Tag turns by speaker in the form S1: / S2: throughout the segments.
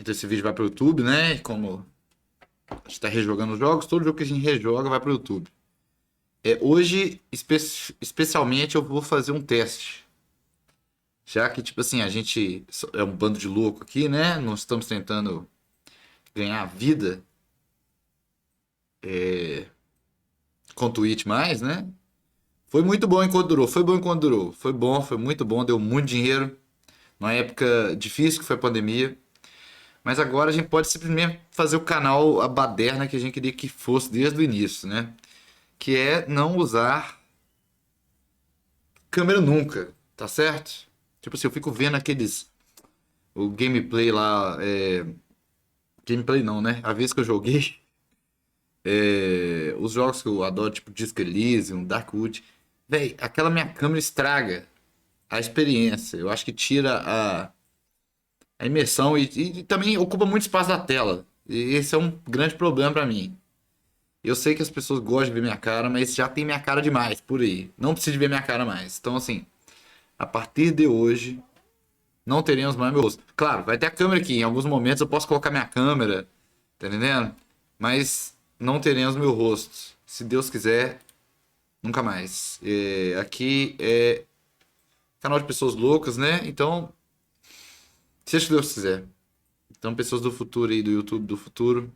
S1: esse vídeo vai pro YouTube, né? Como a gente tá rejogando os jogos, todo jogo que a gente rejoga vai pro YouTube. Hoje, especialmente, eu vou fazer um teste. Já que, tipo assim, a gente é um bando de louco aqui, né? Nós estamos tentando ganhar vida com Twitch mais, né? Foi muito bom enquanto durou, foi bom enquanto durou. Foi bom, foi muito bom, deu muito dinheiro. Numa época difícil que foi a pandemia. Mas agora a gente pode simplesmente fazer o canal a baderna que a gente queria que fosse desde o início, né? Que é não usar câmera nunca, tá certo? Tipo assim, eu fico vendo o gameplay lá, gameplay não, né? A vez que eu joguei, os jogos que eu adoro, tipo Disco Elysium, Darkwood, véi, aquela minha câmera estraga a experiência. Eu acho que tira a imersão e também ocupa muito espaço da tela. E esse é um grande problema pra mim. Eu sei que as pessoas gostam de ver minha cara, mas já tem minha cara demais por aí. Não precisa de ver minha cara mais. Então, assim, a partir de hoje, não teremos mais meu rosto. Claro, vai ter a câmera aqui. Em alguns momentos eu posso colocar minha câmera, tá entendendo? Mas não teremos meu rosto. Se Deus quiser, nunca mais. Aqui é canal de pessoas loucas, né? Então, seja o que Deus quiser. Então, pessoas do futuro aí, do YouTube do futuro.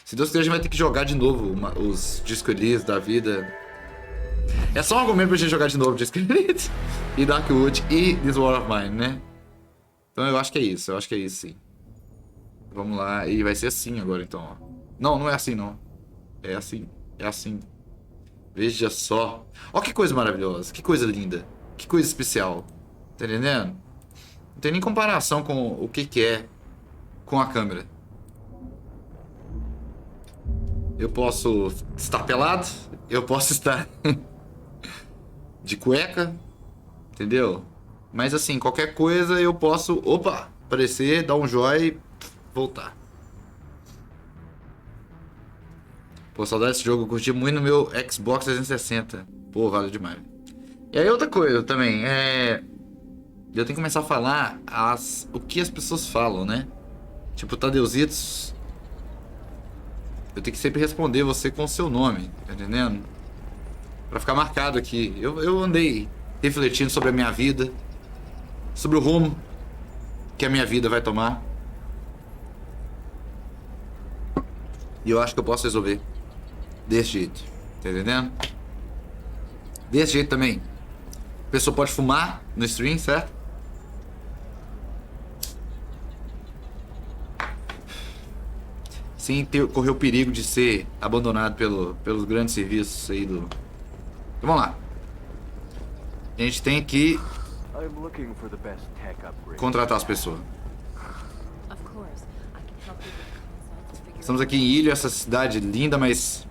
S1: Se Deus quiser, a gente vai ter que jogar de novo os Disco Elysium da vida. É só um argumento pra gente jogar de novo Disco Elysium e Darkwood e This War of Mine, né? Então eu acho que é isso, sim. Vamos lá, e vai ser assim agora então, ó. Não, não é assim não. É assim, é assim. Veja só. Ó que coisa maravilhosa, que coisa linda, que coisa especial. Tá entendendo? Não tem nem comparação com o que é com a câmera. Eu posso estar pelado, eu posso estar de cueca, entendeu? Mas assim, qualquer coisa eu posso, aparecer, dar um joinha e voltar. Pô, saudade desse jogo, eu curti muito no meu Xbox 360. Pô, vale demais. E aí outra coisa também, eu tenho que começar a falar o que as pessoas falam, né? Tipo, Tadeuzitos, eu tenho que sempre responder você com o seu nome, tá entendendo? Pra ficar marcado aqui. Eu andei refletindo sobre a minha vida, sobre o rumo que a minha vida vai tomar. E eu acho que eu posso resolver desse jeito, tá entendendo? Desse jeito também. A pessoa pode fumar no stream, certo? Sem correr o perigo de ser abandonado pelos grandes serviços aí do... Então, vamos lá. A gente tem que contratar as pessoas. Estamos aqui em Ilha, essa cidade linda, mas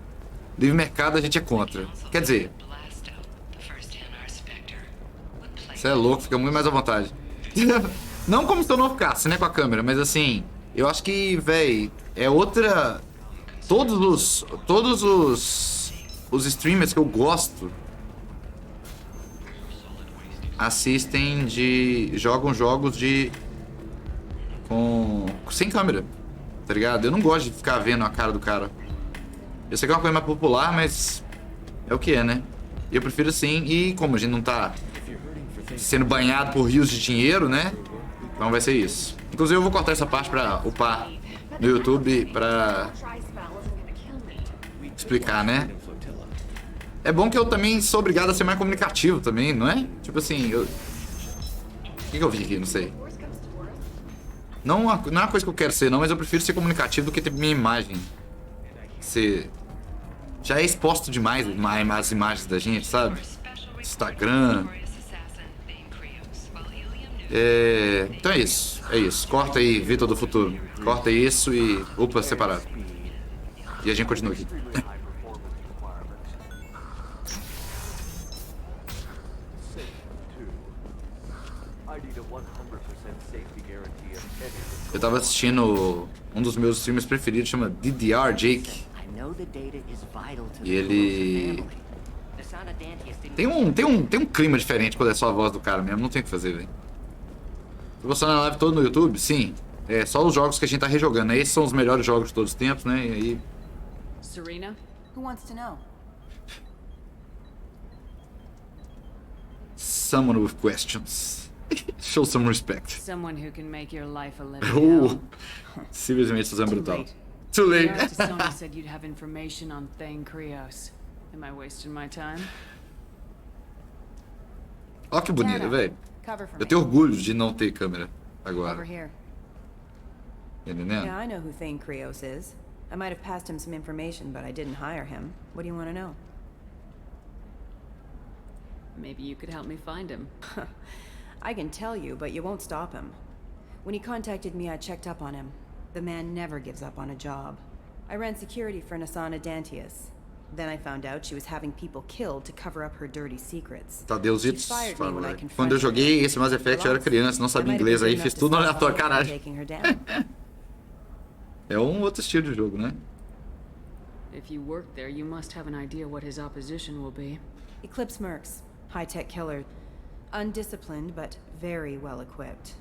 S1: livre mercado a gente é contra. Quer dizer, você é louco, fica muito mais à vontade. Não como se eu não ficasse, né, com a câmera, mas assim, eu acho que, véi, é outra... Todos os streamers que eu gosto jogam jogos sem câmera, tá ligado? Eu não gosto de ficar vendo a cara do cara. Eu sei que é uma coisa mais popular, mas é o que é, né? Eu prefiro assim, e como a gente não tá sendo banhado por rios de dinheiro, né? Então vai ser isso. Inclusive eu vou cortar essa parte pra upar no YouTube pra explicar, né? É bom que eu também sou obrigado a ser mais comunicativo também, não é? Tipo assim, o que eu vi aqui? Não sei. Não é uma coisa que eu quero ser, não, mas eu prefiro ser comunicativo do que ter minha imagem. Já é exposto demais as imagens da gente, sabe? Instagram. Então é isso. É isso. Corta aí, Vitor do futuro. Corta isso e upa separado. E a gente continua aqui. Eu tava assistindo um dos meus filmes preferidos, chama DDR Jake. E ele tem um clima diferente quando é só a voz do cara mesmo, não tem o que fazer, velho. Tô postando a live toda no YouTube? Sim. É só os jogos que a gente tá rejogando, né? Esses são os melhores jogos de todos os tempos, né? E aí...
S2: Serena? Who wants to know?
S1: Someone with questions. Show some respect.
S2: Someone who can make your life a living
S1: Simplesmente Suzanne Brutal.
S2: late.
S1: Too late.
S2: Sony said you'd have information on Thane Krios. Am I wasting my time?
S1: Ó que bonito, velho. Eu tenho orgulho de não ter câmera
S3: Over
S1: agora.
S3: here.
S1: Entendendo?
S3: Yeah, I know who Thane Krios is. I might have passed him some information, but I didn't hire him. What do you want to know?
S2: Maybe you could help me find him.
S3: I can tell you, but you won't stop him. When he contacted me, I checked up on him. The man never gives up on a job. I ran security for Nasana Dantius. Then I found out she was having people killed to cover up her dirty secrets.
S1: Tadeuzitos, quando eu joguei esse Mass Effect eu era criança, não sabia inglês, aí fiz tudo no aleatório, caralho. É um outro estilo de jogo, né?
S2: If you work there, you must have an idea what his opposition will be.
S3: Eclipse Mercs, high-tech killer. Undisciplined, but very well equipped.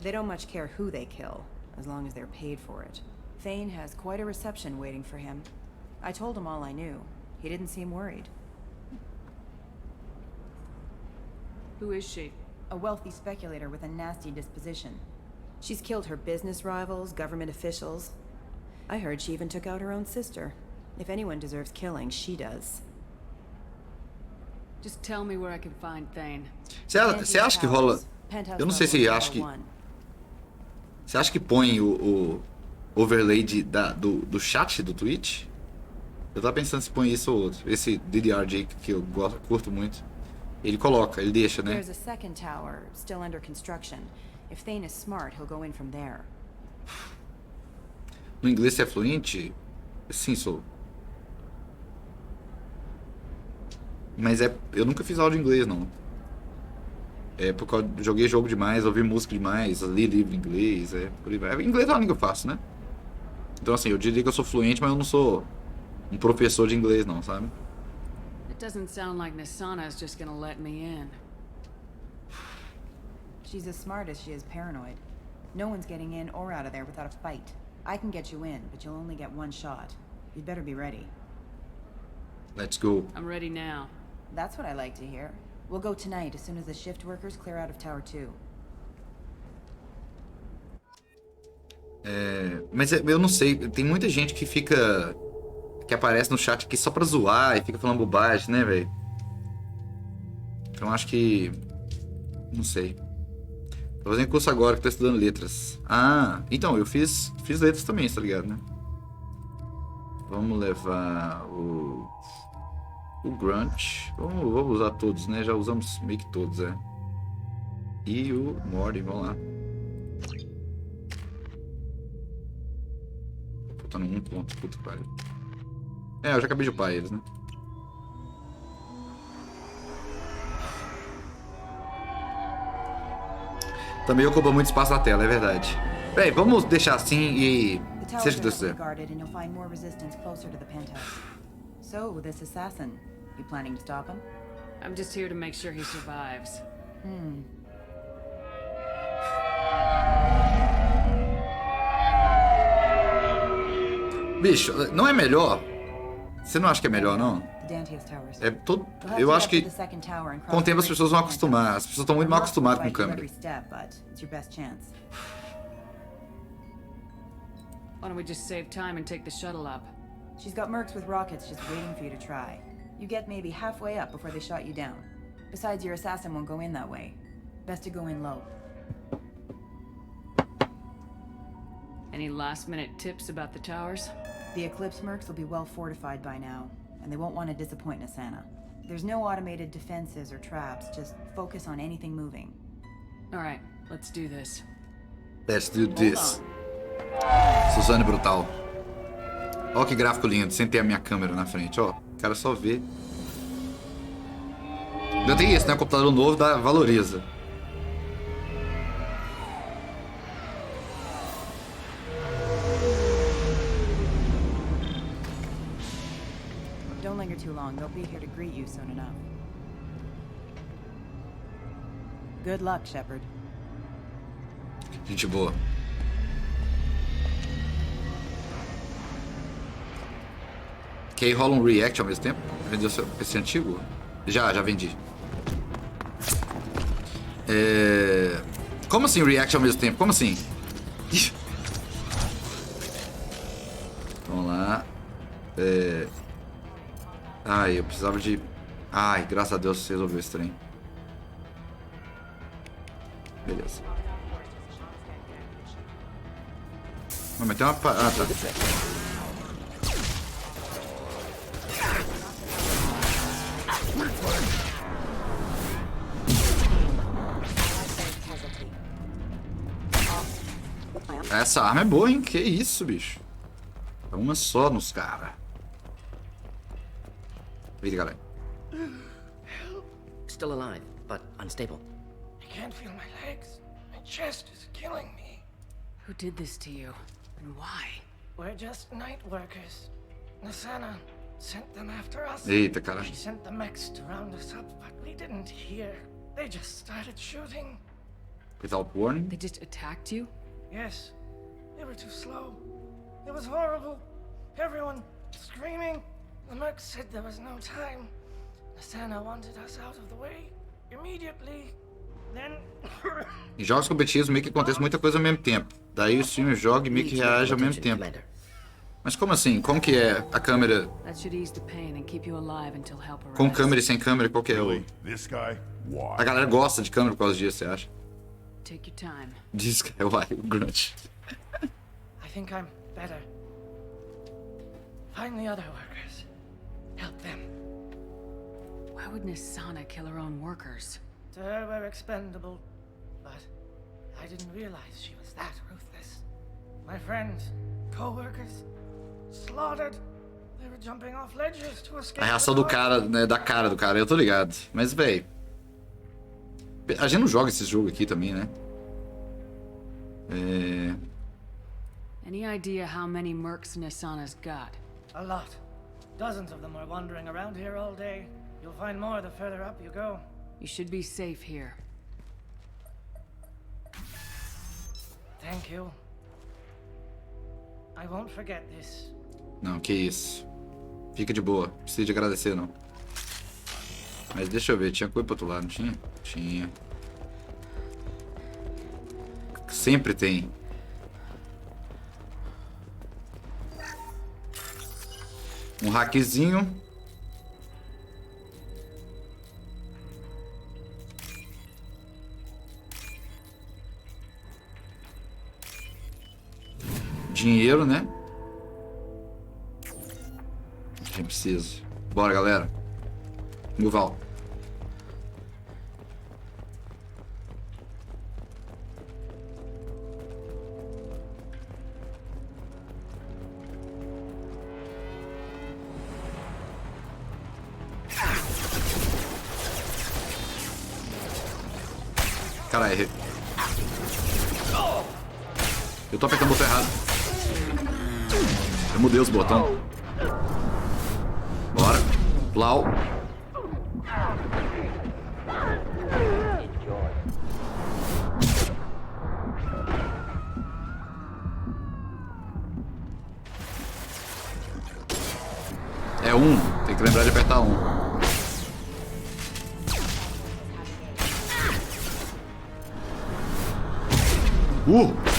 S3: They don't much care who they kill, as long as they're paid for it. Thane has quite a reception waiting for him. I told him all I knew. He didn't seem worried.
S2: Who is she?
S3: A wealthy speculator with a nasty disposition. She's killed her business rivals, government officials. I heard she even took out her own sister. If anyone deserves killing, she does.
S2: Just tell me where I can find Thane.
S1: Você acha que rola... Eu não sei se acho que... Você acha que põe o overlay do chat do Twitch? Eu tava pensando se põe isso ou outro. Esse DDRJ que eu curto muito. Ele coloca, ele deixa, né?
S3: There's a second tower still under construction. If Thane is smart, he'll go in from there.
S1: No inglês você é fluente? Sim, sou. Mas eu nunca fiz aula de inglês, não. É porque eu joguei jogo demais, ouvi música demais, li livro em inglês, por aí vai. Inglês é a língua que eu faço, né? Então assim, eu diria que eu sou fluente, mas eu não sou um professor de inglês, não, sabe?
S2: It doesn't sound like Nasana is just gonna let me in.
S3: She's as smart as she is paranoid. No one's getting in or out of there without a fight. I can get you in, but you'll only get one shot. You'd better be ready.
S1: Let's go.
S2: I'm ready now.
S3: That's what I like to hear. We'll go tonight as soon as the shift workers clear out of Tower 2.
S1: Mas eu não sei, tem muita gente que fica... que aparece no chat aqui só pra zoar e fica falando bobagem, né, velho? Então acho que... não sei. Tô fazendo curso agora que tô estudando letras. Ah, então, eu fiz letras também, tá ligado, né? Vamos levar o Grunt. Vamos usar todos, né? Já usamos meio que todos, E o Morty, vamos lá. Faltando um ponto, puta que pariu. Eu já acabei de upar eles, né? Também ocupa muito espaço na tela, é verdade. Bem, vamos deixar assim e... seja o que Deus quiser.
S3: So, this assassin, you planning to stop him?
S2: I'm just here to make sure he survives.
S1: Bicho, não é melhor? Você não acha que é melhor, não? Eu acho que com o tempo as pessoas vão acostumar. As pessoas estão muito mal acostumadas com câmera.
S2: Why don't we just save time and take the shuttle up?
S3: She's got mercs with rockets just waiting for you to try. You get maybe halfway up before they shot you down. Besides, your assassin won't go in that way. Best to go in low.
S2: Any last-minute tips about the towers?
S3: The Eclipse mercs will be well fortified by now, and they won't want to disappoint Nasana. There's no automated defenses or traps, just focus on anything moving.
S2: Alright, let's do this.
S1: Let's do this. Suzanne Brutal. Ó que gráfico lindo, sem ter a minha câmera na frente, ó. O cara só vê. Ainda tem isso, né? Computador novo valoriza.
S3: Don't linger too long. They'll be here to greet you soon enough. Good luck, Shepard.
S1: Gente boa. Que aí rola um react ao mesmo tempo. Vendeu seu PC antigo? Já vendi. Como assim react ao mesmo tempo? Como assim? Vamos lá. Ai, eu precisava de... Ai, graças a Deus você resolveu esse trem. Beleza. Mas tem uma... Ah, tá. Essa arma é boa, hein? Que isso, bicho. É uma só nos cara. Eita, galera.
S4: Still alive, but unstable.
S5: I can't feel my legs. My chest is killing me.
S2: Who did this to you? And why?
S5: We're just night workers. Nasana sent them after us.
S1: Eita, cara.
S5: She sent the mechs to round us up, but we didn't hear. They just started shooting.
S1: Without warning?
S2: They just attacked you?
S5: Yes, they were too slow. It was horrible. Everyone screaming. The mechs said there was no time. Nasana wanted us out of the way immediately. Then
S1: Em jogos competitivos meio que acontece muita coisa ao mesmo tempo. Daí o streamer joga e meio que reage ao mesmo tempo. Mas como assim? Como que é a câmera
S2: That should ease the pain and keep you alive until help arrives.
S1: com câmera e sem câmera? Qual que é o...
S6: Really? This guy? Why?
S1: A galera gosta de câmera por causa disso, você acha?
S2: Take your time.
S1: Diz que é o Grunt.
S5: I think I'm better. Find the other workers. Help them.
S2: Why would Nisana kill her own workers?
S5: To her, we're expendable. But I didn't realize she was that ruthless. My friends, co-workers, slaughtered. They were jumping off ledges to escape.
S1: A reação do cara, né, da cara do cara, eu tô ligado. Mas, véi... A gente não joga esse jogo aqui também, né?
S2: Any idea how many mercs Nisana's got?
S5: A lot. Dozens of them are wandering around here all day. You'll find more the further up you go.
S2: You should be safe here.
S5: Thank you. I won't forget this.
S1: Não, que isso. Fica de boa. Não precisa de agradecer, não. Mas deixa eu ver. Tinha coisa pro outro lado, não tinha? Tinha. Sempre tem. Um hackzinho. Dinheiro, né? A gente precisa. Bora, galera. Muval. Caralho, errei. Eu tô apertando o botão errado. Eu mudei os botões. Bora. Plau. É um. Tem que lembrar de apertar um.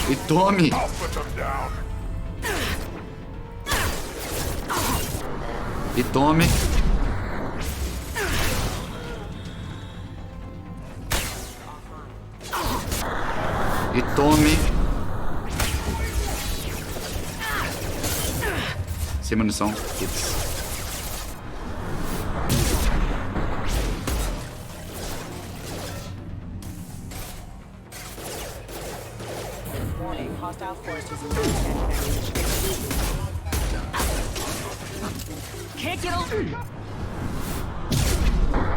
S1: E tome!
S6: I'll put them down.
S1: E tome! E tome! Sem munição. Kits.
S7: Hostile forces in
S2: Can't get over.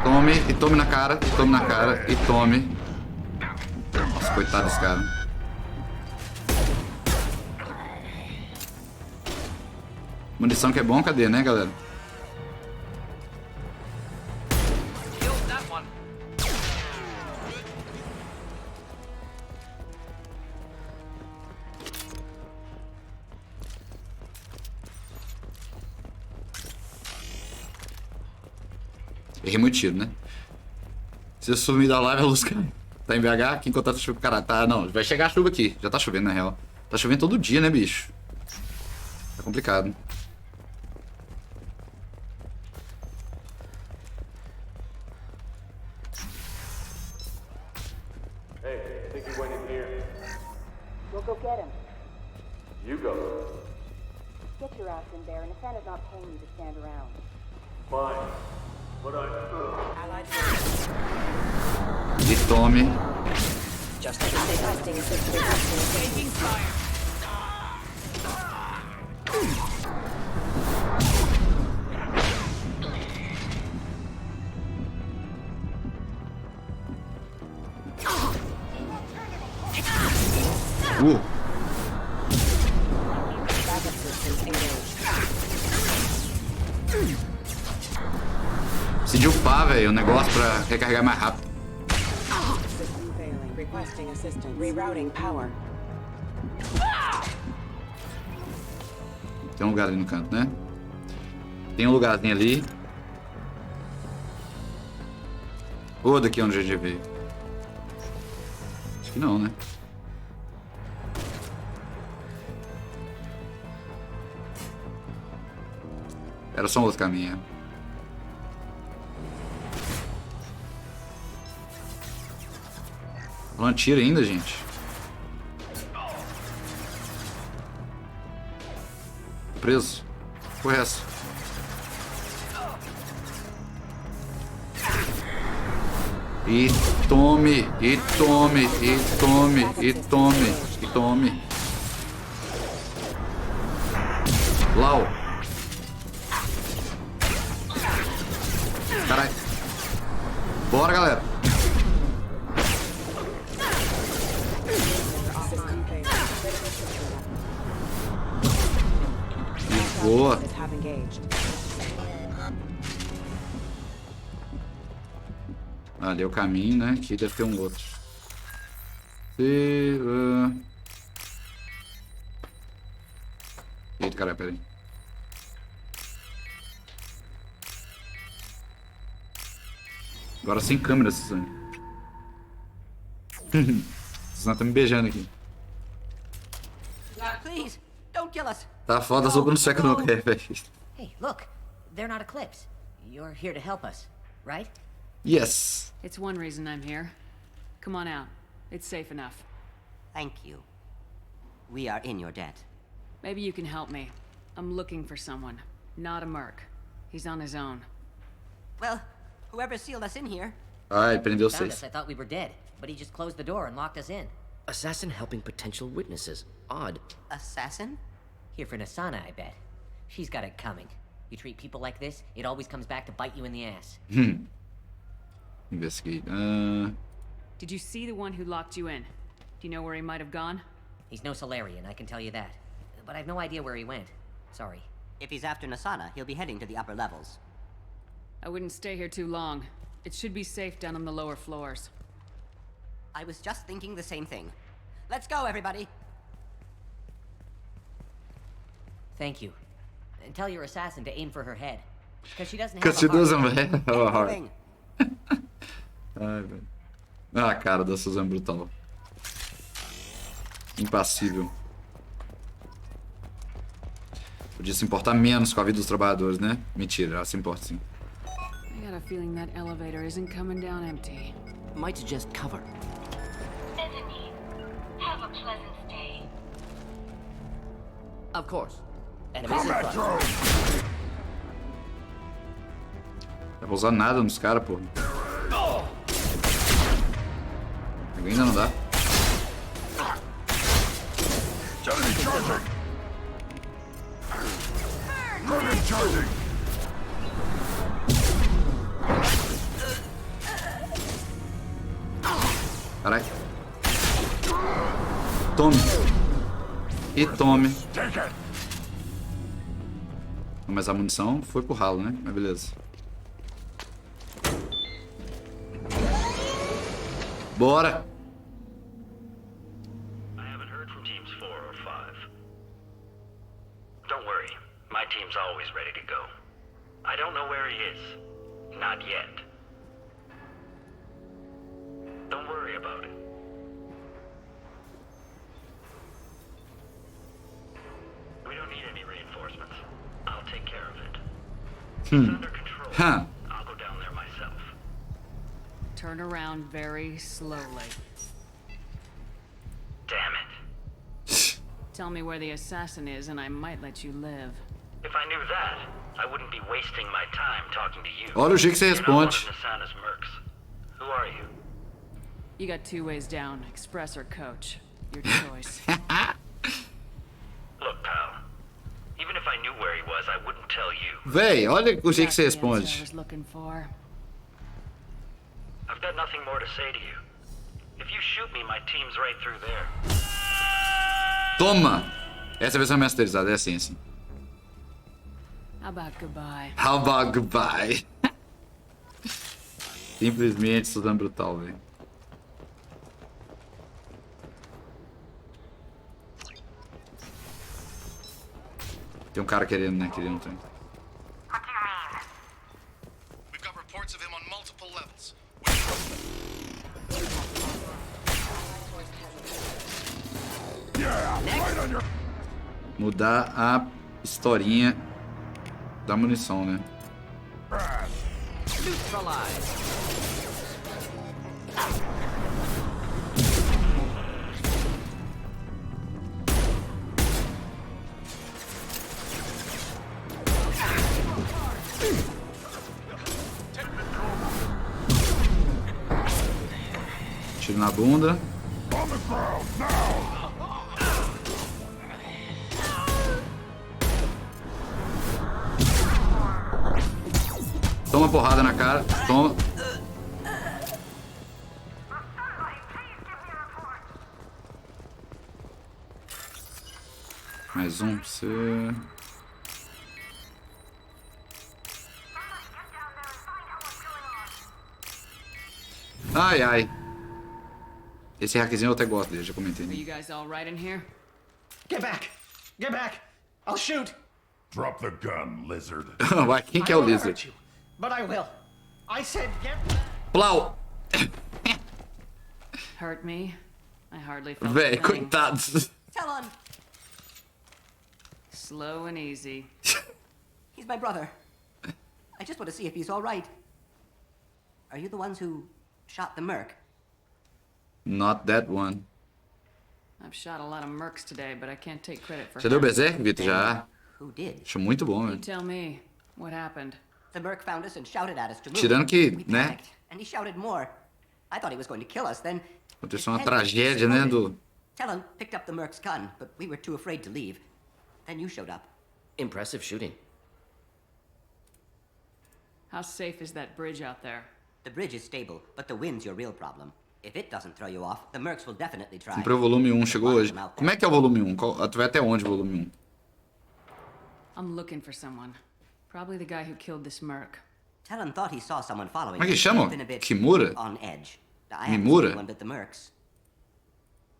S1: Tome, e tome na cara, e tome na cara, e tome. Nossa, coitado desse cara. Munição que é bom, cadê, né, galera? Errei muito tiro, né? Se eu sumir da live, a luz cai. Tá em BH? Aqui enquanto tá chuva. Caralho, tá. Não, vai chegar a chuva aqui. Já tá chovendo, na real. Tá chovendo todo dia, né, bicho? Tá complicado.
S8: Hey, I think he went in here.
S7: We'll go get him.
S8: You go.
S7: Get your ass in there, and Nathana's not paying you to stand around.
S8: Fine. But
S7: Allied
S1: E tome.
S4: Just
S7: requesting assistance.
S2: Taking fire.
S7: Backup systems engaged.
S1: Preciso upar, velho, o negócio pra recarregar mais rápido.
S7: System failing. Requesting assistance. Rerouting power.
S1: Tem um lugar ali no canto, né? Tem um lugarzinho ali. Ou daqui onde a gente veio. Acho que não, né? Era só um outro caminho. Não atira ainda, gente. Tô preso. Porra, é essa? E tome, e tome, e tome, e tome, e tome. Lau. Caralho. Bora, galera.
S7: System failing.
S1: Boa.
S7: Systems have engaged.
S1: Ali é o caminho, né? Aqui deve ter um outro. Eita, caralho, peraí. Agora sem câmera, Suzanne. Suzanne tá me beijando aqui.
S4: Please, don't kill us.
S1: Tá foda, sopa no seco não, velho.
S4: Hey, look, they're not Eclipse. You're here to help us, right?
S1: Yes.
S2: It's one reason I'm here. Come on out. It's safe enough.
S4: Thank you. We are in your debt.
S2: Maybe you can help me. I'm looking for someone. Not a merc. He's on his own.
S4: Well, whoever sealed us in here
S1: Ai, prendeu
S4: found us.
S1: vocês.
S4: I thought we were dead, but he just closed the door and locked us in.
S9: Assassin helping potential witnesses. Odd.
S4: Assassin? Here for Nasana, I bet. She's got it coming. You treat people like this, it always comes back to bite you in the ass.
S1: Investigate.
S2: Did you see the one who locked you in? Do you know where he might have gone?
S4: He's no Solarian, I can tell you that. But I've no idea where he went. Sorry. If he's after Nasana, he'll be heading to the upper levels.
S2: I wouldn't stay here too long. It should be safe down on the lower floors.
S4: I was just thinking the same thing. Let's go, everybody! Thank you. And tell your assassin to aim for her head. Because she doesn't have
S1: Because she
S4: a heart.
S1: doesn't have
S4: Get
S1: a heart.
S4: moving.
S1: Ai, velho. Ah, a cara da Suzanne Brutal. Impassível. Podia se importar menos com a vida dos trabalhadores, né? Mentira, ela se importa sim.
S2: I got a feeling that elevator isn't coming down empty.
S9: Might suggest cover.
S10: Bethany, have a pleasant stay.
S4: Of course. Enemies in
S6: Combat
S4: front.
S6: drone!
S1: Não vou usar nada nos caras, porra. Ainda não dá.
S6: Enemy charging! Target charging!
S1: Caralho. Tome. E tome.
S6: Take it!
S1: Mas a munição foi pro ralo, né? Mas beleza. Bora!
S11: I haven't heard from teams 4 or 5. Don't worry, my team's always ready to go. I don't know where he is. Not yet. Don't worry about it. We don't need any reinforcements. I'll take care of it. It's under control.
S1: Huh.
S11: I'll go down there myself.
S2: Turn around very slowly.
S11: Damn it.
S2: Tell me where the assassin is and I might let you live.
S11: If I knew that, I wouldn't be wasting my time talking to you.
S1: Olha o jeito que você
S11: You're not one of
S1: responde.
S11: Nasana's mercs. Who are you?
S2: You got two ways down, express or coach. Your choice.
S11: Look, pal. Even if I knew where he was, I wouldn't tell you.
S1: Véi, olha o jeito que você
S2: That's the answer I
S1: responde.
S2: was looking for.
S11: I've got nothing more to say to you. If you shoot me, my team's right through there.
S1: Toma! Essa é a versão masterizada, é assim, assim.
S2: How about goodbye?
S1: How about goodbye? Simplesmente Suzanne Brutal, velho. Tem um cara querendo, né? Querendo também.
S10: What do you mean?
S6: We've got reports of him on multiple levels. Yeah, right on your...
S1: Mudar a historinha da munição, né? Tiro na bunda.
S6: On the ground, now!
S1: Toma porrada na cara. Toma. Mais um pra você. Ai, ai. Esse hackzinho eu até gosto dele, já comentei.
S2: Are you guys all right in here?
S5: Get back! Get back! I'll shoot!
S6: Drop the gun, lizard.
S1: Vai, quem que é o Lizard?
S5: But I will. I said get back!
S1: Plau!
S2: Hurt me? I hardly felt
S1: Véi,
S2: a thing.
S1: coitados.
S7: Talon!
S2: Slow and easy.
S7: He's my brother. I just want to see if he's all right. Are you the ones who shot the merc?
S1: Not that one.
S2: I've shot a lot of mercs today, but I can't take credit for
S1: Já deu
S2: him.
S1: Berserk, Vitor? Já.
S7: Who did?
S1: Acho muito bom,
S2: You
S1: velho.
S2: tell me. What happened?
S7: The merc found us and shouted at us to move.
S1: Tirando que,
S7: We
S1: né?
S7: panicked, and he shouted more. I thought he was going to kill us, then...
S1: Aconteceu uma
S7: his head
S1: tragédia, né?
S7: exploded.
S1: Do...
S7: Talon picked up the merc's gun, but we were too afraid to leave. Then you showed up.
S9: Impressive shooting.
S2: How safe is that bridge out there?
S7: The bridge is stable, but the wind's your real problem. If it doesn't throw you off, the mercs will definitely try.
S1: Comprei o volume 1, chegou hoje. Como é que é o volume 1? Tu vai até onde o volume 1?
S2: I'm looking for someone. Probably the guy who killed this merc.
S7: Talon thought he saw someone following
S1: Como é que
S7: him.
S1: chama?
S7: He's been a bit
S1: Kimura?
S7: on edge. I haven't
S1: Mimura?
S7: seen anyone but the mercs.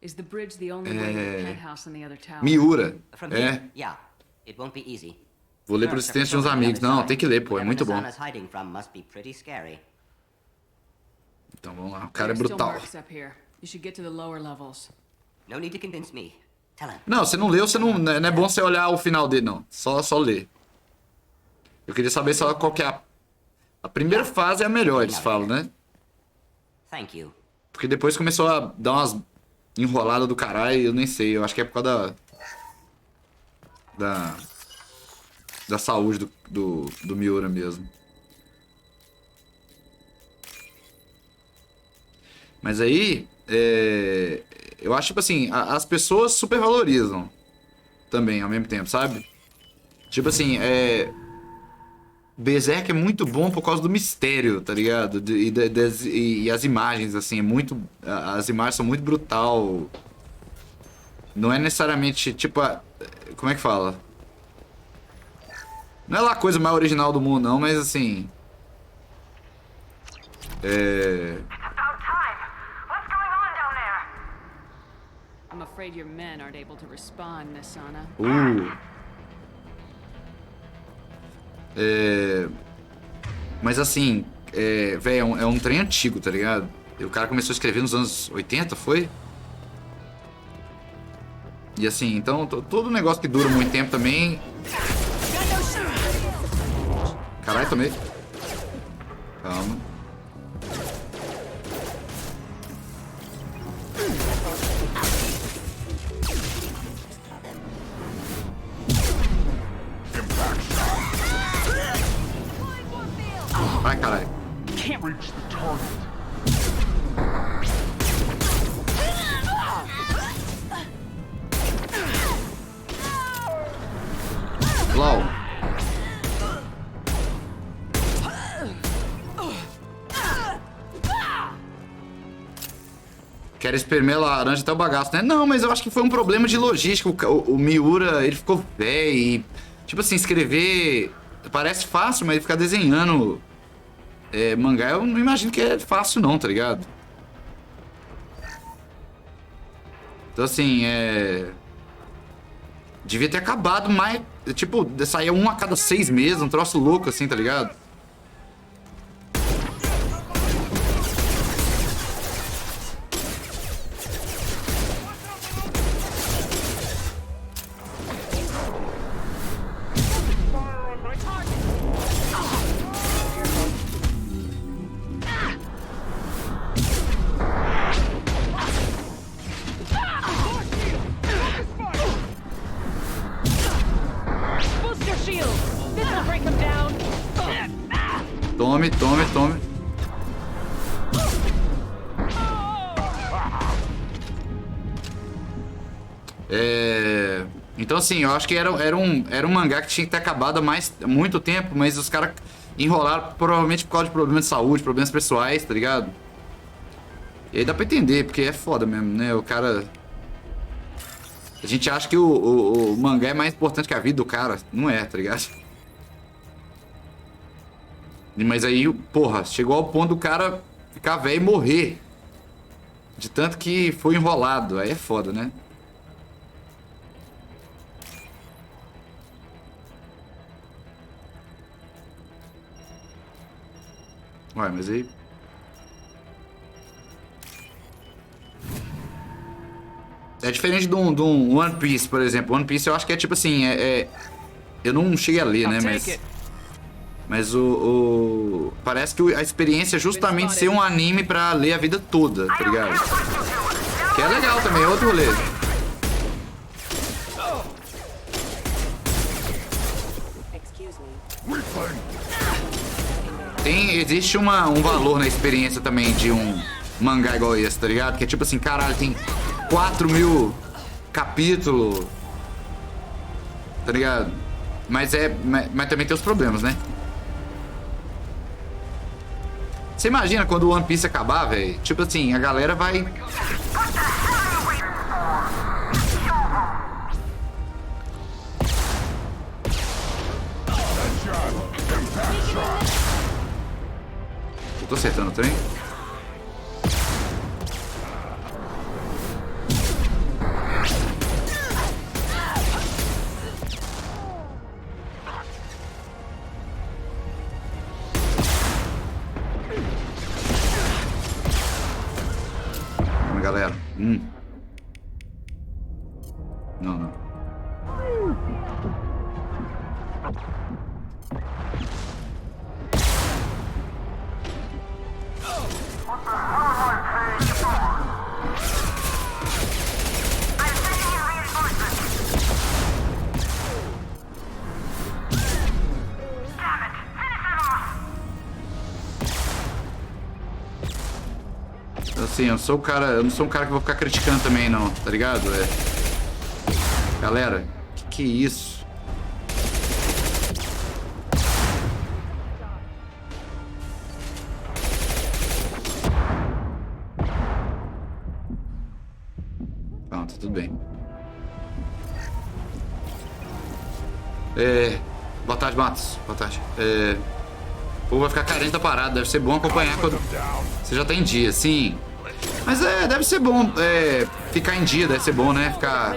S2: Is the bridge the only way to the penthouse in the other tower?
S1: Miura.
S7: From
S1: É.
S7: here, yeah. It won't be easy.
S1: Vou ler por assistência de uns amigos. Não, tem que ler, pô. É muito bom.
S7: Whatever Nasana's hiding from must be pretty scary.
S1: Então vamos lá. O cara é
S2: There's still
S1: brutal.
S2: mercs up here. You should get to the lower levels.
S7: No need to convince me. Talon.
S1: Não, você não leu, você não é bom você olhar o final dele, não. Só ler. Eu queria saber só qual que é a primeira fase é a melhor, eles falam, né?
S7: Thank you.
S1: Porque depois começou a dar umas enroladas do caralho, eu nem sei. Eu acho que é por causa da saúde do Miura mesmo. Mas aí, eu acho, tipo assim, as pessoas supervalorizam também, ao mesmo tempo, sabe? Tipo assim, Berserk é muito bom por causa do mistério, tá ligado? E as imagens, assim, as imagens são muito brutal. Não é necessariamente, tipo, como é que fala? Não é lá a coisa mais original do mundo, não, mas assim...
S10: About time. What's going on down there?
S2: I'm afraid your men aren't able to respond, Nasana.
S1: Mas assim, velho, é um trem antigo, tá ligado? E o cara começou a escrever nos anos 80, foi? E assim, então, todo negócio que dura muito tempo também... Caralho, tomei. Calma. Vai, caralho. LOL. Quero espremer a laranja até o bagaço, né? Não, mas eu acho que foi um problema de logística. O Miura, ele ficou velho e... Tipo assim, escrever... Parece fácil, mas ficar desenhando... mangá, eu não imagino que é fácil não, tá ligado? Então assim, devia ter acabado mais... Tipo, saía um a cada 6 meses, um troço louco assim, tá ligado? Tome, tome, tome. Então assim, eu acho que era um mangá que tinha que ter acabado há muito tempo, mas os caras enrolaram provavelmente por causa de problemas de saúde, problemas pessoais, tá ligado? E aí dá pra entender, porque é foda mesmo, né? O cara... A gente acha que o mangá é mais importante que a vida do cara. Não é, tá ligado? Mas aí, porra, chegou ao ponto do cara ficar velho e morrer. De tanto que foi enrolado. Aí é foda, né? Ué, mas aí... É diferente de um One Piece, por exemplo. One Piece eu acho que é tipo assim, eu não cheguei a ler, né, mas parece que a experiência é justamente ser um anime pra ler a vida toda, tá ligado? Que é legal também, é outro rolê. Existe um valor na experiência também de um mangá igual esse, tá ligado? Que é tipo assim, caralho, tem 4.000 capítulos, tá ligado? Mas também tem os problemas, né? Você imagina quando o One Piece acabar, velho? Tipo assim, a galera vai... Eu tô acertando o trem? Galera. Não. Assim, eu não sou um cara que vou ficar criticando também, não, tá ligado? Galera, que é isso? Pronto, tudo bem. Boa tarde, Matos. Boa tarde. O povo vai ficar carente da parada, deve ser bom acompanhar quando você já tá em dia, sim. Mas deve ser bom, ficar em dia, deve ser bom, né? Ficar...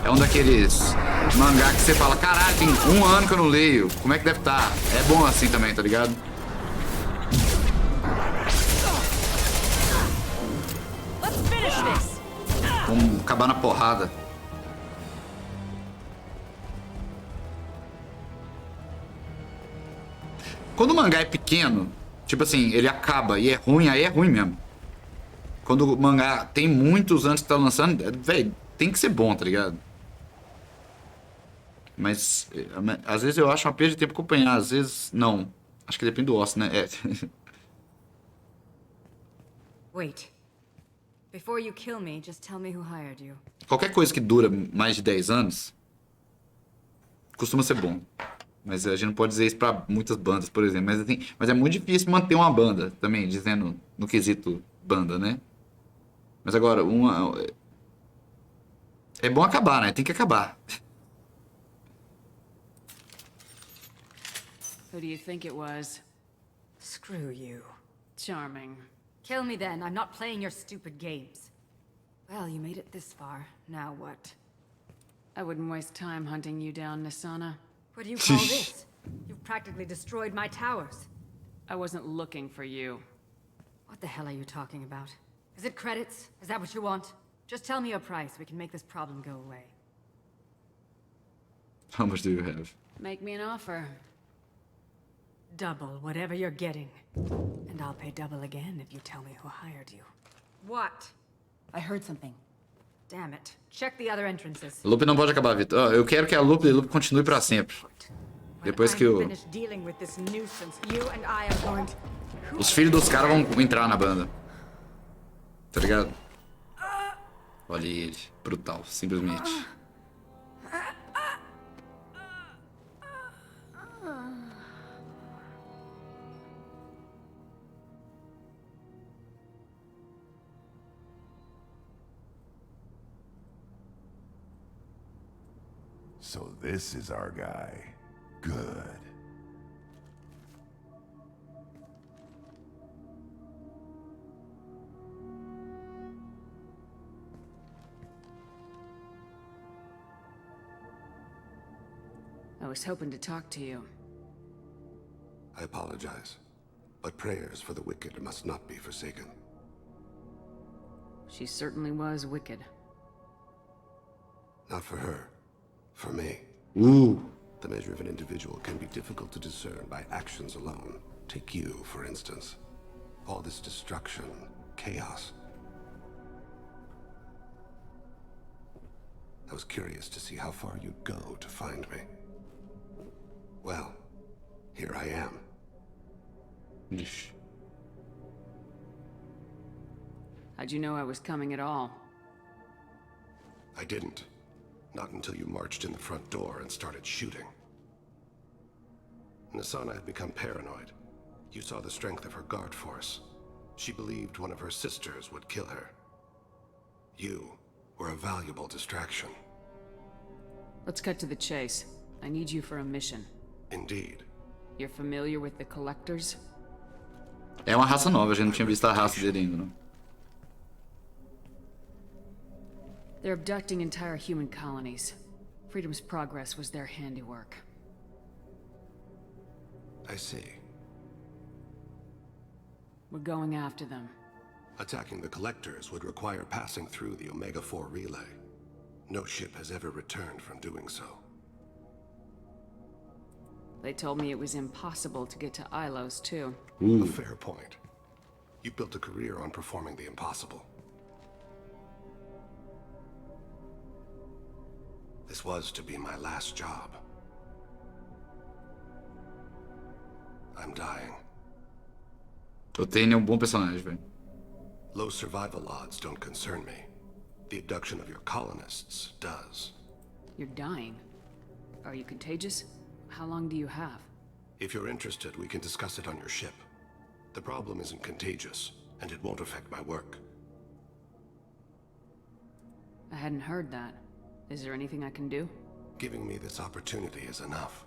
S1: É um daqueles mangá que você fala, caralho, tem 1 ano que eu não leio. Como é que deve estar? É bom assim também, tá ligado? Vamos acabar na porrada. Quando o mangá é pequeno, tipo assim, ele acaba e é ruim, aí é ruim mesmo. Quando o mangá tem muitos anos que tá lançando, velho, tem que ser bom, tá ligado? Mas às vezes eu acho uma perda de tempo acompanhar, às vezes não. Acho que depende do osso, né? É.
S3: Wait. Before you kill me, just tell me who hired you.
S1: Qualquer coisa que dura mais de 10 anos costuma ser bom. Mas a gente não pode dizer isso pra muitas bandas, por exemplo. Mas, assim, mas é muito difícil manter uma banda também, dizendo no quesito banda, né? Mas agora, é bom acabar, né? Tem que acabar.
S2: Who do you think it was?
S3: Screw you.
S2: Charming.
S3: Kill me then. I'm not playing your stupid games. Well, you made it this far. Now what?
S2: I wouldn't waste time hunting you down, Nisana.
S3: What do you call this? You've practically destroyed my towers.
S2: I wasn't looking for you.
S3: What the hell are you talking about? Is it credits? Is that what you want? Just tell me a price. We can make this problem go away.
S1: How much do you have?
S2: Make me an offer.
S3: Double whatever you're getting. And I'll pay double again if you tell me who hired you. What? I heard something. Damn it. Check the other entrances.
S1: A loop não pode acabar, Vitor. Ó, eu quero que a loop continue pra sempre. Depois que os filhos dos caras vão entrar na banda. Tá ligado? Olha ele. Brutal, simplesmente.
S12: So this is our guy. Good.
S2: I was hoping to talk to you.
S13: I apologize, but prayers for the wicked must not be forsaken.
S2: She certainly was wicked.
S13: Not for her. For me.
S1: Ooh.
S13: The measure of an individual can be difficult to discern by actions alone. Take you, for instance. All this destruction, chaos. I was curious to see how far you'd go to find me. Well, here I am.
S2: How'd you know I was coming at all?
S13: I didn't. Not until you marched in the front door and started shooting. Nisana had become paranoid. You saw the strength of her guard force. She believed one of her sisters would kill her. You were a valuable distraction.
S2: Let's cut to the chase. I need you for a mission.
S13: Indeed.
S2: You're familiar with the Collectors?
S1: É uma raça nova, a gente não tinha visto a raça dele ainda, não.
S2: They're abducting entire human colonies. Freedom's Progress was their handiwork.
S13: I see.
S2: We're going after them.
S13: Attacking the Collectors would require passing through the Omega-4 relay. No ship has ever returned from doing so.
S2: They told me it was impossible to get to Ilos, too.
S13: A fair point. You built a career on performing the impossible. This was to be my last job. I'm dying.
S1: O Tane é um bom personagem, velho.
S13: Low survival odds don't concern me. The abduction of your colonists does.
S2: You're dying. Are you contagious? How long do you have?
S13: If you're interested, we can discuss it on your ship. The problem isn't contagious, and it won't affect my work.
S2: I hadn't heard that. Is there anything I can do?
S13: Giving me this opportunity is enough.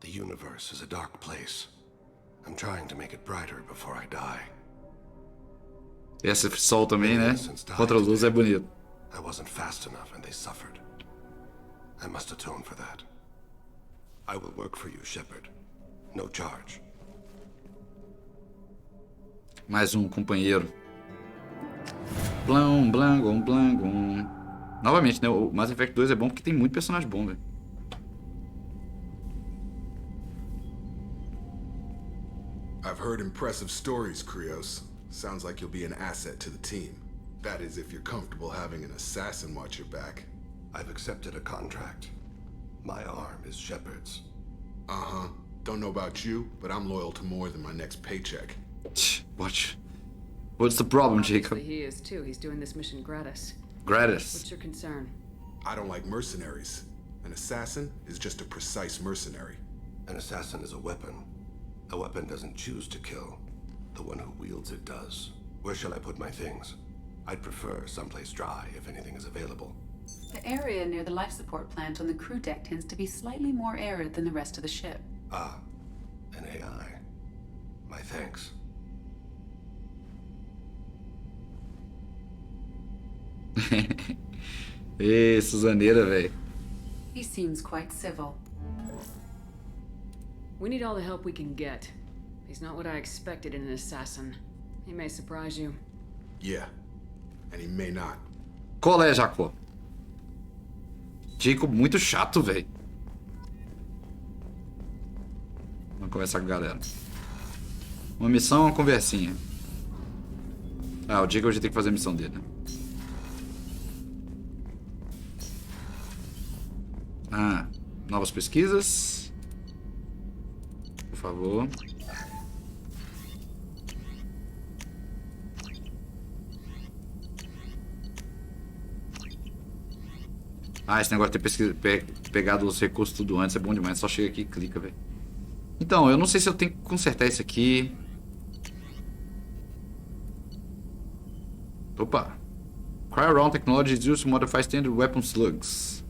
S13: The universe is a dark place. I'm trying to make it brighter before I die.
S1: Esse sol também, né? Contra a luz é bonito.
S13: I wasn't fast enough and they suffered. I must atone for that. I will work for you, Shepard. No charge.
S1: Mais um companheiro. Blum, blangum, blangum. Novamente, né? O Mass Effect 2 é bom porque tem muito personagem bom, velho.
S12: I've heard impressive stories, Krios. Sounds like you'll be an asset to the team. That is, if you're comfortable having an assassin watch your back.
S13: I've accepted a contract. My arm is Shepard's.
S12: Uh-huh. Don't know about you, but I'm loyal to more than my next paycheck.
S1: Watch. What's the problem, Jacob?
S2: He is too. He's doing this mission gratis.
S1: Gratis.
S2: What's your concern?
S12: I don't like mercenaries. An assassin is just a precise mercenary.
S13: An assassin is a weapon. A weapon doesn't choose to kill. The one who wields it does. Where shall I put my things? I'd prefer someplace dry if anything is available.
S14: The area near the life support plant on the crew deck tends to be slightly more arid than the rest of the ship.
S13: Ah, an AI. My thanks.
S1: Ê, Suzaneira, velho.
S14: He seems quite civil.
S2: We need all the help we can get. He's not what I expected in an assassin. He may surprise you.
S12: Yeah, and he may not.
S1: Qual é, Jacob? Jacob muito chato, velho. Vamos conversar com a galera. Uma missão, uma conversinha. Ah, o Jacob já tem que fazer a missão dele, né? Ah, novas pesquisas. Por favor. Ah, esse negócio de ter pegado os recursos tudo antes é bom demais. Só chega aqui e clica, velho. Então, eu não sei se eu tenho que consertar isso aqui. Opa. Cryo-Round technology is used to modify standard weapon slugs.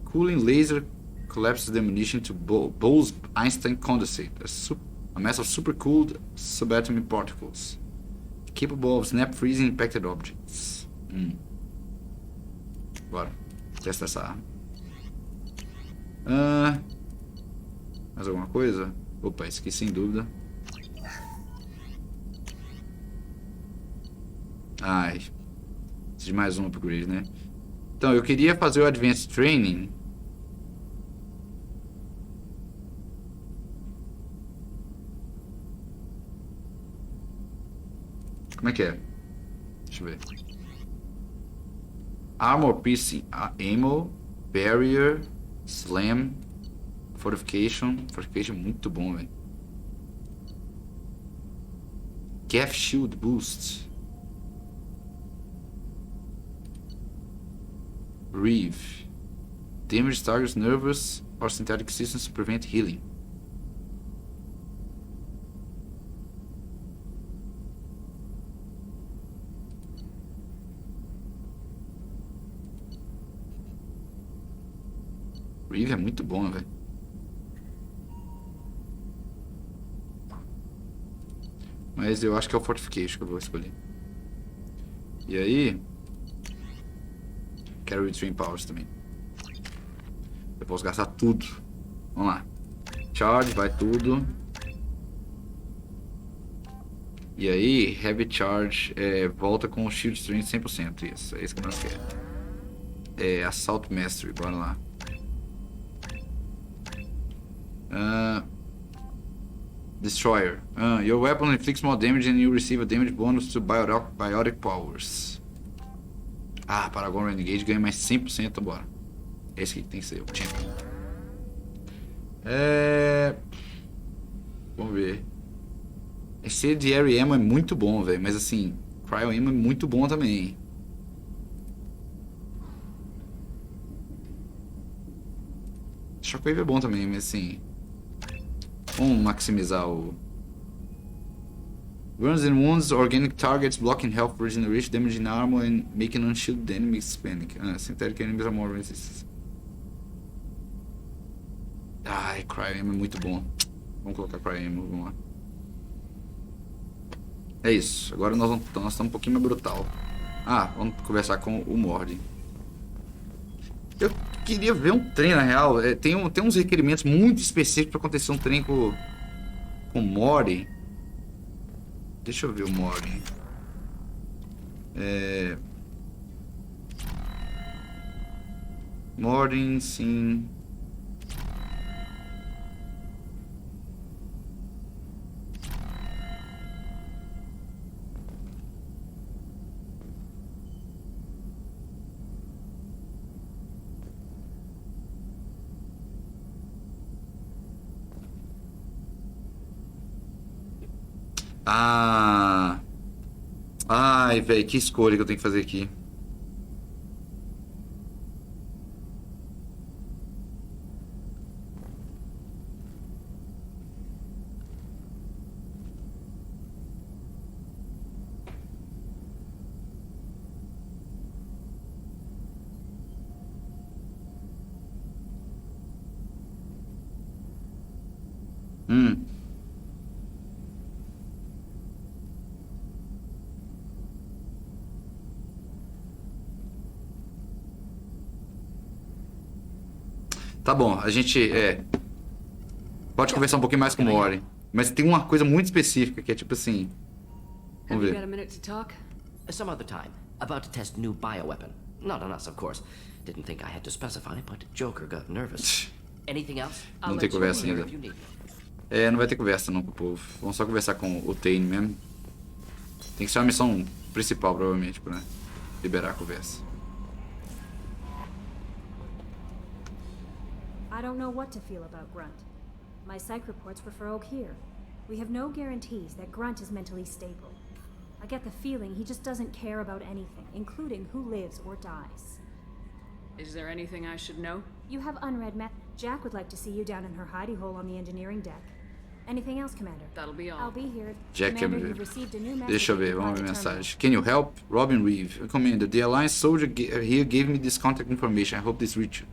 S1: Cooling laser collapses the ammunition to Bose-Einstein condensate. A mass of supercooled subatomic particles. Capable of snap freezing impacted objects. Bora. Testa essa arma. Mais alguma coisa? Opa, esse aqui sem dúvida. Ai. Preciso de mais um upgrade, né? Então, eu queria fazer o Advanced Training. Como é que é? Deixa eu ver. Armor piercing, ammo, barrier, slam, fortification. Fortification muito bom, velho. Gaff shield boost. Reeve. Damage targets nervous or synthetic systems to prevent healing. Reeve é muito bom, velho. Mas eu acho que é o Fortification que eu vou escolher. E aí... quero Retrain Powers também. Eu posso gastar tudo. Vamos lá. Charge, vai tudo. E aí, Heavy Charge volta com o Shield Strength 100%. Isso, é isso que nós queremos. Assault Mastery, bora lá. Destroyer. Your weapon inflicts more damage and you receive a damage bonus to biotic powers. Ah, Paragon Renegade ganha mais 100%, bora. Esse aqui tem que ser o Champion. Vamos ver. Esse de Airy Ammo é muito bom, velho. Mas assim, Cryo Ammo é muito bom também. Shockwave é bom também, mas assim... vamos maximizar o... Burns and wounds organic targets, blocking health regeneration, damaging armor and making unshielded enemies panic. Synthetic enemies are more resistant. Ai, Cryo Ammo é muito bom. Vamos colocar Cryo Ammo, vamos lá. É isso, agora nós estamos um pouquinho mais brutal. Vamos conversar com o Mord. Eu queria ver um trem, na real. Tem uns requerimentos muito específicos pra acontecer um trem com o Mori. Deixa eu ver o Mori. Mori, sim. Ai, velho, que escolha que eu tenho que fazer aqui. Tá bom, a gente pode conversar um pouquinho mais com o Mori. Mas tem uma coisa muito específica que é tipo assim. Vamos
S2: Have you got
S1: ver.
S2: a minute to talk?
S9: Some other time. About to test new bioweapon. Not on us, of course. Didn't think I had to specify, but Joker got nervous. Anything else?
S1: Não tem conversa ainda. Não vai ter conversa não com o povo. Vamos só conversar com o Tane mesmo. Tem que ser uma missão principal, provavelmente, pra liberar a conversa.
S15: I don't know what to feel about Grunt. My psych reports refer Oak here. We have no guarantees that Grunt is mentally stable. I get the feeling he just doesn't care about anything, including who lives or dies.
S2: Is there anything I should know?
S15: You have unread Jack would like to see you down in her hidey hole on the engineering deck. Anything else, Commander?
S2: That'll be all.
S15: I'll be here.
S1: Jack quer me
S15: Commander,
S1: ver.
S15: you've received a new message.
S1: Deixa eu ver,
S15: at the
S1: vamos ver a
S15: private
S1: mensagem. Can you help? Robin Reeve. Commander, the Alliance soldier here gave me this contact information. I hope this reaches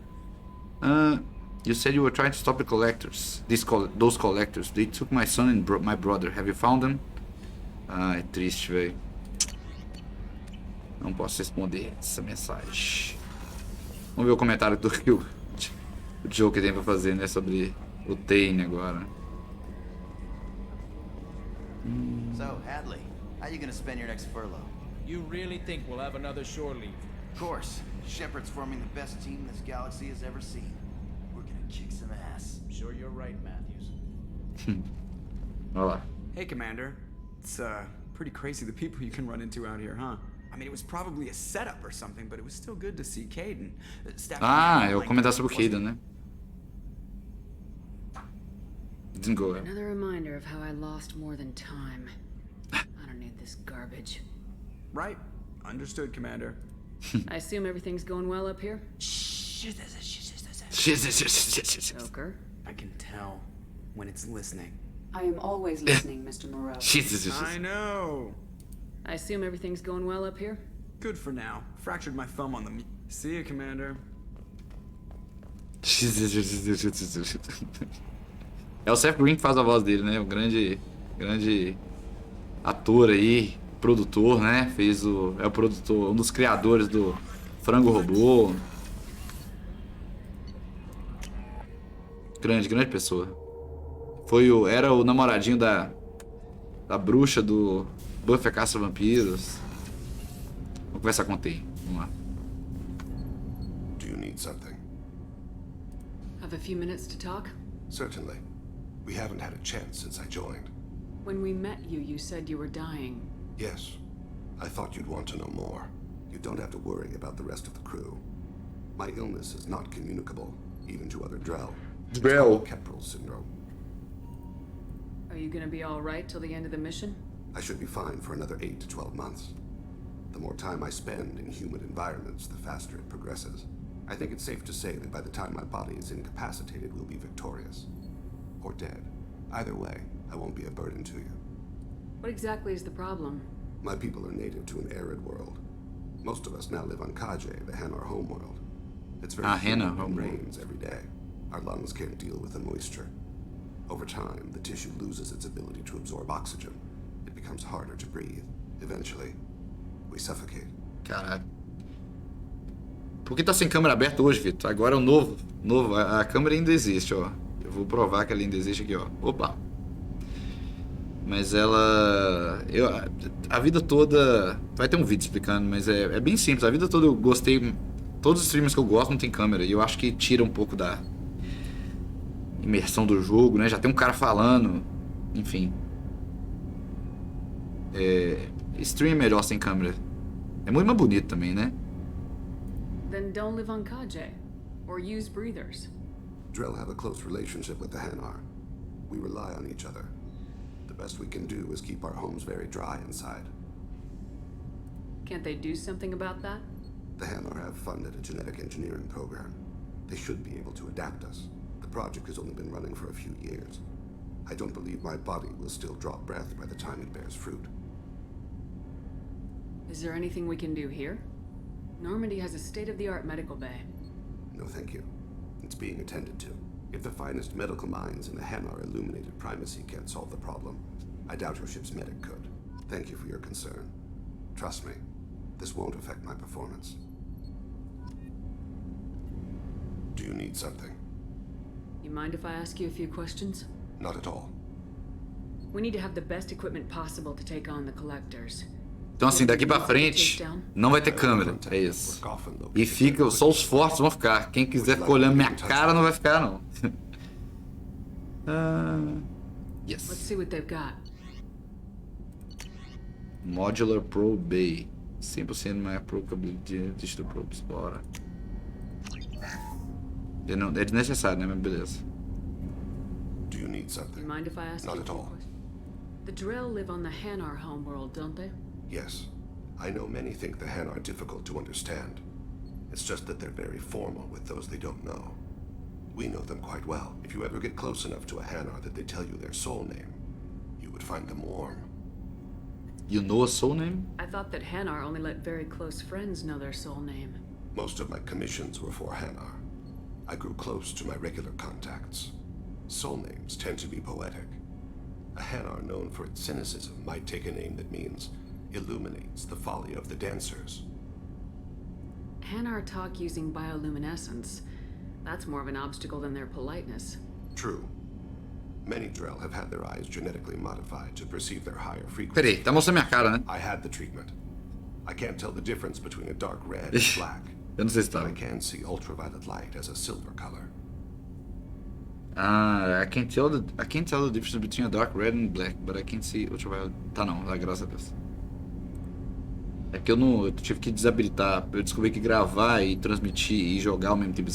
S1: you. You said you were trying to stop the collectors. Those collectors. They took my son and my brother. Have you found them? É triste, velho. Não posso responder essa mensagem. Vamos ver o comentário do que o Joker tem pra fazer, né? Sobre o Tane agora.
S16: So, Hadley, how you gonna spend your next furlough?
S17: You really think we'll have another shore leave?
S16: Of course. Shepard's forming the best team this galaxy has ever seen. We're gonna kick some ass.
S17: I'm sure you're right, Matthews.
S1: Olha lá.
S18: Hey, Commander. It's pretty crazy the people you can run into out here, huh? I mean, it was probably a setup or something, but it was still good to see Caden.
S1: É o comentário sobre o Caden, né? Didn't go well.
S2: Another reminder of how I lost more than time. I don't need this garbage.
S18: Right. Understood, Commander.
S2: I assume everything's going well up here? Joker?
S18: I can tell when it's listening.
S14: I am always listening, Mr. Moreau.
S18: I know.
S2: I assume everything's going well up here?
S18: Good for now. Fractured my thumb on the... See you, Commander.
S1: É o Seth Green que faz a voz dele, né? O grande ator aí, produtor, né? É o produtor, um dos criadores do Frango Robô. Grande pessoa. Era o namoradinho da bruxa do Buffy a Caça-Vampiros. Vou conversar com o Tane. Vamos lá.
S13: Do you need something?
S2: Have a few minutes to talk?
S13: Certainly. We haven't had a chance since I joined.
S2: When we met you, you said you were dying.
S13: Yes. I thought you'd want to know more. You don't have to worry about the rest of the crew. My illness is not communicable, even to other Drell.
S1: Drell.
S13: Keprel syndrome.
S2: Are you gonna be alright till the end of the mission?
S13: I should be fine for another 8 to 12 months. The more time I spend in humid environments, the faster it progresses. I think it's safe to say that by the time my body is incapacitated, we'll be victorious. Or dead. Either way, I won't be a burden to you.
S2: What exactly is the problem?
S13: My people are native to an arid world. Most of us now live on Kaje, the Hanar homeworld. It's very humid and rains every day. Our lungs can't deal with the moisture. Over time, the tissue loses its ability to absorb oxygen. It becomes harder to breathe. Eventually, we suffocate.
S1: Caralho. Por que tá sem câmera aberta hoje, Vitor? Agora é o novo. A câmera ainda existe, ó. Eu vou provar que ela ainda existe aqui, ó. Opa. Mas ela... a vida toda... Vai ter um vídeo explicando, mas é bem simples. A vida toda eu gostei... Todos os streamers que eu gosto não tem câmera. E eu acho que tira um pouco da imersão do jogo, né? Já tem um cara falando. Enfim. Stream é melhor sem câmera. É muito mais bonito também, né?
S2: Then don't live on Kaje. Or use breathers.
S13: Drell have a close relationship with the Hanar. We rely on each other. The best we can do is keep our homes very dry inside.
S2: Can't they do something about that?
S13: The Hanar have funded a genetic engineering program. They should be able to adapt us. The project has only been running for a few years. I don't believe my body will still draw breath by the time it bears fruit.
S2: Is there anything we can do here? Normandy has a state-of-the-art medical bay.
S13: No, thank you. It's being attended to. If the finest medical minds in the Hanar illuminated primacy can't solve the problem, I doubt your ship's medic could. Thank you for your concern. Trust me, this won't affect my performance. Do you need something?
S2: You mind if I ask you a few questions?
S13: Not at all.
S2: We need to have the best equipment possible to take on the collectors.
S1: Então assim, daqui pra frente não vai ter câmera, é isso. E fica, só os fortes vão ficar. Quem quiser ficar olhando minha cara não vai ficar, não. Yes.
S2: Let's see what they've got.
S1: Modular Probe Bay. 100% mais probability de probes, bora. É desnecessário, né? Mas beleza.
S13: Do you need something?
S2: You mind if I ask
S13: Not
S2: you
S13: at all.
S2: The Drell live on the Hanar homeworld, don't they?
S13: Yes. I know many think the Hanar are difficult to understand. It's just that they're very formal with those they don't know. We know them quite well. If you ever get close enough to a Hanar that they tell you their soul name, you would find them warm.
S1: You know a soul name?
S2: I thought that Hanar only let very close friends know their soul name.
S13: Most of my commissions were for Hanar. I grew close to my regular contacts. Soul names tend to be poetic. A Hanar known for its cynicism might take a name that means illuminates the folly of the dancers.
S2: Hanar talk using bioluminescence. That's more of an obstacle than their politeness.
S13: True. Many Drell have had their eyes genetically modified to perceive their higher frequency.
S1: Peraí, tá mostrando minha cara, né?
S13: I had the treatment. I can't tell the difference between a dark red and black.
S1: Eu não sei se tá.
S13: I can see ultraviolet light as a silver color.
S1: I can't tell the difference between a dark red and black, but I can see ultraviolet. Tá não, graças a Deus. É que eu tive que desabilitar. Eu descobri que gravar e transmitir e jogar ao mesmo tempo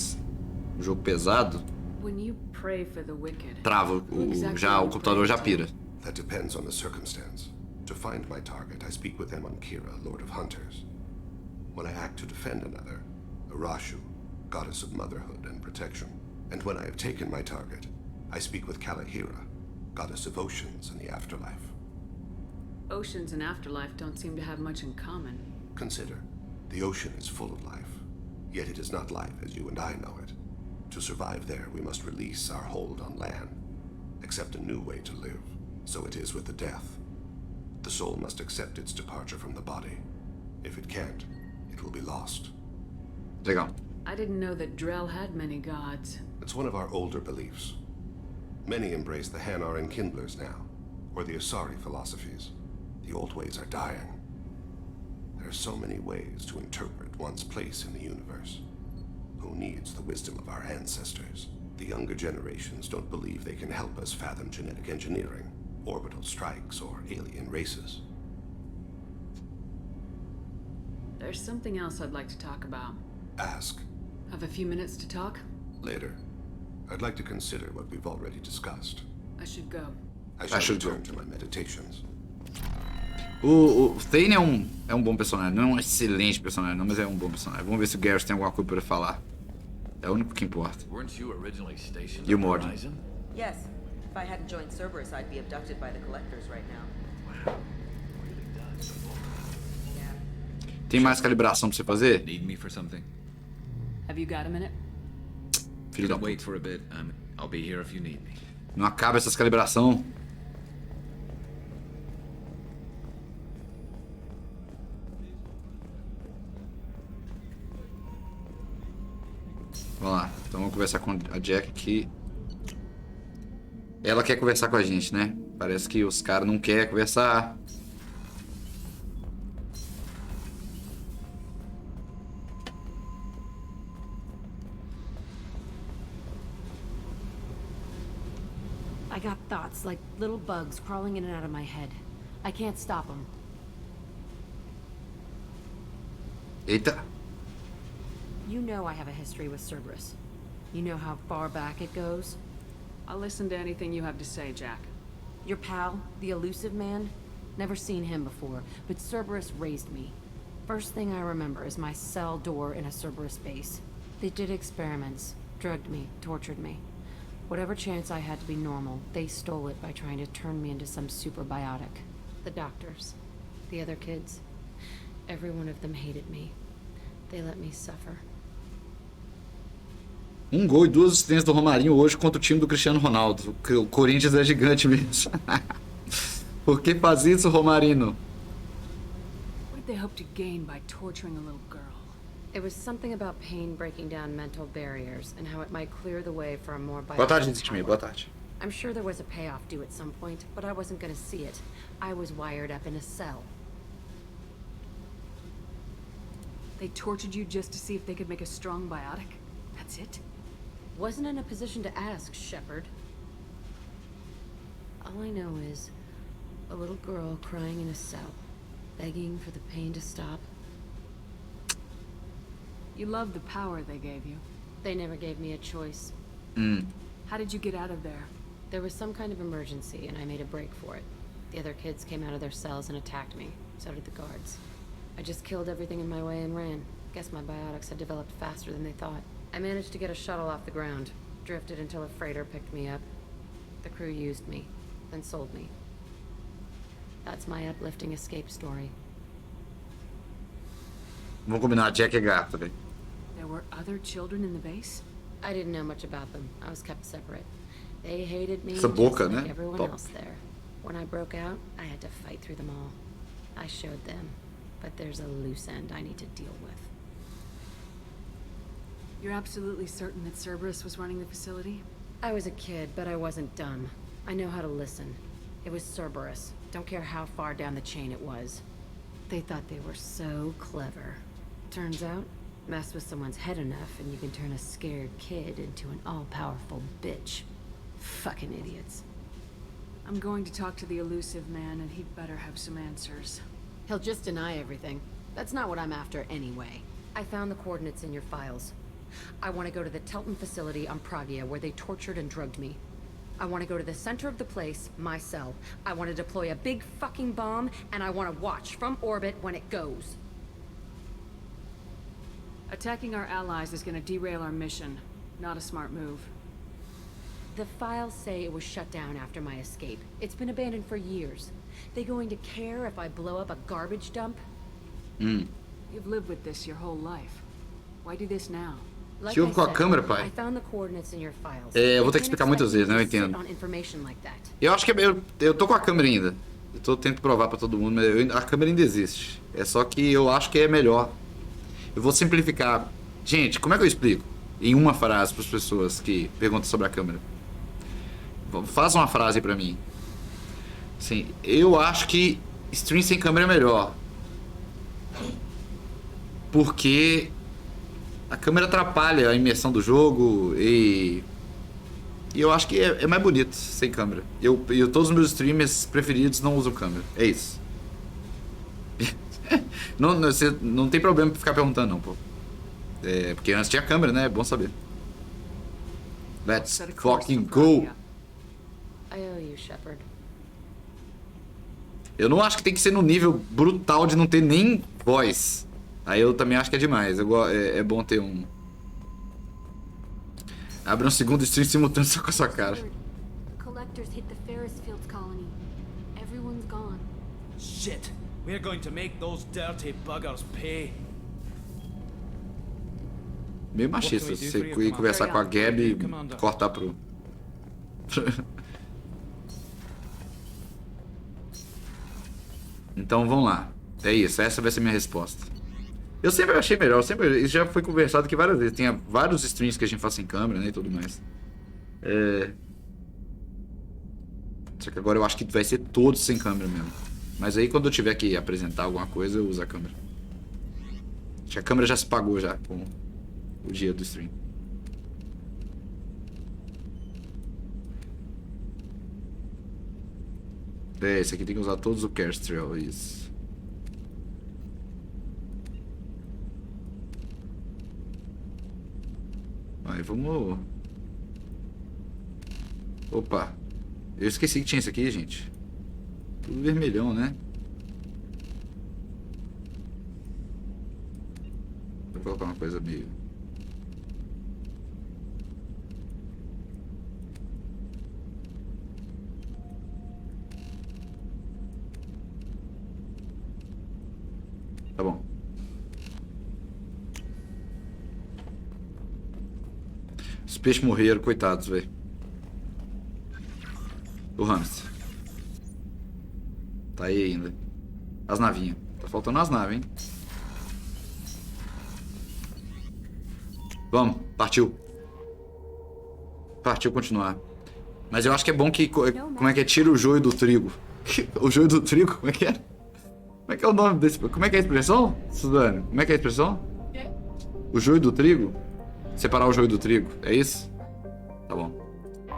S1: um jogo pesado
S2: When you pray for the wicked,
S1: trava, o computador já pira.
S13: That depends on the circumstance. To find my target, I speak with them on Kira, Lord of Hunters. When I act to defend another, Arashu, goddess of motherhood and protection. And when I have taken my target, I speak with Kalahira, goddess of oceans and the afterlife.
S2: Oceans and afterlife don't seem to have much in common.
S13: Consider, the ocean is full of life, yet it is not life as you and I know it. To survive there, we must release our hold on land, accept a new way to live. So it is with the death. The soul must accept its departure from the body. If it can't, it will be lost.
S1: Legal.
S2: I didn't know that Drell had many gods.
S13: It's one of our older beliefs. Many embrace the Hanar and Kindlers now, or the Asari philosophies. The old ways are dying. There are so many ways to interpret one's place in the universe. Who needs the wisdom of our ancestors? The younger generations don't believe they can help us fathom genetic engineering, orbital strikes, or alien races.
S2: There's something else I'd like to talk about.
S13: Ask.
S2: Have a few minutes to talk?
S13: Later. I'd like to consider what we've already discussed.
S2: I should go.
S13: I should return to my meditations.
S1: O Thane é um bom personagem, não é um excelente personagem, não, mas é um bom personagem. Vamos ver se o Garrus tem alguma coisa para falar. É o único que importa. E o Morden.
S19: Yes. If I hadn't joined Cerberus, I'd be abducted by the collectors right now. Wow.
S1: Tem mais calibração pra você fazer?
S20: Need me for something?
S2: Have you got a minute?
S1: Filho da
S20: Wait for a bit. I'll be here if you need me.
S1: Não acaba essas calibração. Vamos lá. Então vamos conversar com a Jack aqui. Ela quer conversar com a gente, né? Parece que os caras não querem conversar.
S21: I got thoughts like little bugs crawling in and out of my head. I can't stop them.
S1: Eita.
S21: You know I have a history with Cerberus. You know how far back it goes?
S2: I'll listen to anything you have to say, Jack.
S21: Your pal, the elusive man? Never seen him before, but Cerberus raised me. First thing I remember is my cell door in a Cerberus base. They did experiments, drugged me, tortured me. Whatever chance I had to be normal, they stole it by trying to turn me into some superbiotic. The doctors, the other kids, every one of them hated me. They let me suffer.
S1: Gol e 2 assistências do Romarinho hoje contra o time do Cristiano Ronaldo. O Corinthians é gigante mesmo. Por que faz isso, Romarino?
S2: What did they hope to gain by torturing a little girl?
S21: It was something about pain breaking down mental barriers and how it might clear the way for a more
S1: Boa tarde, time. Boa tarde.
S21: I'm sure there was a payoff due at some point, but I wasn't going to see it. I was wired up in a cell.
S2: They tortured you just to see if they could make a strong biotic? That's it?
S21: Wasn't in a position to ask, Shepard. All I know is a little girl crying in a cell, begging for the pain to stop.
S2: You love the power they gave you.
S21: They never gave me a choice.
S2: How did you get out of there?
S21: There was some kind of emergency, and I made a break for it. The other kids came out of their cells and attacked me. So did the guards. I just killed everything in my way and ran. Guess my biotics had developed faster than they thought. I managed to get a shuttle off the ground. Drifted until a freighter picked me up. The crew used me, then sold me. That's my uplifting escape story.
S1: Vamos combinar, Jack é gato, velho.
S2: There were other children in the base?
S21: I didn't know much about them. I was kept separate. They hated me
S1: Essa boca,
S21: just like
S1: né?
S21: everyone
S1: Top.
S21: else there. When I broke out, I had to fight through them all. I showed them, but there's a loose end I need to deal with.
S2: You're absolutely certain that Cerberus was running the facility?
S21: I was a kid, but I wasn't dumb. I know how to listen. It was Cerberus. Don't care how far down the chain it was. They thought they were so clever. Turns out, mess with someone's head enough and you can turn a scared kid into an all-powerful bitch. Fucking idiots.
S2: I'm going to talk to the elusive man, and he'd better have some answers.
S21: He'll just deny everything. That's not what I'm after anyway. I found the coordinates in your files. I want to go to the Telton facility on Pragia where they tortured and drugged me. I want to go to the center of the place, my cell. I want to deploy a big fucking bomb, and I want to watch from orbit when it goes.
S2: Attacking our allies is going to derail our mission. Not a smart move.
S21: The files say it was shut down after my escape. It's been abandoned for years. They going to care if I blow up a garbage dump?
S2: You've lived with this your whole life. Why do this now?
S21: Like
S1: Que houve
S21: I
S1: com a
S21: said,
S1: câmera, pai?
S21: I found the coordinates in your files.
S1: Eu vou ter que
S21: I
S1: explicar
S21: can't
S1: muitas vezes, né? Eu
S21: expect you to
S1: entendo.
S21: sit on information like that.
S1: Eu acho que eu tô com a câmera ainda. Eu tô tentando provar pra todo mundo, mas a câmera ainda existe. É só que eu acho que é melhor. Eu vou simplificar. Gente, como é que eu explico? Em uma frase pras pessoas que perguntam sobre a câmera. Faz uma frase pra mim. Assim, eu acho que stream sem câmera é melhor. Porque a câmera atrapalha a imersão do jogo e eu acho que é mais bonito sem câmera. Todos os meus streamers preferidos não usam câmera. É isso. Você não tem problema pra ficar perguntando, não, pô. Porque antes tinha câmera, né? É bom saber. Let's fucking go!
S21: I owe you, Shepard.
S1: Eu não acho que tem que ser no nível brutal de não ter nem voz. Aí eu também acho que é demais. É bom ter um... Abre um segundo stream simultâneo só com a sua cara.
S15: The collectors hit the Ferris Fields colony. Everyone's gone.
S17: Shit! We're going to make those dirty buggers pay.
S1: Meio machista você ir conversar com a Gabi e cortar pro... Então vamos lá. É isso, essa vai ser minha resposta. Eu sempre achei melhor, isso já foi conversado aqui várias vezes. Tem vários streams que a gente faz sem câmera, né, e tudo mais. Só que agora eu acho que vai ser todos sem câmera mesmo. Mas aí quando eu tiver que apresentar alguma coisa, eu uso a câmera. Acho que a câmera já se pagou já com o dia do stream. Esse aqui tem que usar todos o Kestrel, isso. Aí vamos... Opa. Eu esqueci que tinha isso aqui, gente. Tudo vermelhão, né? Vou colocar uma coisa meio... Tá bom. Os peixes morreram, coitados, velho. O hamster. Tá aí ainda. As navinhas. Tá faltando as naves, hein? Vamos, partiu. Partiu continuar. Mas eu acho que é bom que... Como é que é? Tira o joio do trigo. O joio do trigo? Como é que é? Como é que é o nome desse... Como é que é a expressão, Suzanne? Como é que é a expressão? O joio do trigo? Separar o joio do trigo, é isso? Tá bom.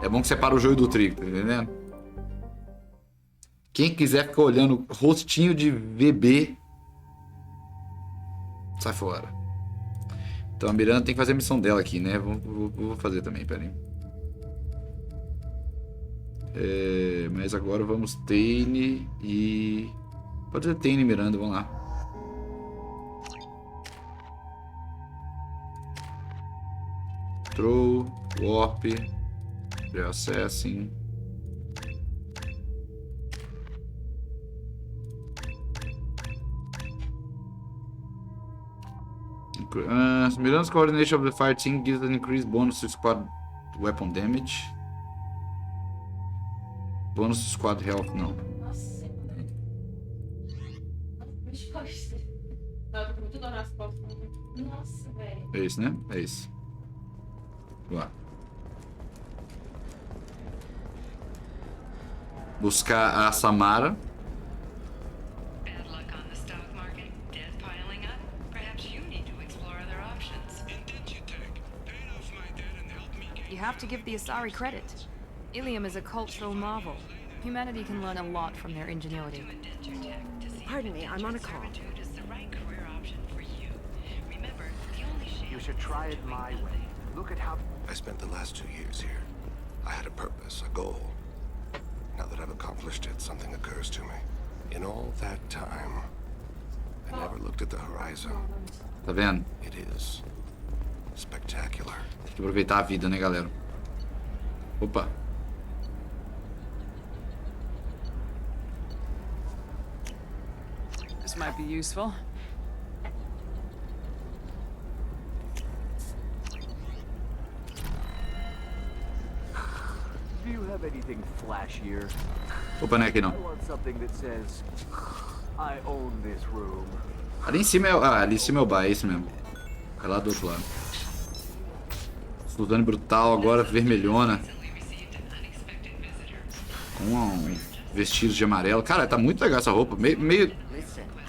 S1: É bom que separa o joio do trigo, tá entendendo? Quem quiser ficar olhando rostinho de bebê, sai fora. Então a Miranda tem que fazer a missão dela aqui, né? Vou fazer também, peraí. Mas agora vamos Tane e... Pode ser Tane e Miranda, vamos lá. Throw, Warp, Reassessing. Miranda's coordination of the fire team gives an increased bonus to squad weapon damage. Bônus to squad health, não.
S8: Nossa. Nossa, velho.
S1: É isso, né? É isso. Vamos lá. Buscar a Samara.
S22: You have to give the Asari credit. Ilium is a cultural marvel. Humanity can learn a lot from their ingenuity.
S23: Pardon me, I'm on a call.
S16: You should try it my way. Look at how...
S13: I spent the last 2 years here. I had a purpose, a goal. Now that I've accomplished it, something occurs to me. In all that time, I never looked at the horizon.
S1: Tá vendo?
S13: It is spectacular.
S1: Tem que aproveitar a vida, né, galera? Opa.
S22: This might be useful.
S16: Do you have anything flashier?
S1: Opa, não é aqui não.
S16: I want something that says, I own this room.
S1: Ali em cima é... Ah, ali em cima é o bar, é isso mesmo. É lá do outro lado. Suzanne Brutal agora vermelhona. Com um vestido de amarelo. Cara, tá muito legal essa roupa. Meio...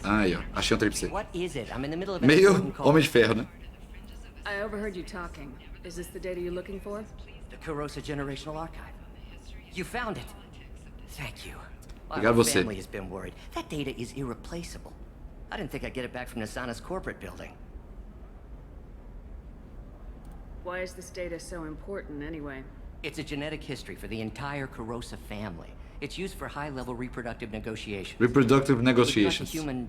S1: Aí, ó. Achei um tripsy. Meio Homem de Ferro, né?
S2: I overheard you talking. Is this the data you're looking for?
S4: The Kurosa Generational Archive. You found it. Thank you.
S1: Obrigado
S4: My
S1: você.
S4: family has been worried. That data is irreplaceable. I didn't think I'd get it back from Nasana's corporate building.
S2: Why is this data so important anyway?
S4: It's a genetic history for the entire Kurosa family. It's used for high-level reproductive negotiations.
S1: Reproductive
S4: We've got
S1: negotiations.
S4: the human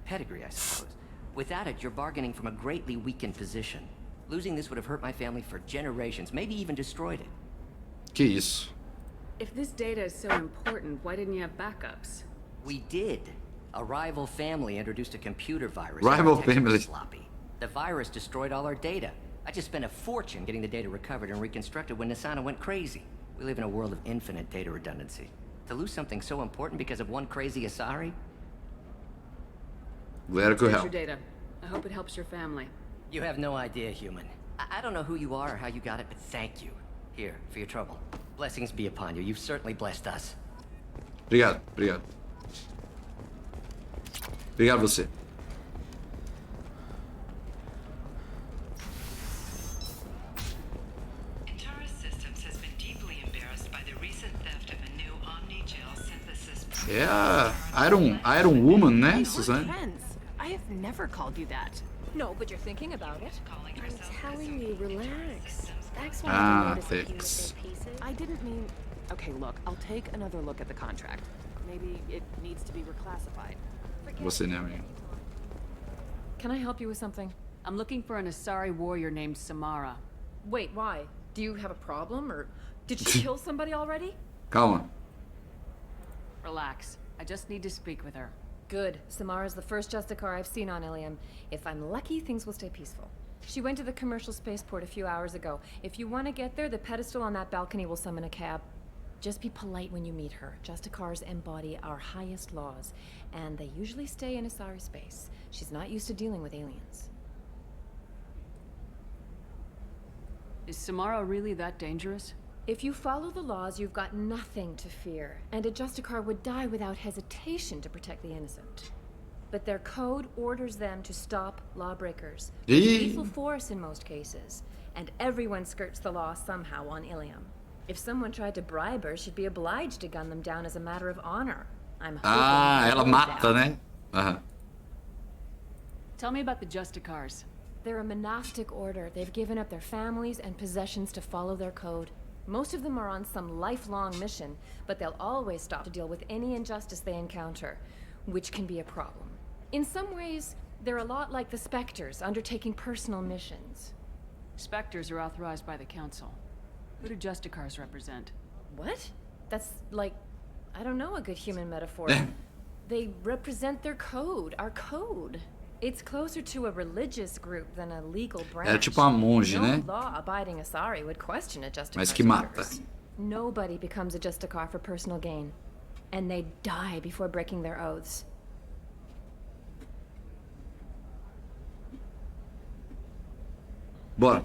S4: pedigree, I suppose. Without it, you're bargaining from a greatly weakened position. Losing this would have hurt my family for generations, maybe even destroyed it.
S1: Que isso?
S2: If this data is so important, why didn't you have backups?
S4: We did. A rival family introduced a computer virus.
S1: Rival
S4: Our textbook
S1: family.
S4: Sloppy. The virus destroyed all our data. I just spent a fortune getting the data recovered and reconstructed when Nasana went crazy. We live in a world of infinite data redundancy. To lose something so important because of one crazy Asari?
S1: Glad I could
S2: Here's
S1: help.
S2: your data. I hope it helps your family.
S4: You have no idea, human. I don't know who you are or how you got it, but thank you. Here, for your trouble. Blessings be upon you. You've certainly blessed us.
S1: Obrigado, obrigado. Obrigado você. É a Iron Woman, né, Suzanne?
S22: I have never called you that.
S23: No, but you're thinking about it. I'm telling you, relax. That's why I noticed
S1: thanks.
S23: I didn't mean... Okay, look, I'll take another look at the contract. Maybe it needs to be reclassified.
S1: Você, né, amigo?
S2: Can I help you with something? I'm looking for an Asari warrior named Samara.
S23: Wait, why? Do you have a problem, or did she kill somebody already?
S1: Calma.
S2: Relax. I just need to speak with her.
S23: Good. Samara's the first Justicar I've seen on Ilium. If I'm lucky, things will stay peaceful. She went to the commercial spaceport a few hours ago. If you want to get there, the pedestal on that balcony will summon a cab. Just be polite when you meet her. Justicars embody our highest laws, and they usually stay in Asari space. She's not used to dealing with aliens.
S2: Is Samara really that dangerous?
S23: If you follow the laws, you've got nothing to fear, and a Justicar would die without hesitation to protect the innocent. But their code orders them to stop lawbreakers. With lethal force in most cases, and everyone skirts the law somehow on Ilium. If someone tried to bribe her, she'd be obliged to gun them down as a matter of honor. I'm hoping
S1: Ela mata, né? Aham.
S2: Tell me about the Justicars.
S23: They're a monastic order. They've given up their families and possessions to follow their code. Most of them are on some lifelong mission, but they'll always stop to deal with any injustice they encounter, which can be a problem. In some ways, they're a lot like the Spectres, undertaking personal missions.
S2: Spectres are authorized by the Council. Who do Justicars represent?
S23: What? That's like, I don't know, a good human metaphor. They represent their code, our code. It's closer to a religious group than a legal branch.
S1: É tipo uma monge,
S23: no
S1: né?
S23: law-abiding Asari would question a Justicar.
S1: Mas que mata.
S23: Nobody becomes a Justicar for personal gain. And they die before breaking their oaths.
S1: Bora.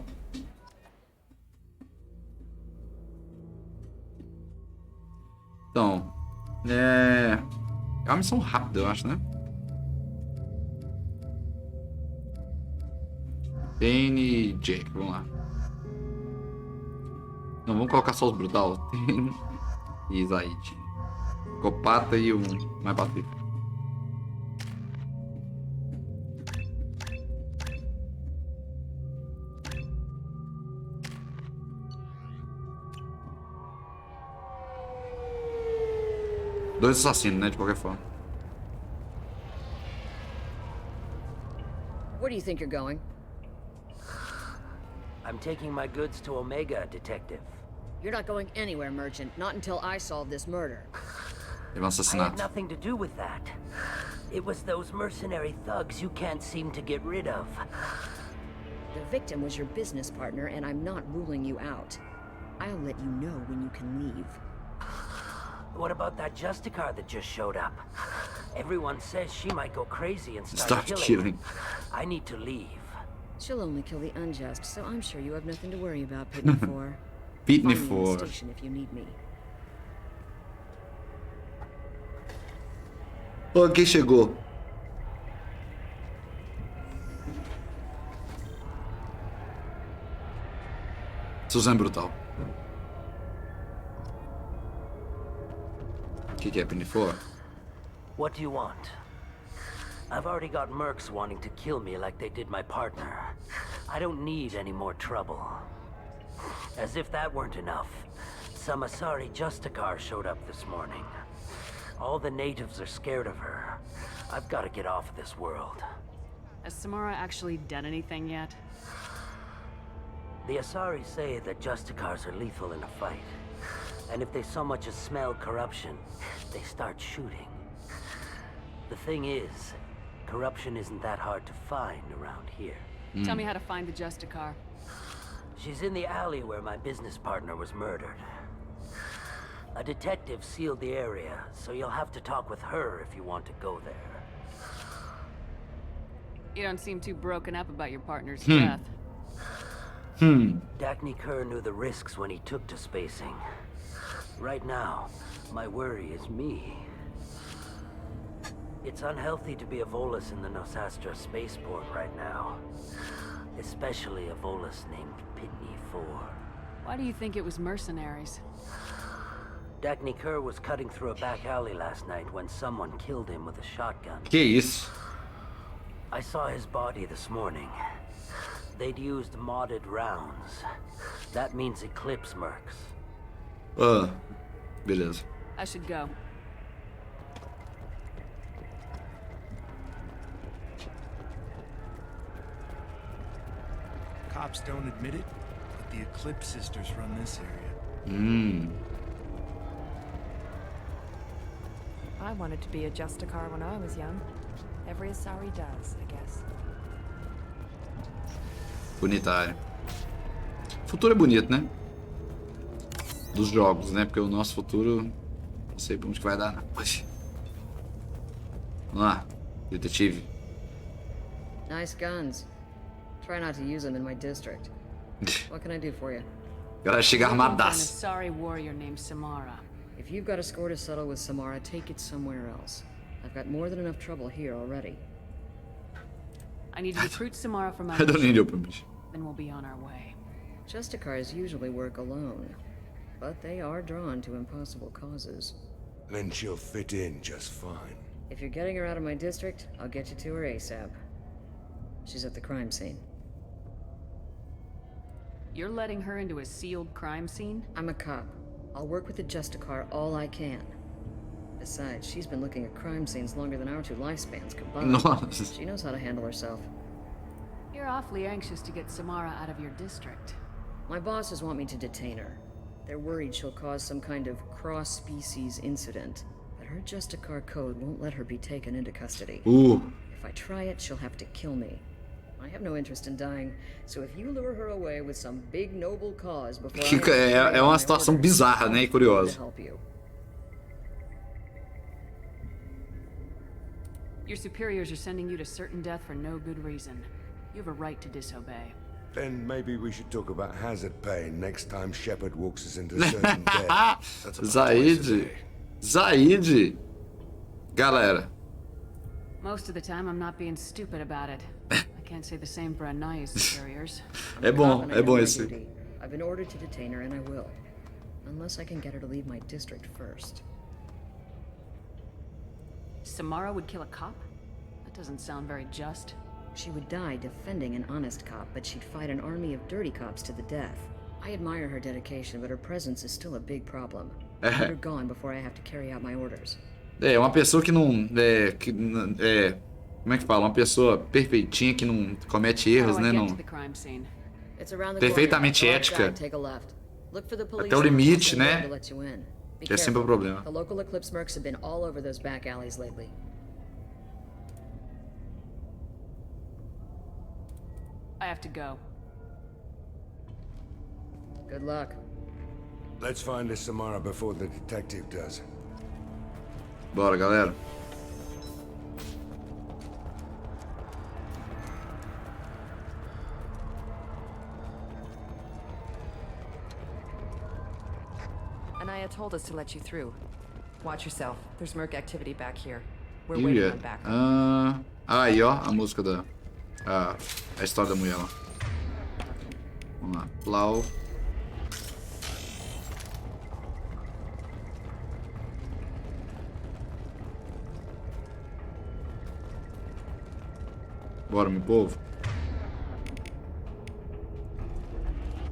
S1: Então, é uma missão rápida, eu acho, né? Bane e Jake, vamos lá. Não, vamos colocar só os Brutal. Bane e Zaid. Copata e o mais batido. Dois assassinos, né? De qualquer forma.
S5: Where do you think you're going?
S6: I'm taking my goods to Omega, Detective.
S5: You're not going anywhere, Merchant. Not until I solve this murder.
S6: I had nothing to do with that. It was those mercenary thugs you can't seem to get rid of.
S5: The victim was your business partner, and I'm not ruling you out. I'll let you know when you can leave.
S6: What about that Justicar that just showed up? Everyone says she might go crazy and start killing. I need to leave.
S5: She'll only kill the unjust, so I'm sure you have nothing to worry about, Pitney 4.
S1: Pitney
S5: Find me in
S1: 4.
S5: the station if you need me.
S1: Ô, quem chegou? Suzanne Brutal. O que é Pitney 4?
S6: What do you want? I've already got mercs wanting to kill me like they did my partner. I don't need any more trouble. As if that weren't enough, some Asari Justicar showed up this morning. All the natives are scared of her. I've got to get off of this world.
S2: Has Samara actually done anything yet?
S6: The Asari say that Justicars are lethal in a fight. And if they so much as smell corruption, they start shooting. The thing is, corruption isn't that hard to find around here.
S2: Tell me how to find the Justicar.
S6: She's in the alley where my business partner was murdered. A detective sealed the area, so you'll have to talk with her if you want to go there.
S2: You don't seem too broken up about your partner's death.
S6: Dagny Kerr knew the risks when he took to spacing. Right now, my worry is me. It's unhealthy to be a Volus in the Nosastra spaceport right now. Especially a Volus named Pitney 4.
S2: Why do you think it was mercenaries?
S6: Dagny Kerr was cutting through a back alley last night when someone killed him with a shotgun.
S1: Que isso?
S6: I saw his body this morning. They'd used modded rounds. That means Eclipse mercs.
S1: Beleza.
S2: I should go.
S17: Cops don't admit it, but the Eclipse sisters run this area.
S23: I wanted to be a Justicar when I was young. Every Asari does, I guess.
S1: Bonitário. Futuro é bonito, né? Dos jogos, né? Porque o nosso futuro... Não sei pra onde que vai dar, não. Vamos lá. Detetive.
S5: Nice guns. Try not to use them in my district. What can I do for you?
S1: Galera, chega armadaço.
S2: Asari warrior named Samara.
S5: If you've got a score to settle with Samara, take it somewhere else. I've got more than enough trouble here already.
S2: I need to recruit Samara from my
S1: I don't need your permission.
S2: Then we'll be on our way.
S5: Justicars usually work alone, but they are drawn to impossible causes.
S7: Then she'll fit in just fine.
S5: If you're getting her out of my district, I'll get you to her ASAP. She's at the crime scene.
S2: You're letting her into a sealed crime scene?
S5: I'm a cop. I'll work with the Justicar all I can. Besides, she's been looking at crime scenes longer than our two lifespans combined.
S1: Nossa.
S5: She knows how to handle herself.
S2: You're awfully anxious to get Samara out of your district.
S5: My bosses want me to detain her. They're worried she'll cause some kind of cross-species incident, but her Justicar code won't let her be taken into custody. If I try it, she'll have to kill me. I have no interest in dying, so if you lure her away with some big noble cause before
S1: É uma situação bizarra, né, e curiosa.
S2: Your superiors are sending you to certain death for no good reason. You have a right to disobey.
S7: Then maybe we should talk about hazard pay next time Shepard walks us into certain death.
S1: Zaid. Galera.
S2: Most of the time I'm not being stupid about it. I can't say the same for Anaya's superiors.
S1: É bom esse.
S5: I've been ordered to detain her and I will. Unless I can get her to leave my district first.
S2: Samara would kill a cop? That doesn't sound very just.
S5: She would die defending an honest cop, but she'd fight an army of dirty cops to the death. I admire her dedication, but her presence is still a big problem. Get her gone before I have to carry out my orders.
S1: É uma pessoa que não... como é que fala? Uma pessoa perfeitinha que não comete erros, né? Não... Perfeitamente ética. Até o limite, né? É sempre o problema.
S5: The local Eclipse mercs have been all over those back alleys lately.
S2: I have to go.
S5: Good luck.
S7: Let's find this Samara before the detective does.
S1: Bora, galera.
S23: Anaya told us to let you through. Watch yourself. There's merc activity back here. We're waiting on backup.
S1: Aí, ó, a música da... a história da mulher lá. Vamos lá. Plau. Bora, meu povo.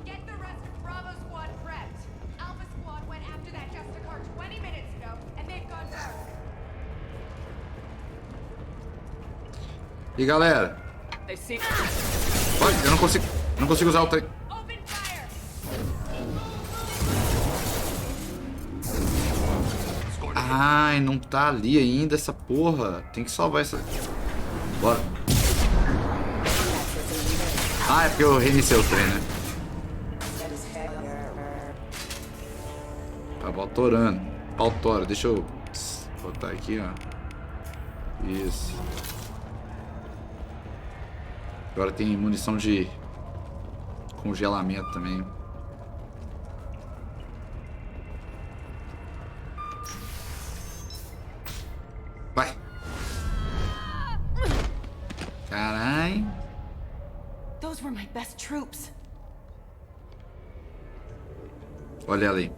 S10: Get the rest of Bravo Squad prepped. Alpha Squad went after that Justicar 20 minutes ago, and they've gone dark.
S1: E galera? Vai, eu não consigo usar o trem. Ai, não tá ali ainda essa porra. Tem que salvar essa. Bora. Ah, é porque eu reiniciei o trem, né? Tava autorando. Pautora, deixa eu botar aqui, ó. Isso. Agora tem munição de congelamento também. Vai. Carai.
S21: Those were my best troops.
S1: Olha ela aí.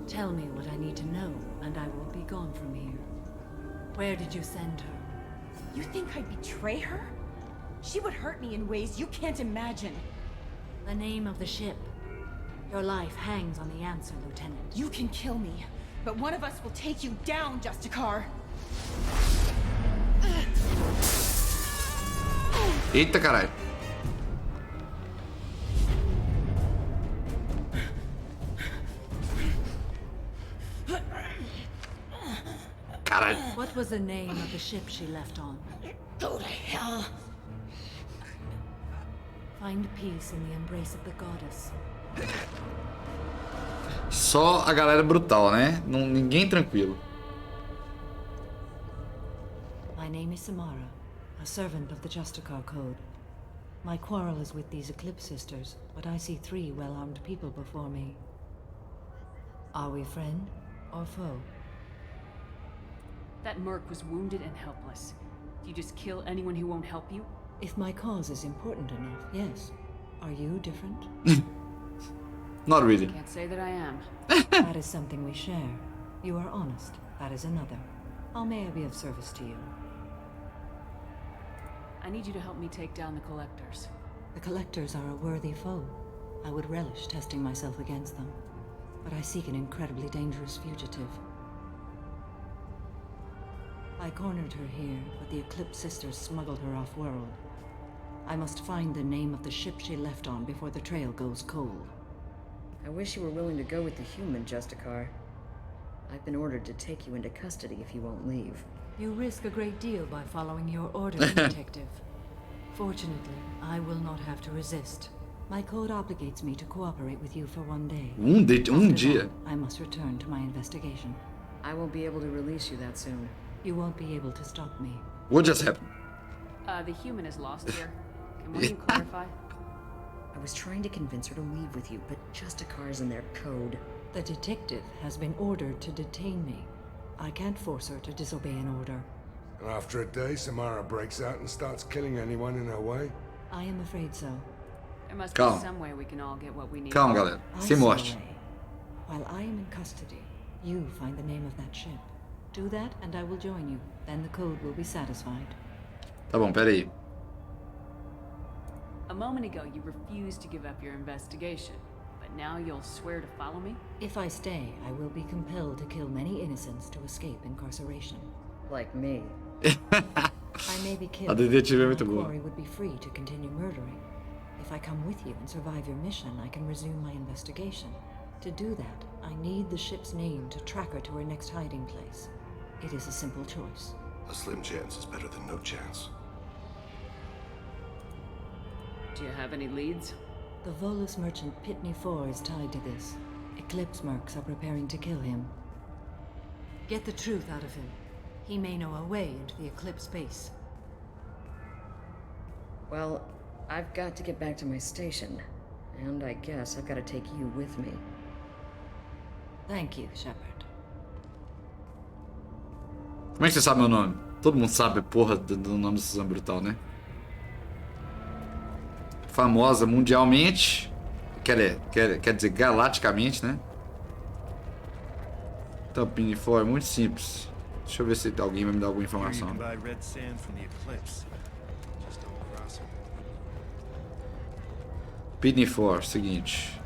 S3: Tell me what I need to know, and I will be gone from here. Where did you send her?
S23: You think I'd betray her? She would hurt me in ways you can't imagine.
S3: The name of the ship. Your life hangs on the answer, Lieutenant.
S23: You can kill me, but one of us will take you down, Justicar.
S1: Eita, caralho. Caralho.
S3: What was the name of the ship she left on?
S23: Go to hell.
S3: Find peace in the embrace of the goddess.
S1: Só a galera brutal, né? Ninguém tranquilo.
S3: My name is Samara, a servant of the Justicar Code. My quarrel is with these Eclipse sisters, but I see 3 well-armed people before me. Are we friend or foe?
S2: That merc was wounded and helpless. Do you just kill anyone who won't help you?
S3: If my cause is important enough, yes. Are you different?
S1: Not really.
S2: Can't say that I am.
S3: That is something we share. You are honest. That is another. How may I be of service to you?
S2: I need you to help me take down the collectors.
S3: The collectors are a worthy foe. I would relish testing myself against them. But I seek an incredibly dangerous fugitive. I cornered her here, but the Eclipse sisters smuggled her off-world. I must find the name of the ship she left on before the trail goes cold.
S5: I wish you were willing to go with the human, Justicar. I've been ordered to take you into custody if you won't leave.
S3: You risk a great deal by following your orders, Detective. Fortunately, I will not have to resist. My code obligates me to cooperate with you for 1 day.
S1: Dia.
S3: That, I must return to my investigation.
S5: I won't be able to release you that soon.
S3: You won't be able to stop me.
S1: What just happened?
S2: The human is lost here. Can one of you clarify?
S5: I was trying to convince her to leave with you, but Justicar's in their code.
S3: The detective has been ordered to detain me. I can't force her to disobey an order.
S7: And after a day, Samara breaks out and starts killing anyone in her way?
S3: I am afraid so.
S2: There must be some way we can all get what we need.
S1: Calma, galera. Sem morte.
S3: While I am in custody, you find the name of that ship. Do that and I will join you. Then the code will be satisfied.
S1: Tá bom, pera aí.
S2: A moment ago, you refused to give up your investigation, but now you'll swear to follow me?
S3: If I stay, I will be compelled to kill many innocents to escape incarceration.
S5: Like me.
S3: I may be killed,
S1: A detetive é muito
S3: but my
S1: boa.
S3: quarry would be free to continue murdering. If I come with you and survive your mission, I can resume my investigation. To do that, I need the ship's name to track her to her next hiding place. It is a simple choice.
S13: A slim chance is better than no chance.
S2: Do you have any leads?
S3: The Volus merchant Pitney 4 is tied to this. Eclipse mercs are preparing to kill him. Get the truth out of him. He may know a way into the Eclipse base.
S5: Well, I've got to get back to my station. And I guess I've got to take you with me.
S3: Thank you, Shepard.
S1: Como é que você sabe meu nome? Todo mundo sabe a porra do nome de Suzanne Brutal, né? Famosa mundialmente. Quer dizer, galaticamente, né? Então, Pinifore é muito simples. Deixa eu ver se alguém vai me dar alguma informação. Pinifore, seguinte.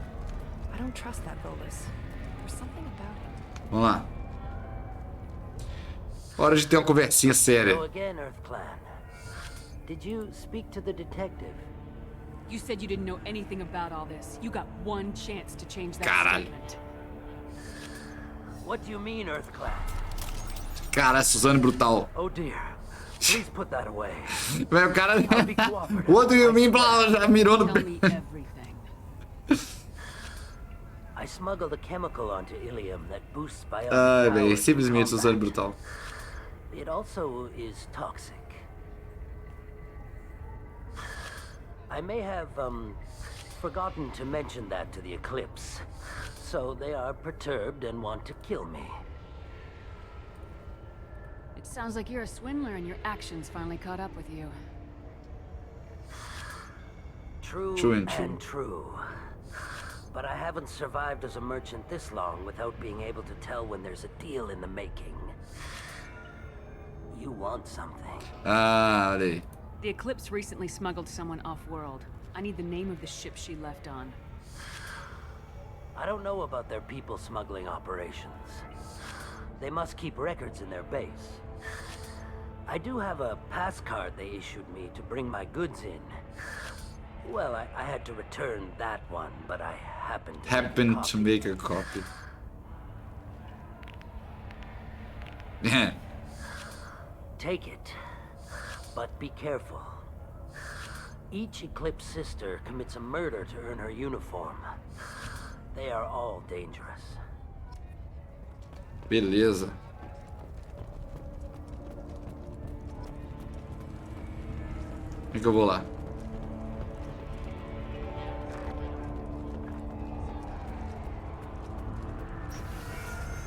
S22: I don't trust that Volus. There's something about him.
S1: Vamos lá. Hora de ter uma conversinha séria.
S6: So again, Earth Clan. Did you speak to the detective?
S2: You said you didn't know anything about all this. You got one chance to change that
S1: Caralho.
S2: statement.
S6: What do you mean, Earth Clan?
S1: Cara, Suzanne Brutal.
S6: Oh dear. Please put that away.
S1: Velho, o cara. What do you mean? Já mirou no.
S2: Tell me everything.
S6: I smuggled a chemical onto Ilium that boosts biology.
S1: Ai, velho, simplesmente Suzanne Brutal.
S6: It also is toxic. I may have, forgotten to mention that to the Eclipse. So they are perturbed and want to kill me.
S2: It sounds like you're a swindler and your actions finally caught up with you.
S6: True and true. But I haven't survived as a merchant this long without being able to tell when there's a deal in the making. You want something.
S1: Ah, olha aí.
S2: The Eclipse recently smuggled someone off-world. I need the name of the ship she left on.
S6: I don't know about their people smuggling operations. They must keep records in their base. I do have a pass card they issued me to bring my goods in. Well, I had to return that one, but I happened to
S1: make a copy.
S6: Take it, but be careful. Each Eclipse sister commits a murder to earn her uniform. They are all dangerous.
S1: Beleza. Como é que eu vou lá?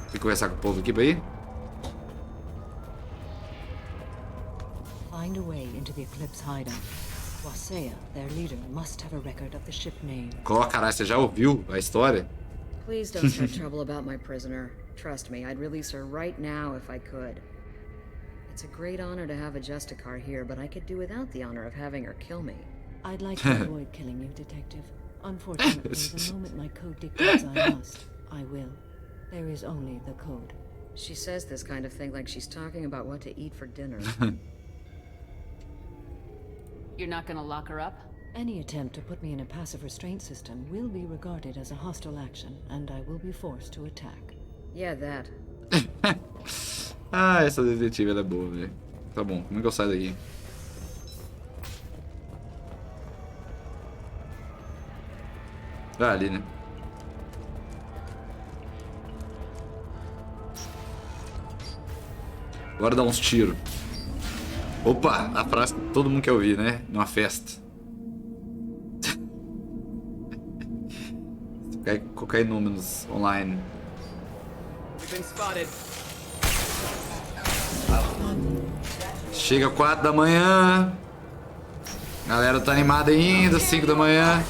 S1: Tem que conversar com o povo aqui pra ir?
S3: Find a way into the Eclipse hideout. Wasea, their leader, must have a record of the ship name.
S1: Caralho, você já ouviu a história?
S5: Please don't start trouble about my prisoner. Trust me, I'd release her right now if I could. It's a great honor to have a Justicar here, but I could do without the honor of having her kill me.
S3: I'd like to avoid killing you, Detective. Unfortunately, the moment my code dictates I must, I will. There is only the code.
S5: She says this kind of thing like she's talking about what to eat for dinner.
S2: You're not gonna lock her up?
S3: Any attempt to put me in a passive restraint system will be regarded as a hostile action, and I will be forced to attack.
S5: Yeah, that.
S1: Ah, essa detetive ela é boa, velho. Tá bom, como é que eu saio daqui? Ah, ali, né? Agora dá uns tiros. Opa, a frase que todo mundo quer ouvir, né? Numa festa. Qualquer números online. Chega 4 da manhã. Galera tá animada ainda, 5 da manhã.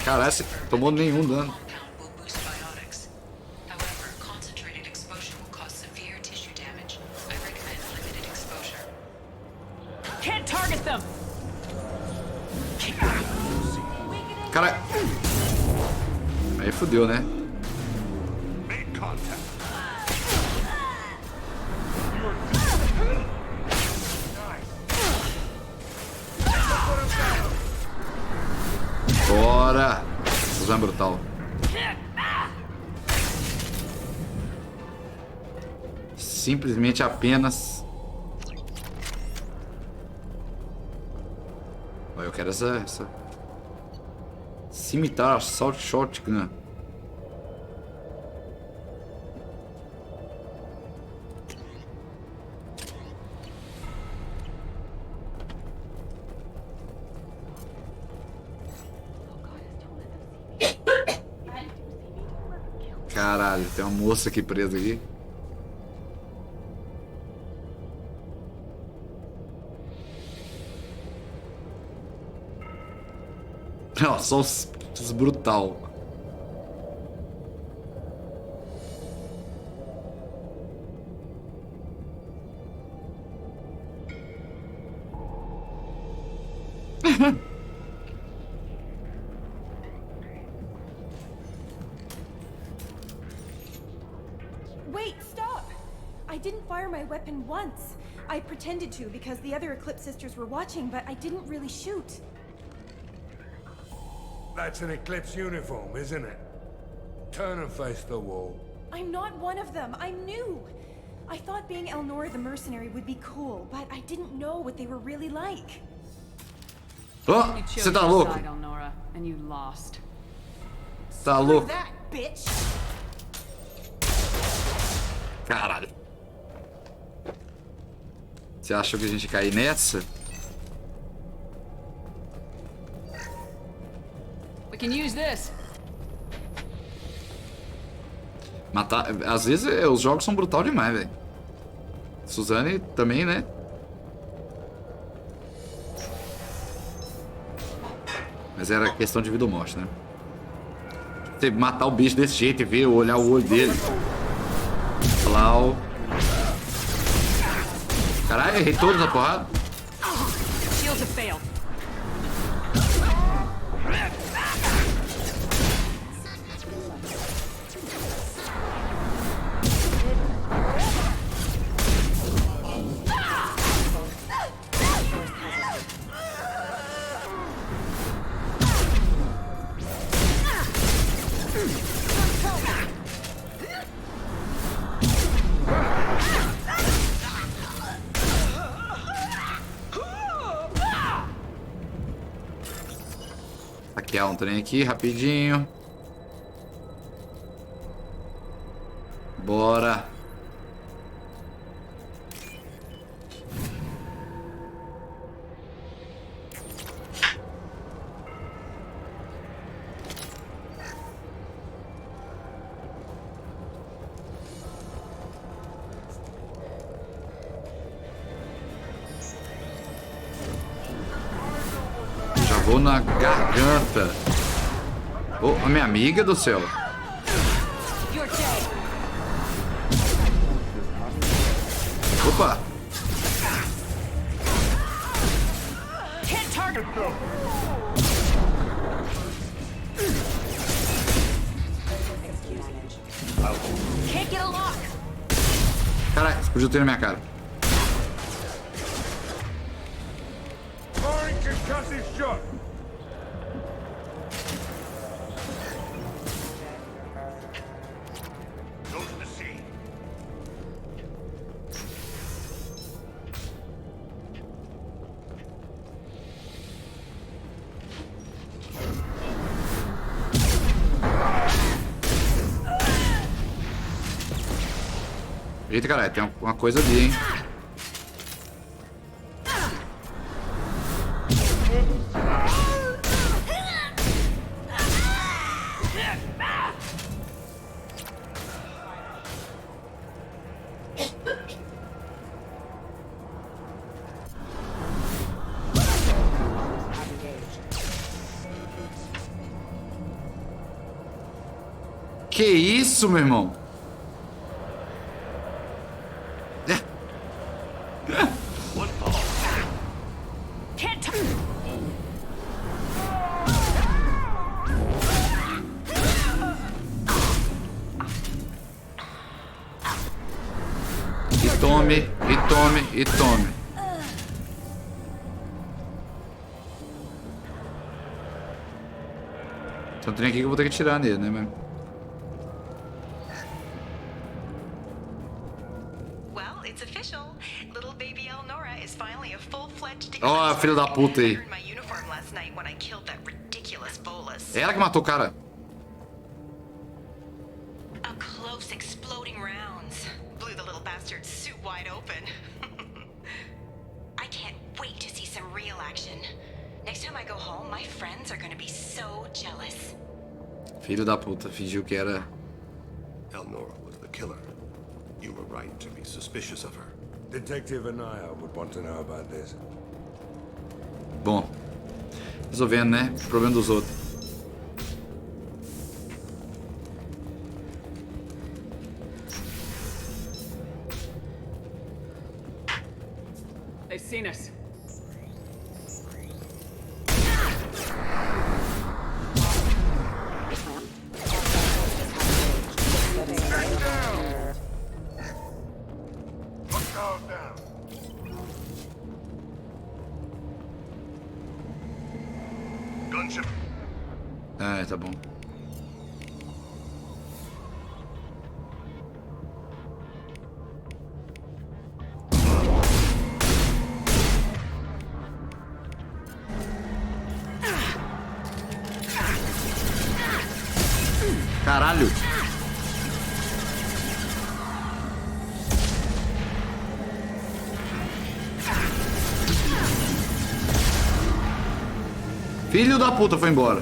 S1: Caralho, você tomou nenhum dano. Cara, aí fudeu, né? Bora! Suzanne Brutal. Simplesmente apenas. Eu quero essa. Cimitar Assault Shotgun. Caralho, tem uma moça aqui presa aqui. Não, só os brutal.
S9: Wait, stop! I didn't fire my weapon once. I pretended to because the other Eclipse sisters were watching, but I didn't really shoot.
S7: That's an Eclipse uniform, isn't it? Turn and face the wall.
S9: I'm not one of them. I'm new. I thought being Elnora the mercenary would be cool, but I didn't know what they were really like.
S1: Oh, você tá louco?
S2: Elnora, and you lost.
S1: Tá louco?
S9: That bitch.
S1: Caralho. Você achou que a gente ia cair nessa?
S22: We can use this.
S1: Matar... Às vezes os jogos são brutal demais, velho. Suzanne também, né? Mas era questão de vida ou morte, né? Você matar o bicho desse jeito e ver, olhar o olho dele. Flau. Caralho, errei todos a porrada.
S22: Shields have failed.
S1: Aqui há um trem aqui, rapidinho. Bora. Já vou na garganta. Oh, a minha amiga do céu. Opa! Caralho, explodiu tudo na minha cara. Eita, caralho, tem uma coisa ali, hein? Que isso, meu irmão? E tome, e tome, e tome. Então tem aqui que eu vou ter que tirar nele, né, mano? Ó, a filha da puta aí. É ela que matou o cara. Filho da puta, fingiu que era.
S13: Elnora was the killer. You were right to be suspicious of her.
S7: Detective Anaya would want to know about this.
S1: Bom, resolvendo, né? O problema dos outros.
S22: They've seen us.
S1: Ah, tá bom. Caralho. Filho da puta foi embora.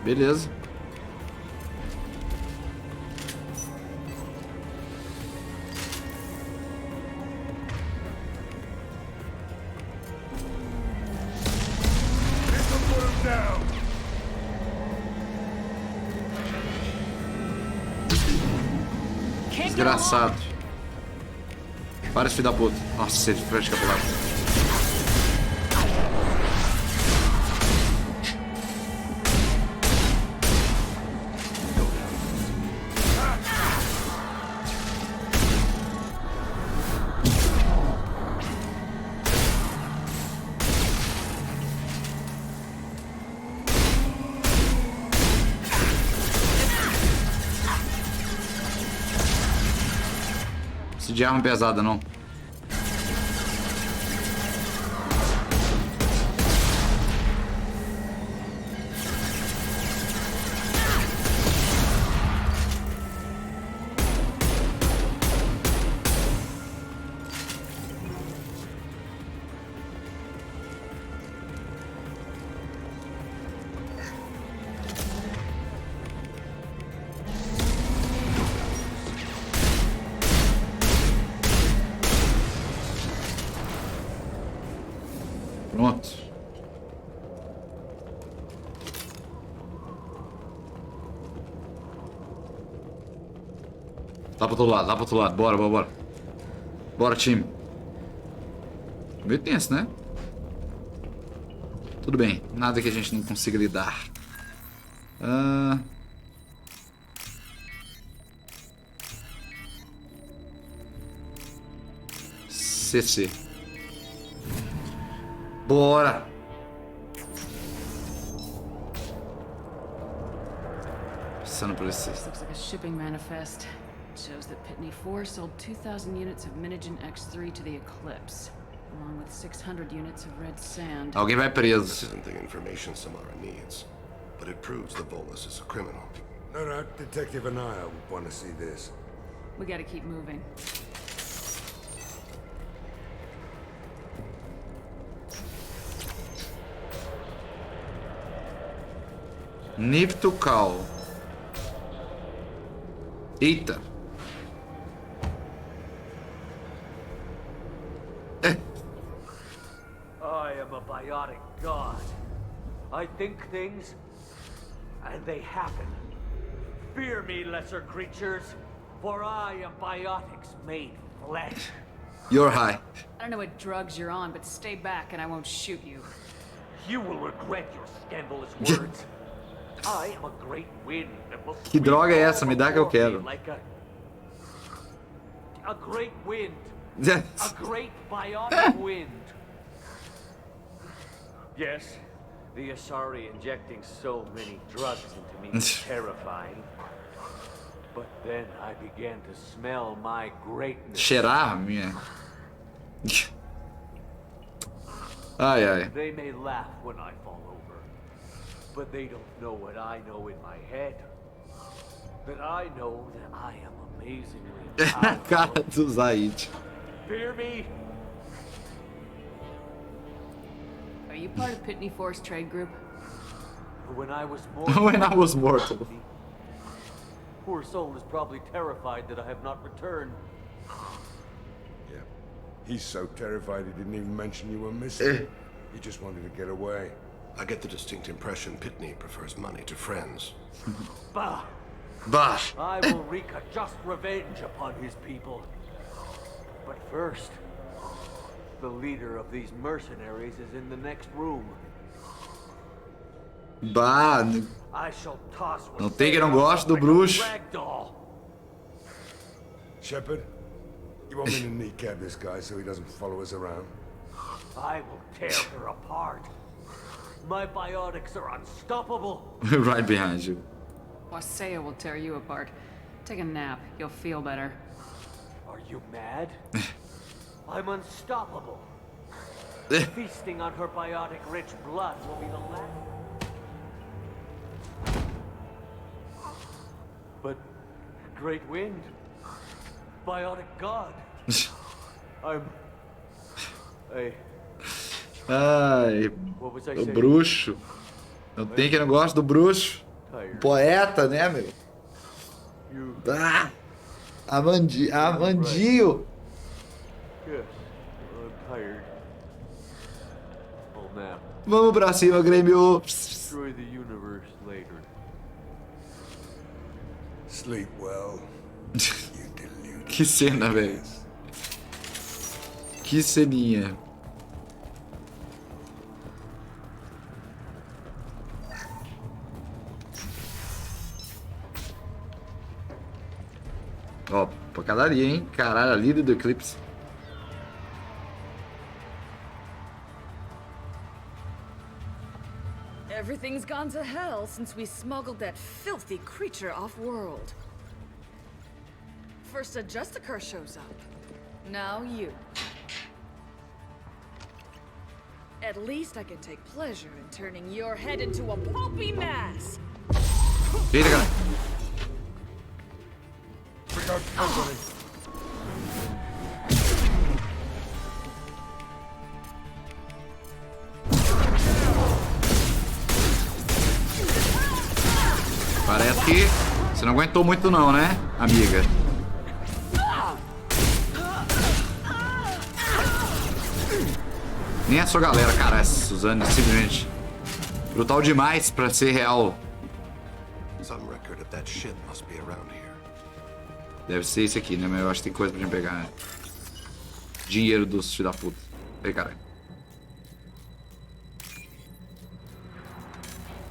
S1: Beleza. Desgraçado. Para esse filho da puta. Nossa, ele foi escapular. De arma pesada, não. Pronto. Lá pro outro lado, lá pro outro lado. Bora, bora, bora. Bora, time. Meio tenso, né? Tudo bem. Nada que a gente não consiga lidar. CC. Bora! Passando por esse.
S2: This looks like a shipping manifest. It shows that Pitney 4 sold 2,000 units of Minigen X3 to the Eclipse, along with 600 units of red sand.
S1: Alguém vai preso.
S13: This isn't the information Samara needs, but it proves the Volus is a criminal.
S7: No, Detective and I want to see this.
S2: We gotta keep moving.
S1: Nifto Cal. Eita.
S6: I am a biotic god. I think things, and they happen. Fear me, lesser creatures, for I am biotics made flesh.
S1: You're high.
S2: I don't know what drugs you're on, but stay back and I won't shoot you.
S6: You will regret your scandalous words. I am a great wind that will
S1: Que droga é essa? Me dá que eu quero.
S6: Like a great wind. A great biotic wind. Yes, the Asari injecting so many drugs into me is terrifying. But then I began to smell my greatness.
S1: Cheirar minha. Ai, ai.
S6: They may laugh when I fall over, but they don't know what I know in my head. That I know that I am amazingly powerful.
S1: Cara do Zaid.
S6: Fear me?
S2: Are you part of Pitney 4's trade group?
S6: When I was mortal.
S1: When I was mortal.
S6: Poor soul is probably terrified that I have not returned.
S7: Yeah. He's so terrified he didn't even mention you were missing. He just wanted to get away.
S13: I get the distinct impression Pitney prefers money to friends.
S6: Bah!
S1: Bah!
S6: I will wreak a just revenge upon his people. But first, the leader of these mercenaries is in the next room.
S1: Bah!
S6: I shall toss
S1: Não tem que não gosta do bruxo.
S7: Shepard, you want me to kneecap this guy so he doesn't follow us around?
S6: I will tear her apart. My biotics are unstoppable.
S1: Right behind you.
S2: Wasea will tear you apart. Take a nap. You'll feel better.
S6: Are you mad? I'm unstoppable. Feasting on her biotic-rich blood will be the last. But great wind, biotic god.
S1: Ai, o bruxo. Não tem quem não gosta do bruxo. O poeta, né, meu? Ah, Amandio. Vamos pra cima, Grêmio.
S7: Sleep well.
S1: Que cena, velho. Que ceninha. Ó, pancadaria, hein? Caralho, a líder do Eclipse.
S11: Everything's gone to hell since we smuggled that filthy creature off-world. First a Justicar shows up. Now you. At least I can take pleasure in turning your head into a pulpy mass.
S1: Eita, cara. Parece que você não aguentou muito não, né, amiga? Nem a sua galera, cara, essa Suzanne é simplesmente brutal demais pra ser real. Deve ser esse aqui, né? Mas eu acho que tem coisa pra gente pegar, né? Dinheiro dos filhos da puta. Ei, caralho.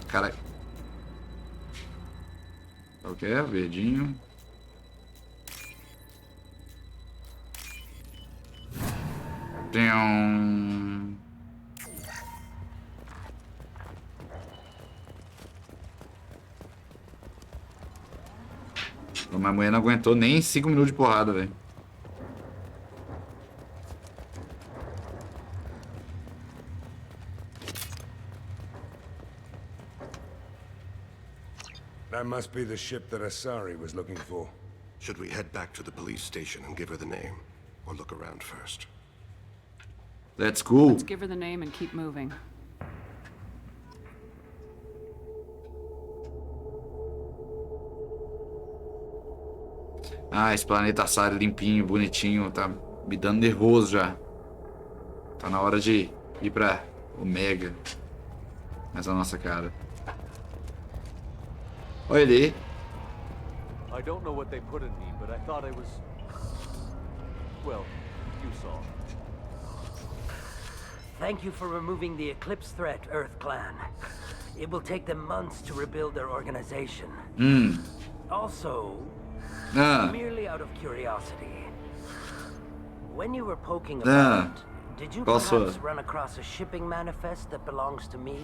S1: Caralho. O que é? Verdinho. Tem um... Minha mulher não aguentou nem 5 minutos de porrada, velho.
S7: That must be the ship that Asari was looking for.
S13: Should we head back to the police station and give her the name? Or look around first?
S1: Let's go.
S2: Let's give her the name and keep moving.
S1: Ah, esse planeta Asari limpinho, bonitinho, tá me dando nervoso já. Tá na hora de ir pra Omega. Nessa nossa cara. Olha ele.
S12: I don't know what they put in me, but I thought I was... Well, you saw.
S6: Thank you for removing the Eclipse threat, Earth Clan. It will take them months to rebuild their organization. Also, merely out of curiosity, when you were poking about, did you perhaps run across a shipping manifest that belongs to me?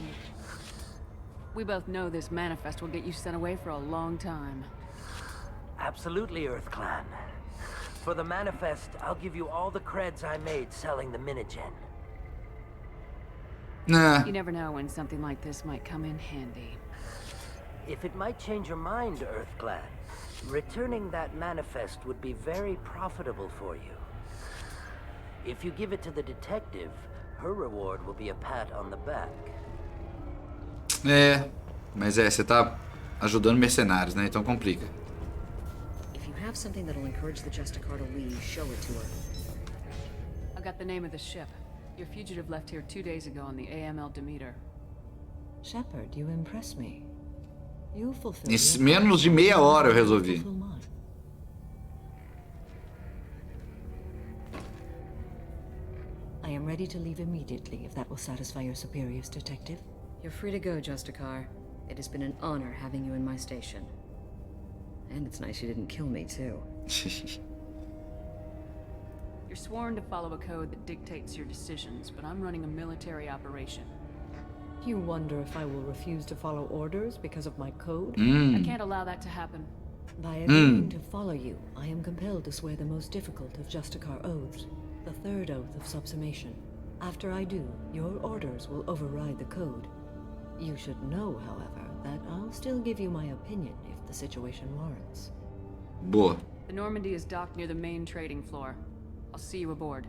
S2: We both know this manifest will get you sent away for a long time.
S6: Absolutely, Earth Clan. For the manifest, I'll give you all the creds I made selling the Minigen.
S2: You never know when something like this might come in handy.
S6: If it might change your mind, Earth Clan, returning that manifest would be very profitable for you. If you give it to the detective, her reward will be a pat on the back.
S1: É, mas você tá ajudando mercenários, né? Então complica.
S5: If you have something that'll encourage the Justicar to leave, show it to her.
S2: I got the name of the ship. Your fugitive left here 2 days ago on the AML Demeter.
S3: Shepard, you impress me. You fulfill
S1: Em menos de meia hora eu resolvi.
S3: I am ready to leave immediately if that will satisfy your superiors, detective.
S5: You're free to go, Justicar. It has been an honor having you in my station. And it's nice you didn't kill me, too.
S2: You're sworn to follow a code that dictates your decisions, but I'm running a military operation.
S3: You wonder if I will refuse to follow orders because of my code?
S2: I can't allow that to happen.
S3: By agreeing to follow you, I am compelled to swear the most difficult of Justicar oaths, the third oath of subsumation. After I do, your orders will override the code. You should know, however, that I'll still give you my opinion if the situation warrants.
S1: Boa.
S2: The Normandy is docked near the main trading floor. I'll see you aboard.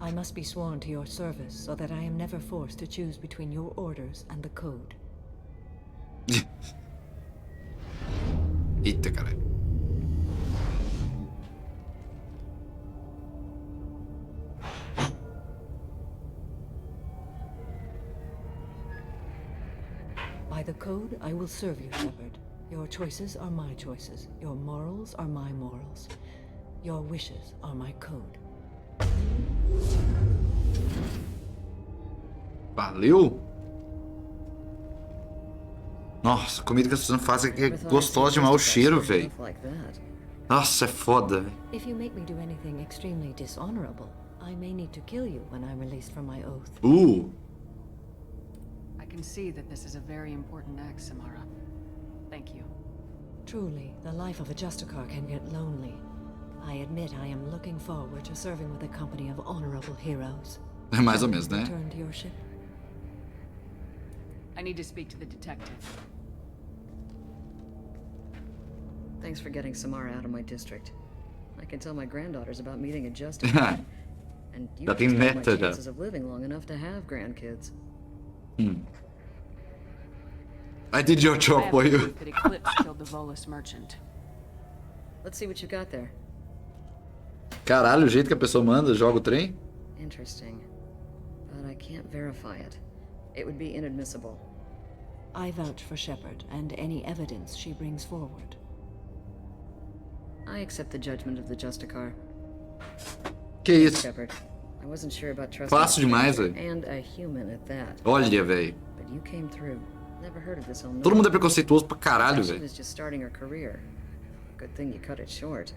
S3: I must be sworn to your service so that I am never forced to choose between your orders and the code.
S1: Eita, caralho.
S3: By the code, I will serve you, Shepard. Your choices are my choices. Your morals are my morals. Your wishes are my code.
S1: Valeu! Nossa, a comida que a Suzanne faz é gostosa demais. O cheiro, velho. Nossa, é foda, velho.
S3: If you make me do anything extremely dishonorable, I may need to kill you when I'm released from my oath.
S2: I can see that this is a very important act, Samara. Thank you.
S3: Truly, the life of a Justicar can get lonely. I admit I am looking forward to serving with a company of honorable heroes.
S1: É mais ou menos, né?
S3: Return to your ship.
S2: I need to speak to the detective.
S5: Thanks for getting Samara out of my district. I can tell my granddaughters about meeting a Justicar. And you
S1: Já
S5: can
S1: tem
S5: tell my
S1: meta já.
S5: chances of living long enough to have grandkids.
S1: I did your job for you.
S2: That Eclipse killed the Volus merchant.
S5: Let's see what you got there.
S1: Caralho, o jeito que a pessoa manda, joga o trem.
S5: Interesting. But I can't verify it. It would be inadmissible.
S3: I vouch for Shepard and any evidence she brings forward.
S5: I accept the judgment of the Justicar.
S1: Que isso?
S5: Shepard, I wasn't sure about trusting
S1: Fácil demais, velho.
S5: and a human at that.
S1: Olha, velho.
S5: But you came through. Never heard of this whole
S1: Todo mundo é preconceituoso pra caralho,
S5: She
S1: velho.
S5: was just starting her career. Good thing you cut it short.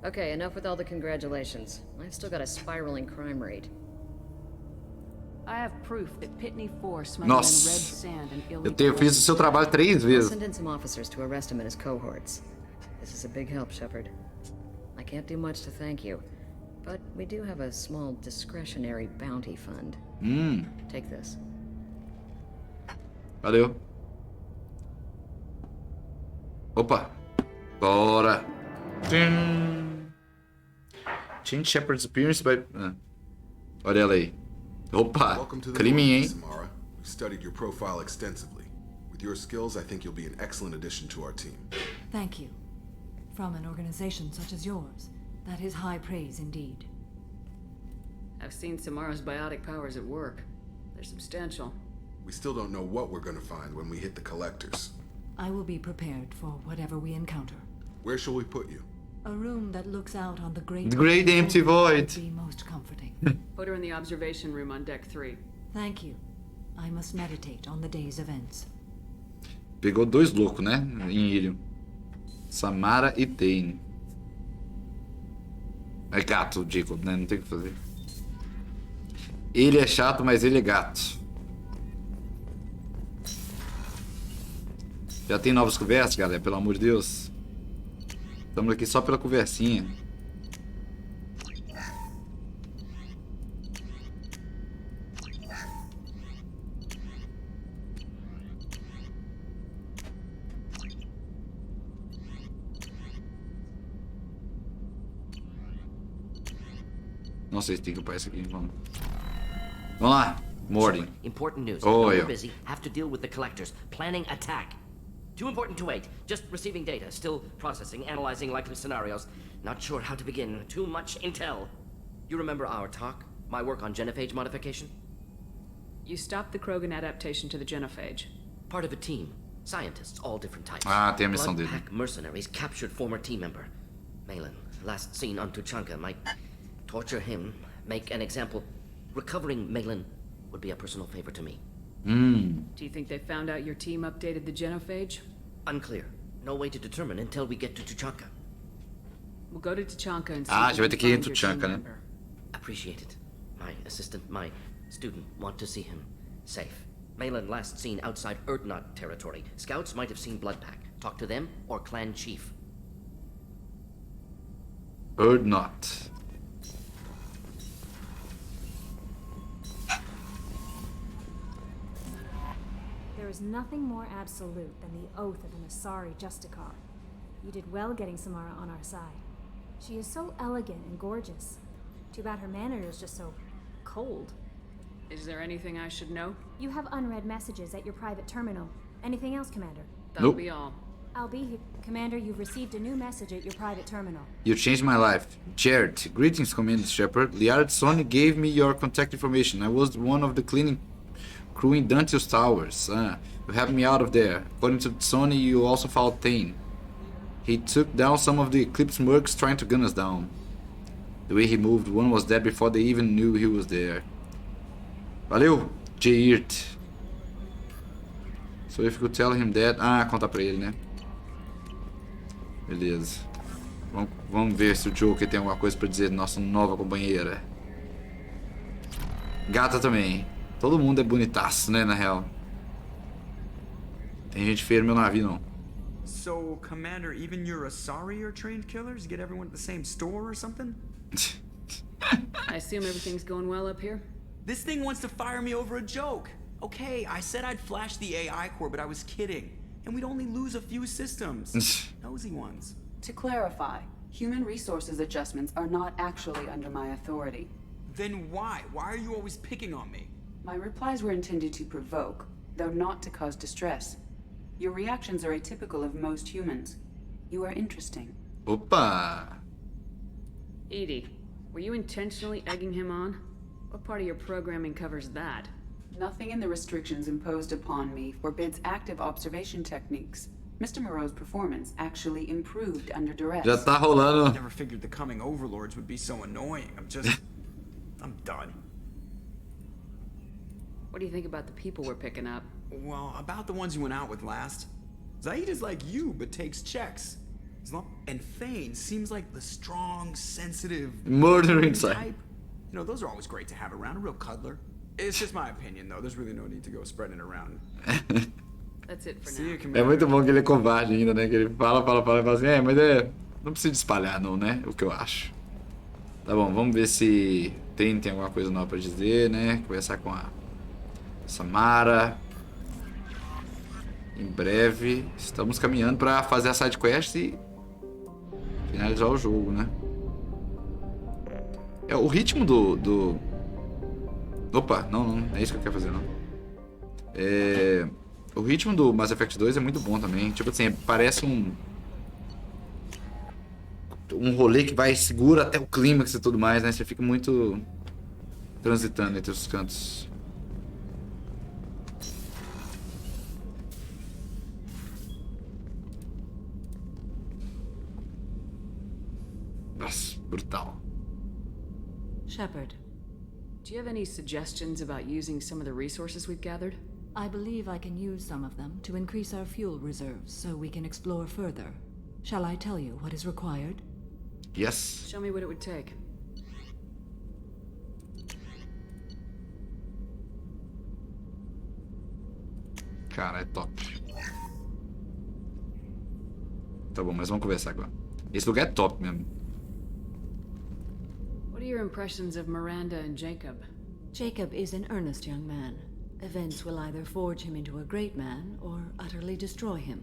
S5: Okay, enough with all the congratulations. I've still got a spiraling crime rate.
S2: I have proof that Pitney Force smuggled in red
S1: Nossa,
S2: sand and
S1: eu
S2: illegal.
S1: fiz o seu trabalho 3
S5: I'll
S1: vezes.
S5: send in some officers to arrest him and his cohorts. This is a big help, Shepard. I can't do much to thank you, but we do have a small discretionary bounty fund. Take this.
S1: Valeu. Opa. Bora. Change Shepard's appearance by... Olha ela aí. Opa.
S13: Welcome to the
S1: Crime,
S13: movie,
S1: hein?
S13: Samara. We've studied your profile extensively. With your skills, I think you'll be an excellent addition to our team.
S3: Thank you. From an organization such as yours, that is high praise indeed.
S2: I've seen Samara's biotic powers at work. They're substantial.
S13: We still don't know what we're going to find when we hit the collectors.
S3: I will be prepared for whatever we encounter.
S13: Where shall we put you?
S3: A room that looks out on the great
S1: empty void.
S3: Would be most comforting.
S2: Put her in the observation room on deck 3.
S3: Thank you. I must meditate on the day's events.
S1: Pegou 2 loucos, né? Em Irium. Samara e Dane. É gato o Jacob, né? Não tem o que fazer. Ele é chato, mas ele é gato. Já tem novas conversas, galera? Pelo amor de Deus. Estamos aqui só pela conversinha. Não sei se tem que upar isso aqui. Vamos lá, Morty.
S4: Important news.
S1: Oh,
S4: We're
S1: yeah.
S4: busy. Have to deal with the collectors. Planning attack. Too important to wait. Just receiving data. Still processing, analyzing likely scenarios. Not sure how to begin. Too much intel. You remember our talk? My work on genophage modification?
S2: You stopped the Krogan adaptation to the genophage.
S4: Part of a team. Scientists, all different types.
S1: Ah, tem a missão
S4: Blood
S1: dele.
S4: pack mercenaries captured former team member. Malin, last seen on Tuchanka, might torture him, make an example. Recovering Malin would be a personal favor to me.
S2: Do you think they found out your team updated the genophage?
S4: Unclear. No way to determine until we get to Tuchanka.
S2: We'll go to Tuchanka and see
S1: Ah,
S2: if
S1: já
S2: we
S1: vai ter
S2: can
S1: que ir em
S2: find your team
S1: Tuchanka, né?
S2: member.
S4: Appreciate it. My assistant, my student want to see him safe. Malin last seen outside Erdnot territory. Scouts might have seen Bloodpack. Talk to them or clan chief.
S1: Erdnot.
S15: There is nothing more absolute than the oath of an Asari Justicar. You did well getting Samara on our side. She is so elegant and gorgeous. Too bad her manner is just so cold.
S2: Is there anything I should know?
S15: You have unread messages at your private terminal. Anything else, Commander?
S2: That'll be all.
S15: I'll be here. Commander, you've received a new message at your private terminal.
S1: You changed my life. Jared, greetings, Commander Shepard. Liard Sony gave me your contact information. I was one of the cleaning crew in Dante's Towers. You helped me out of there. According to Sony, you also found Thane. He took down some of the Eclipse mercs trying to gun us down. The way he moved, one was dead before they even knew he was there. Valeu, Jared. So if you could tell him that... contar pra ele, né? Beleza. Vamos ver se o Joker tem alguma coisa pra dizer da nossa nova companheira. Gata também. Todo mundo é bonitaço, né, na real. Tem gente feia no meu navio, não.
S14: So, Commander, even your Asari are trained killers? Get everyone at the same store or something?
S2: I assume everything's going well up here?
S14: This thing wants to fire me over a joke. Okay, I said I'd flash the AI core, but I was kidding. And we'd only lose a few systems. Nosy ones.
S18: To clarify, human resources adjustments are not actually under my authority.
S14: Then why? Why are you always picking on me?
S18: My replies were intended to provoke, though not to cause distress. Your reactions are atypical of most humans. You are interesting.
S1: Opa!
S2: Edie, were you intentionally egging him on? What part of your programming covers that?
S18: Nothing in the restrictions imposed upon me forbids active observation techniques. Mr. Moreau's performance actually improved under duress.
S1: Já tá rolando.
S14: I never figured the coming overlords would be so annoying. I'm done.
S2: What do you think about the people we're picking up?
S14: Well, about the ones you went out with last. Zaid is like you, but takes checks. And Thane seems like the strong, sensitive...
S1: murdering type.
S14: You know, those are always great to have around, a real cuddler. It's just my opinion, though. There's really no need to go spreading it around.
S2: That's it for
S14: See you,
S2: now.
S14: Commander.
S1: É muito bom que ele é covarde ainda, né? Que ele fala e fala assim, mas não precisa espalhar não, né? O que eu acho. Tá bom, vamos ver se tem alguma coisa nova pra dizer, né? Conversar com a Samara. Em breve. Estamos caminhando pra fazer a side quest e finalizar o jogo, né? É o ritmo do... Opa, não é isso que eu quero fazer, não. O ritmo do Mass Effect 2 é muito bom também. Tipo assim, parece um rolê que vai segura até o clímax e tudo mais, né? Você fica muito transitando entre os cantos. Nossa, brutal.
S3: Shepard.
S2: Do you have any suggestions about using some of the resources we've gathered?
S3: I believe I can use some of them to increase our fuel reserves so we can explore further. Shall I tell you what is required?
S1: Yes.
S2: Show me what it would take.
S1: Cara, é top. Tá bom, mas vamos conversar agora. Esse lugar é top mesmo.
S2: What are your impressions of Miranda and Jacob?
S3: Jacob is an earnest young man. Events will either forge him into a great man or utterly destroy him.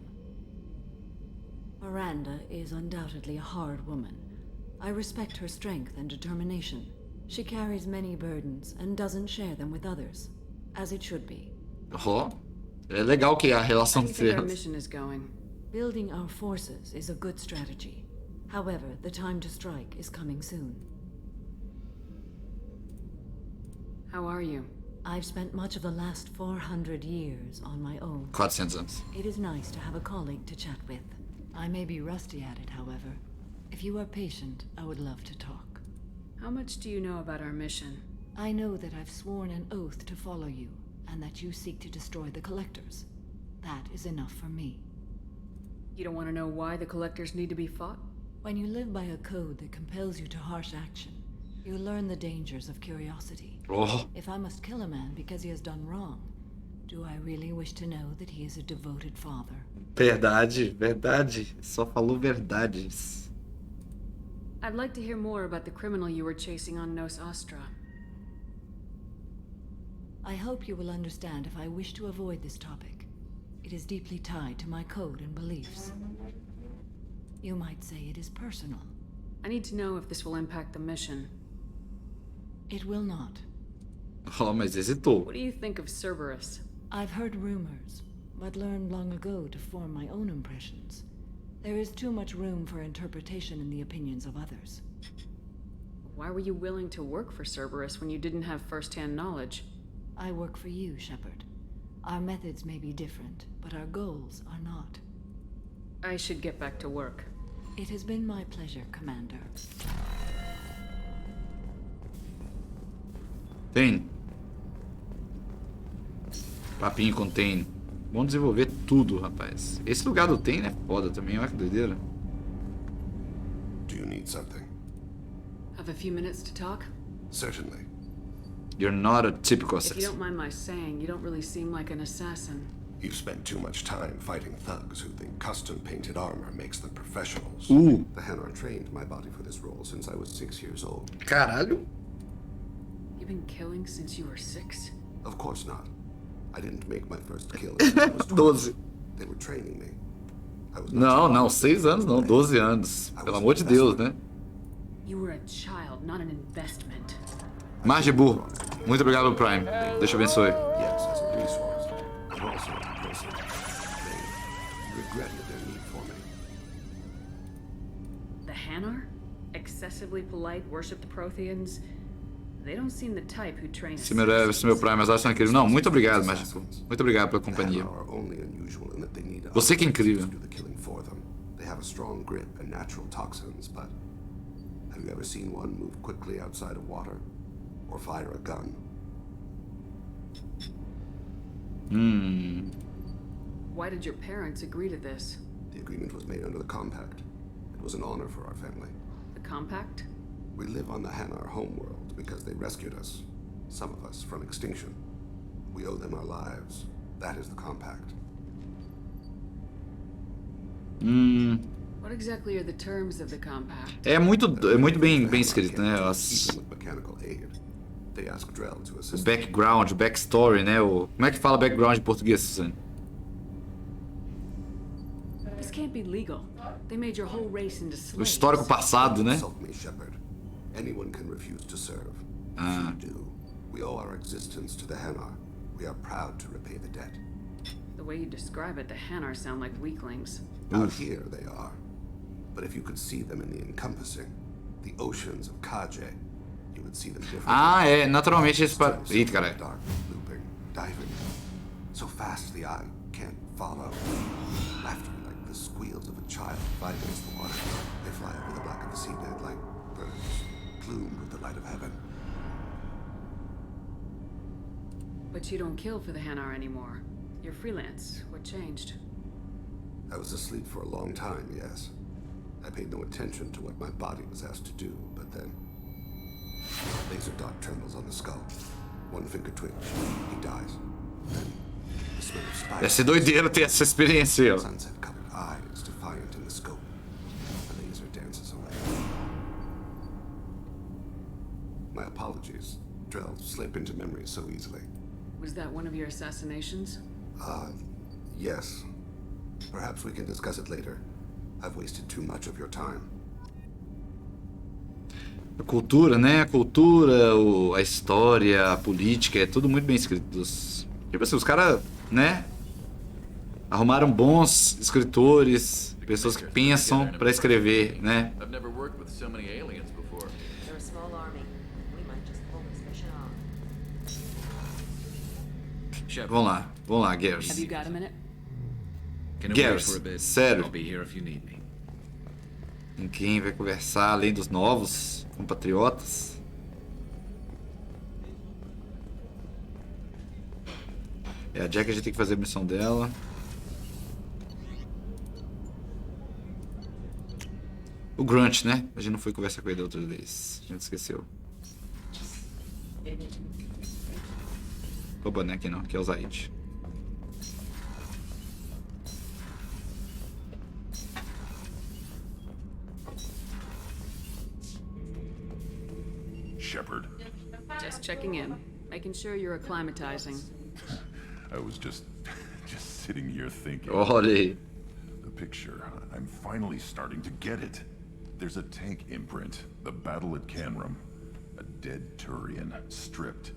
S3: Miranda is undoubtedly a hard woman. I respect her strength and determination. She carries many burdens and doesn't share them with others, as it should be.
S1: Oh, é legal que a relação
S2: How do you think our
S1: deles.
S2: mission is going?
S3: Building our forces is a good strategy. However, the time to strike is coming soon.
S2: How are you?
S3: I've spent much of the last 400 years on my own.
S1: 400 anos.
S3: It is nice to have a colleague to chat with. I may be rusty at it, however. If you are patient, I would love to talk.
S2: How much do you know about our mission?
S3: I know that I've sworn an oath to follow you, and that you seek to destroy the Collectors. That is enough for me.
S2: You don't want to know why the Collectors need to be fought?
S3: When you live by a code that compels you to harsh action, you learn the dangers of curiosity.
S1: Oh.
S3: If I must kill a man because he has done wrong, do I really wish to know that he is a devoted father?
S1: Verdade, verdade. Só falou verdades.
S2: I'd like to hear more about the criminal you were chasing on Nos Astra.
S3: I hope you will understand if I wish to avoid this topic. It is deeply tied to my code and beliefs. You might say it is personal.
S2: I need to know if this will impact the mission.
S3: It will not.
S1: Oh, mas hesitou.
S2: What do you think of Cerberus?
S3: I've heard rumors, but learned long ago to form my own impressions. There is too much room for interpretation in the opinions of others.
S2: Why were you willing to work for Cerberus when you didn't have first-hand knowledge?
S3: I work for you, Shepard. Our methods may be different, but our goals are not.
S2: I should get back to work.
S3: It has been my pleasure, Commander.
S1: Tem. Papinho com Tem. Vamos desenvolver tudo, rapaz. Esse lugar do Tem é foda também, olha que doideira.
S13: Do you need something?
S2: Have a few minutes to talk?
S13: Certainly.
S1: You're not a typical
S2: If you
S1: assassin.
S2: don't mind my saying, you don't really seem like an assassin.
S13: You've spent too much time fighting thugs who think custom-painted armor makes them professionals.
S1: The
S13: Hanar trained my body for this role since I was 6 years old.
S1: Caralho.
S2: You've been killing since you were 6?
S13: Of course not. I didn't make my first kill until I was 12. They were training me. I was
S1: Não, não, 6 anos não, 12 anos. Pelo amor de Deus, né?
S2: You were a child, not an investment.
S1: Margebu, muito obrigado pelo Prime. Deus te abençoe.
S13: Yes, as a resource, but also as a person. They regretted their need for me.
S2: The Hanar? Excessively polite, worship the Protheans? They don't seem the type who train
S1: Se meu Prime, mas são incríveis. Não, muito obrigado, Margebu. Muito obrigado pela companhia. Você que é incrível.
S13: They have a strong grip and natural toxins, but have you ever seen one move quickly outside of water? Or fire a gun?
S2: Why did your parents agree to this?
S13: The agreement was made under the compact. It was an honor for our family.
S2: The compact?
S13: We live on the Hanar homeworld because they rescued us, some of us, from extinction. We owe them our lives. That is the compact.
S2: What exactly are the terms of the compact?
S1: É muito bem escrito, né?
S13: Mechanical aid. They ask Drell to
S1: O
S13: assist.
S1: background, o backstory, né? Como é que fala background em português, Suzanne?
S2: This can't be legal. They made your whole race into
S1: O
S2: slaves.
S1: histórico passado, né?
S13: Insult me, Shepard. Anyone can refuse to serve. If you do, we owe our existence to the Hanar. We are proud to repay the debt.
S2: The way you describe it, the Hanar sound like weaklings.
S13: Out here they are. But if you could see them in the encompassing, the oceans of Kaje, you would see them differently.
S1: É, naturalmente esse Eita, caralho.
S13: Dark, looping, diving. So fast the eye can't follow. Laughter like the squeals of a child fighting against the water. They fly over the black of the seabed like birds, plumed with the light of heaven.
S2: But you don't kill for the Hanar anymore. You're freelance. What changed?
S13: I was asleep for a long time, yes. I paid no attention to what my body was asked to do, but then... Laser dot trembles on the skull. One finger twitch. He dies. Then the smell of spiders.
S1: Deve ser doideira ter essa experiência aí, ó.
S13: Sunset-colored eyes defiant in the scope. The laser dances away. My apologies. Drell slip into memory so easily.
S2: Was that one of your assassinations?
S13: Yes. Perhaps we can discuss it later. I've wasted too much of your time.
S1: A cultura, né? A cultura, a história, a política, é tudo muito bem escrito. Tipo assim, os caras, né? Arrumaram bons escritores, pessoas que pensam pra escrever, né?
S8: I've never worked with so many aliens before.
S3: They're a small army. We might just pull this mission off.
S1: Vamos lá, Garrus.
S2: Have you got a minute?
S1: Garrus, sério.
S8: I'll be here if you need me.
S1: Com quem vai conversar além dos novos compatriotas? É a Jack, a gente tem que fazer a missão dela. O Grunt, né? A gente não foi conversar com ele da outra vez. A gente esqueceu. Opa, né? Aqui não. Aqui é o Zaid.
S7: Shepard.
S2: Just checking in. Making sure you're acclimatizing.
S7: I was just sitting here thinking.
S1: Olha aí.
S7: The picture. I'm finally starting to get it. There's a tank imprint. The battle at Canrum. A dead Turian, stripped.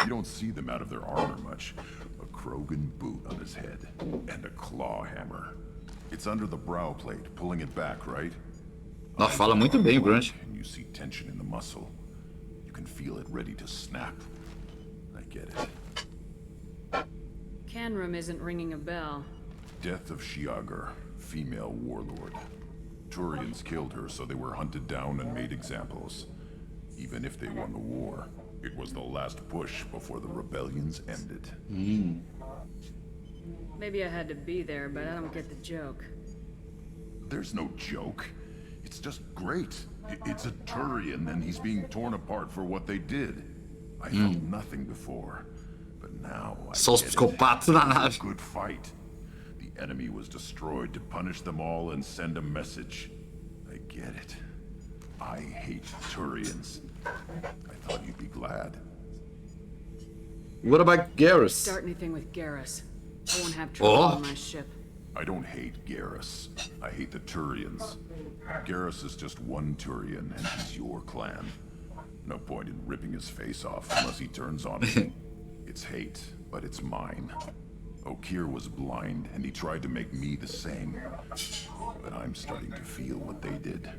S16: You don't see them out of their armor much. A Krogan boot on his head, and a claw hammer. It's under the brow plate, pulling it back, right?
S1: Nossa, fala muito bem, Grunt.
S16: And you see tension in the muscle. You can feel it ready to snap. I get it.
S2: Canrum isn't ringing a bell.
S16: Death of Shiagar, female warlord. Turians killed her, so they were hunted down and made examples. Even if they won the war, it was the last push before the rebellions ended.
S2: Maybe I had to be there, but I don't get the joke.
S16: There's no joke. It's just great. It's a Turian, and he's being torn apart for what they did. I felt nothing before, but now I
S1: Só os
S16: get it.
S1: psicopatas na nave.
S16: Good fight. The enemy was destroyed to punish them all and send a message. I get it. I hate Turians. I thought you'd be glad.
S1: What about Garrus?
S2: Start anything with Garrus. I won't have trouble on my ship.
S16: I don't hate Garrus. I hate the Turians. Garrus is just one Turian, and he's your clan. No point in ripping his face off unless he turns on me. It's hate, but it's mine. Okir was blind, and he tried to make me the same. But I'm starting to feel what they did,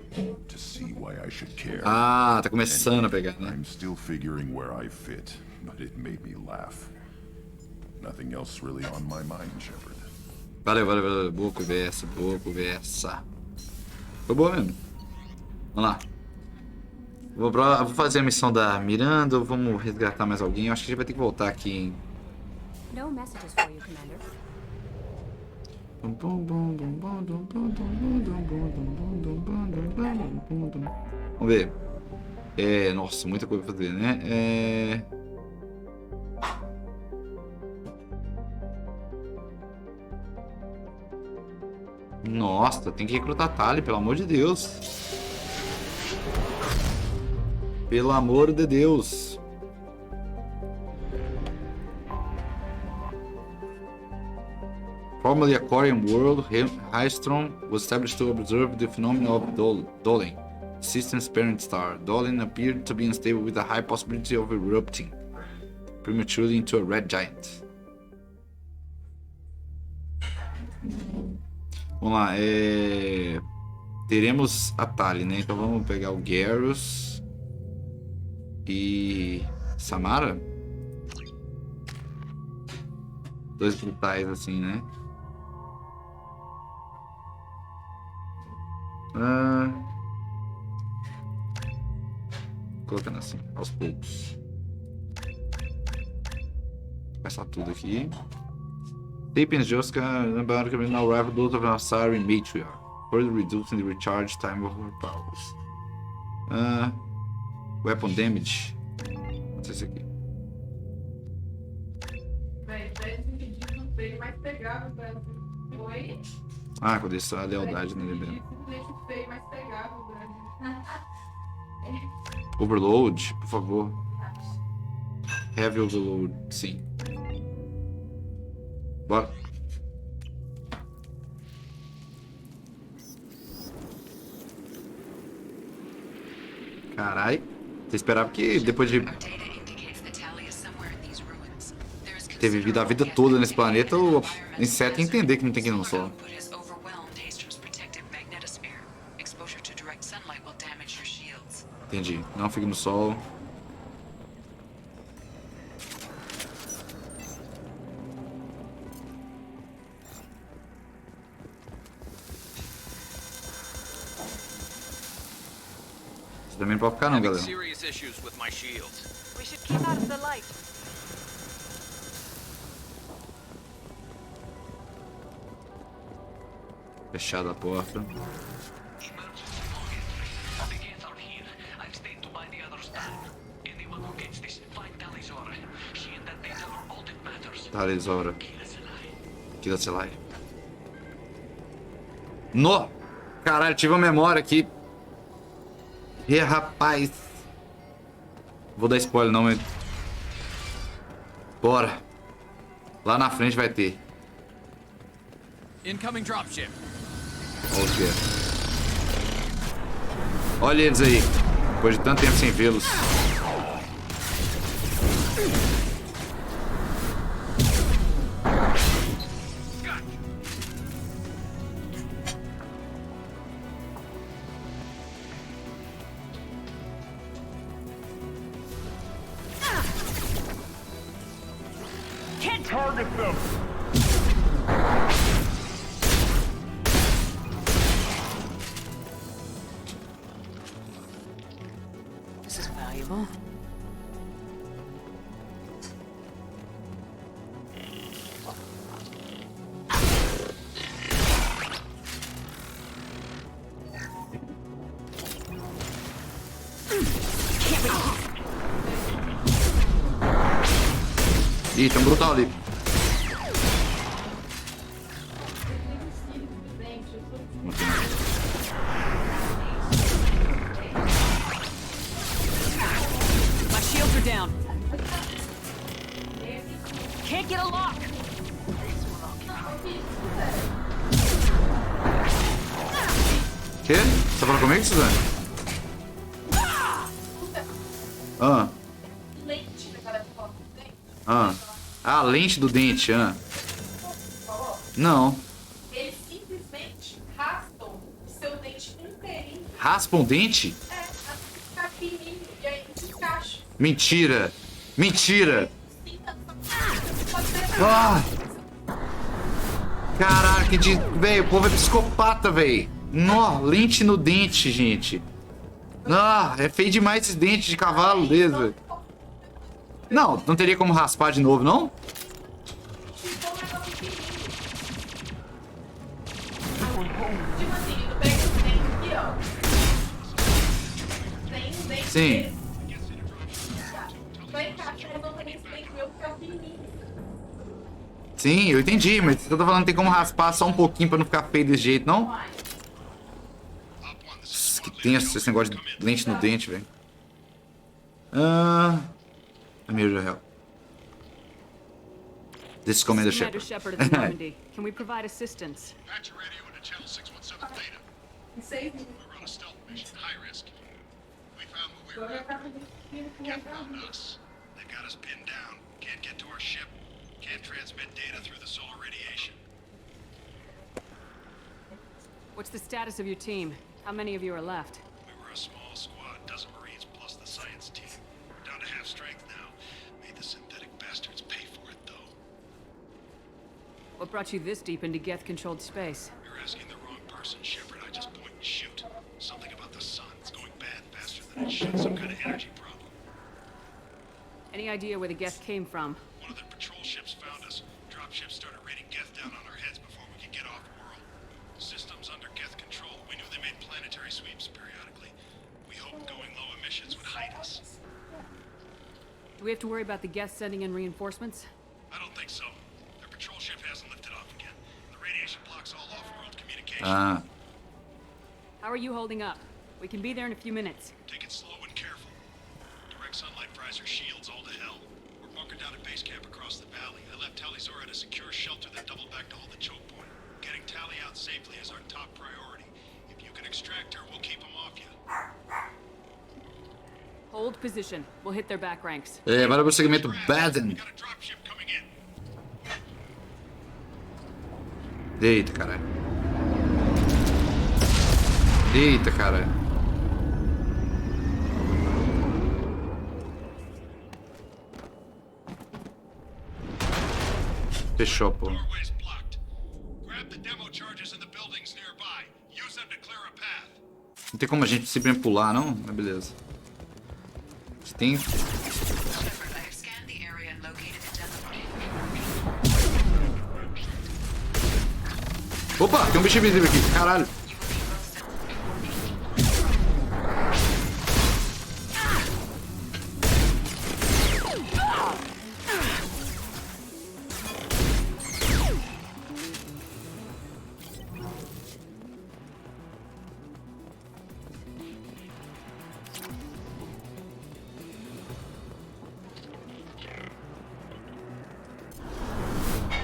S16: to see why I should care.
S1: Ah, tá começando a pegar, né?
S16: I'm still figuring where I fit, but it made me laugh. Nothing else really on my mind, Shepard.
S1: Valeu. Boa conversa. Foi boa mesmo. Vamos lá. Vou fazer a missão da Miranda, vamos resgatar mais alguém. Eu acho que a gente vai ter que voltar aqui, hein?
S15: No messages for you, Commander.
S1: Vamos ver. Nossa, muita coisa pra fazer, né? Nossa, tem que recrutar Tali, pelo amor de Deus. Pelo amor de Deus. Formerly a Quarian world, Hystron was established to observe the phenomenon of Dolin, system's parent star. Dolin appeared to be unstable with a high possibility of erupting prematurely into a red giant. Vamos lá, teremos a Tali, né? Então vamos pegar o Garrus e Samara. Dois brutais assim, né? Colocando assim, aos poucos. Vou passar tudo aqui. Sapiens Joska about now arrival those of our Siren Matriarch, further reducing the recharge time of her powers. Weapon damage. Não sei se aqui. Ah, quando isso a lealdade nele mesmo. Overload, por favor. Heavy overload, sim. Bora. Carai. Você esperava que depois de ter vivido a vida toda nesse planeta, o inseto ia entender que não tem que ir no sol. Entendi. Não fique no sol. Você também não pode ficar não, galera. Fechada a porta. Talizora. Kila Selai. No! Caralho, tive uma memória aqui. Rapaz. Vou dar spoiler não, mas... Bora. Lá na frente vai ter.
S19: Incoming dropship.
S1: Ok. Olha eles aí. Depois de tanto tempo sem vê-los.
S16: target them.
S2: This is valuable.
S1: Ih, tem um brutal ali.
S2: My shields are down. Can't get a lock.
S1: Quê? Você tá falando comigo, Suzanne? Ah. Ah. Ah, lente do dente, ah. Não.
S10: Eles simplesmente raspam o seu dente inteirinho.
S1: Raspam o dente?
S10: Fica fininho e aí encaixa.
S1: Mentira. Mentira. Ah. Caraca, que de... Véi, o povo é psicopata, véi. Nó, lente no dente, gente. Ah, é feio demais esses dentes de cavalo deles, velho. Não, não teria como raspar de novo, não?
S10: Tipo assim, tu pega esse dente aqui, ó. Tem um dente.
S1: Sim.
S10: Vai encaixar, eu vou pegar esse dente meu que é fininho.
S1: Sim, eu entendi, mas eu tô falando que tem como raspar só um pouquinho pra não ficar feio desse jeito, não? Nossa, que tenso esse negócio de lente no dente, velho. Major help. This is Commander
S2: Commander
S1: Shepard.
S2: Shepard of the Normandy. Can we provide assistance?
S16: Patch your radio into channel 617 Theta.
S10: Save me.
S16: We're on a stealth mission, high risk. We found what we were after. Geth found us. They got us pinned down. Can't get to our ship. Can't transmit data through the solar radiation.
S2: What's the status of your team? How many of you are left?
S16: We were a small squad, dozen Marines plus the science team. We're down to half strength now. Made the synthetic bastards pay for it, though.
S2: What brought you this deep into Geth-controlled space?
S16: You're asking the wrong person, Shepard. I just point and shoot. Something about the sun. It's going bad faster than it should. Some kind of energy problem.
S2: Any idea where the Geth came from?
S16: One of the patrol ships found us. Dropships started raining Geth down on our heads before we could get off world. Systems under Geth control. We knew they made planetary sweeps periodically. We hoped going low emissions would hide us.
S2: Do we have to worry about the Geth sending in reinforcements?
S16: I don't think so. Their patrol ship hasn't lifted off again. The radiation blocks all off-world communication.
S1: Ah.
S2: How are you holding up? We can be there in a few minutes.
S16: Take it slow and careful. Direct sunlight fries our shields all to hell. We're bunkered down at base camp across the valley. I left Tally-Zor at a secure shelter that doubled back to hold the choke point. Getting Tally out safely is our top priority. If you can extract her, we'll keep them off you.
S2: Hold position. We'll hit their back ranks.
S1: É, vai pro segmento Baden. Eita, caralho. Eita, caralho. Fechou, pô. Não tem como a gente simplesmente pular, não? Mas beleza. Tem. Opa, tem um bicho invisível aqui, caralho.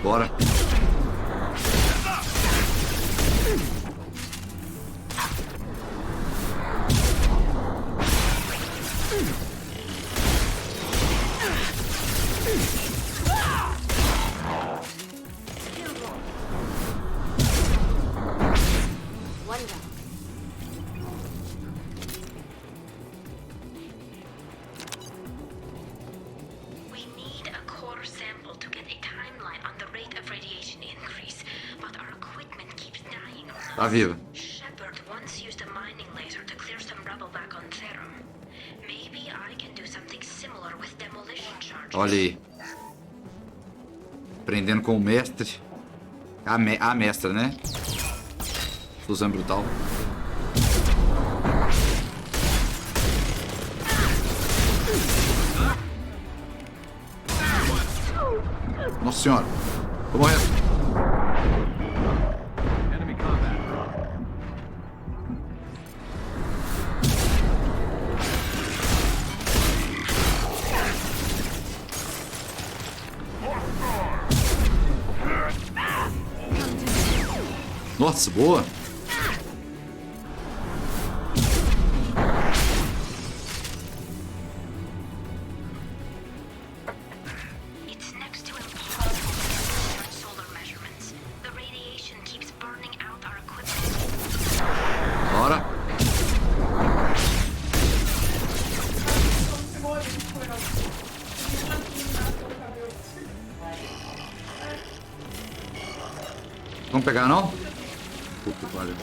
S1: Bora.
S17: We need a core sample to get a timeline
S1: Tá viva.
S17: Shepard once used a mining laser to clear some rubble back on Therum. Maybe I can do something similar with demolition charges.
S1: Olha aí. Aprendendo com o mestre. A mestra, né? Suzanne Brutal. Nossa senhora. Tô morrendo.
S12: Enemy combat.
S1: Nossa, boa.
S17: It's next to impossible to measure solar measurements. The radiation keeps burning out our equipment.
S1: Bora. Vamos pegar, não? Puta que pariu.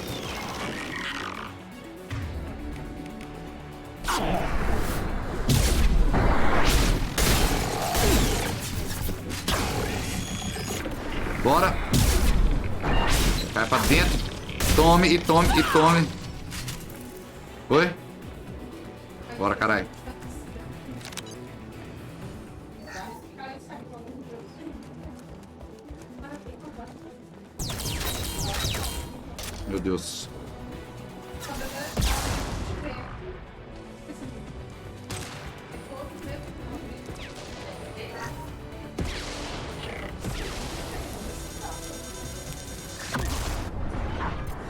S1: Bora. Vai pra dentro. Tome e tome e tome. Oi? Bora, caralho. Meu Deus.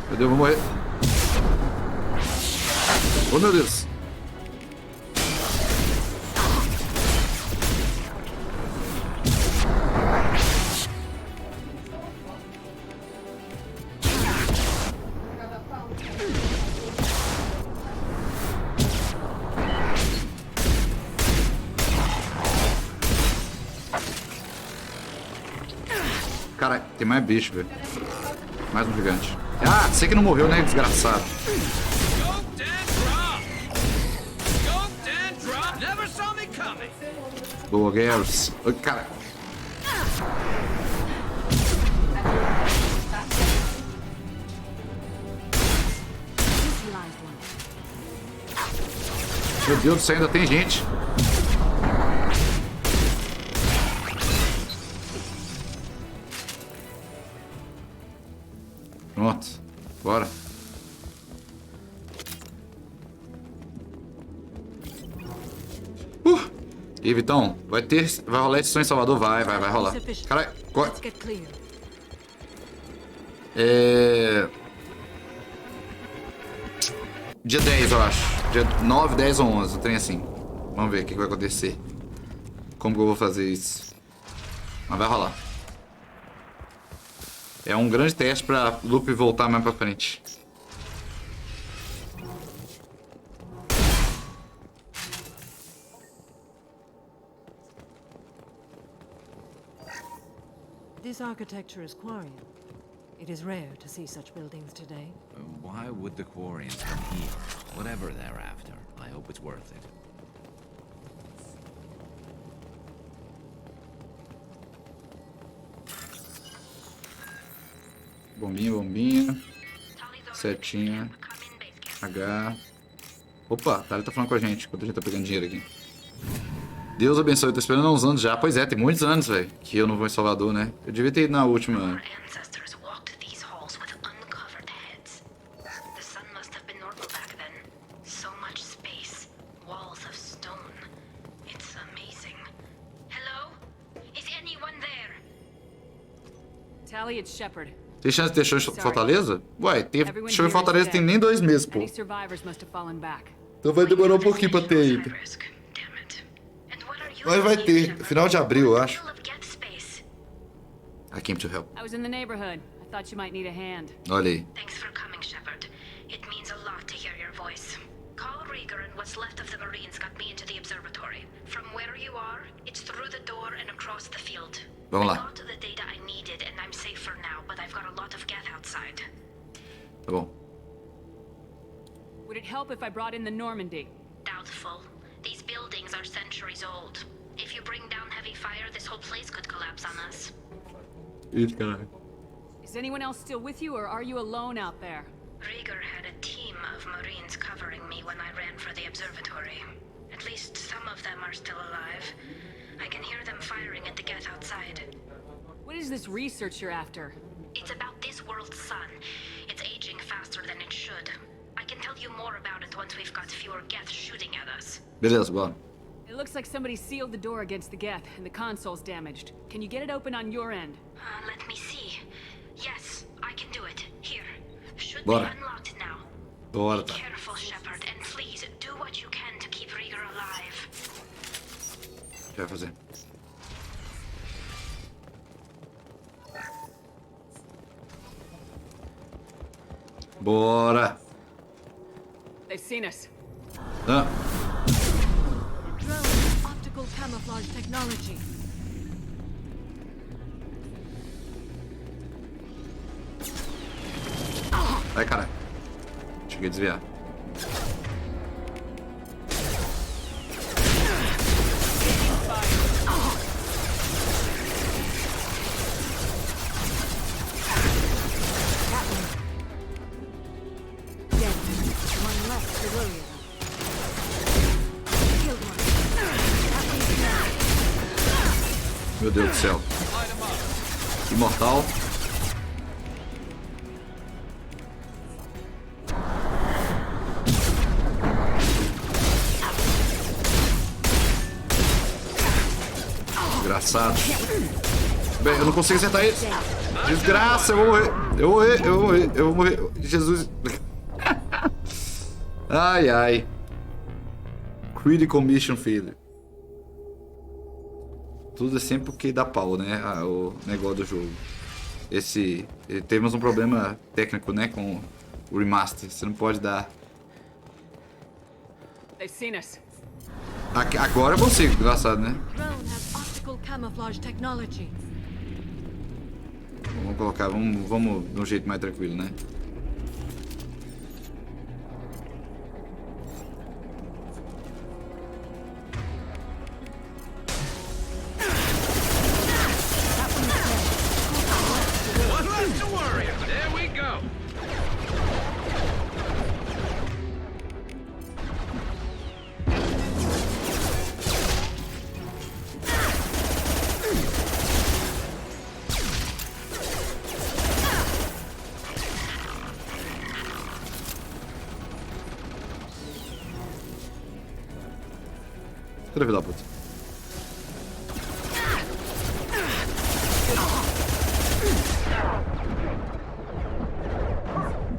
S1: Meu Deus, eu vou morrer. Oh, meu Deus. Caralho, tem mais bicho, velho. Mais um gigante. Ah, você que não morreu, né, desgraçado. Boa, Garrus. Oi, cara. Meu Deus do céu, ainda tem gente. Pronto, bora. E Vitão, vai rolar edição em Salvador? Vai rolar. Caralho, dia 10, eu acho. Dia 9, 10 ou 11, um trem assim. Vamos ver o que vai acontecer. Como que eu vou fazer isso. Mas vai rolar. É um grande teste pra loop voltar mais pra frente.
S3: This architecture is Quarian. It is rare to see such buildings today.
S8: Why would the Quarians come here? Whatever they're after, I hope it's worth it.
S1: Bombinha, bombinha. Setinha. H. Opa, a Thalia tá falando com a gente enquanto a gente tá pegando dinheiro aqui. Deus abençoe, eu tô esperando há uns anos já. Pois é, tem muitos anos, velho, que eu não vou em Salvador, né? Eu devia ter ido na última.
S2: Tally, it's Shepard.
S1: Tem chance de ter show em Fortaleza? Ué, tem show em Fortaleza tem nem 2 meses, pô. Então vai demorar um pouquinho pra ter ainda. Mas vai ter, final de abril, eu acho. I came to help.
S2: I was in the neighborhood. I thought you might need a hand.
S1: Olha aí.
S17: Thanks for coming, Shepard. It means a lot to hear your voice. Carl Rieger and what's left of the Marines got me into the observatory. From where you are, it's through the door and across the field.
S1: Vamos lá.
S17: I got the data I needed and I'm safe for now, but I've got a lot of gas outside.
S2: help if I brought in the Normandy?
S17: Doubtful. These buildings are centuries old. If you bring down heavy fire, this whole place could collapse on us.
S2: Is anyone else still with you, or are you alone out there?
S17: Rieger had a team of Marines covering me when I ran for the observatory. At least some of them are still alive. I can hear them firing at the geth outside.
S2: What is this research you're after?
S17: It's about this world's sun. It's aging faster than it should. I can tell you more about it once we've got fewer geths shooting at us.
S1: Beleza, bora.
S2: It looks like somebody sealed the door against the geth, and the console's damaged. Can you get it open on your end?
S17: Let me see. Yes, I can do it. Here. Should
S1: Bora.
S17: be unlocked now.
S1: Bora,
S17: Be
S1: tá.
S17: careful, Shepard, and please do what you can to keep Rieger alive.
S1: O que vai fazer? Bora.
S2: They've seen us.
S1: Ah.
S15: Drone optical camouflage technology.
S1: Ai, caralho. Cheguei a desviar. Meu Deus do céu. Imortal. Desgraçado. Bem, eu não consigo acertar ele. Desgraça, eu vou morrer. Eu vou morrer, eu vou morrer, eu vou morrer. Jesus. Ai, ai. Critical Mission Failure. Tudo é sempre o que dá pau, né? O negócio do jogo. Temos um problema técnico, né? Com o remaster. Você não pode dar.
S2: They've seen us.
S1: Agora eu consigo, engraçado, né?
S15: Drone has optical camouflage technology.
S1: Vamos colocar, vamos de um jeito mais tranquilo, né? Filho da puta.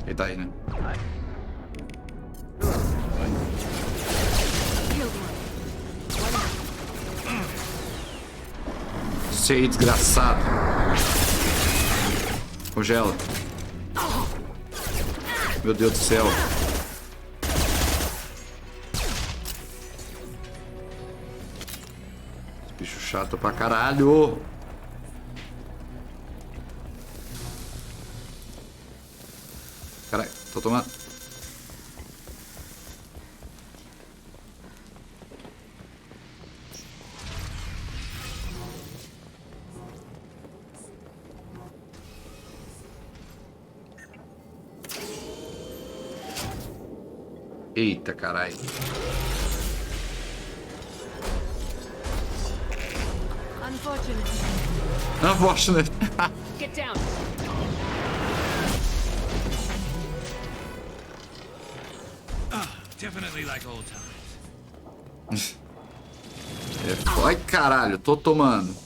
S1: Ele tá aí, né? Sei, desgraçado. Congela. Meu Deus do céu. Bicho chato pra caralho. Caralho, tô tomando. Eita, caralho. Unfortunate.
S2: Get down.
S8: Definitely like old times.
S1: Ai, caralho, tô tomando.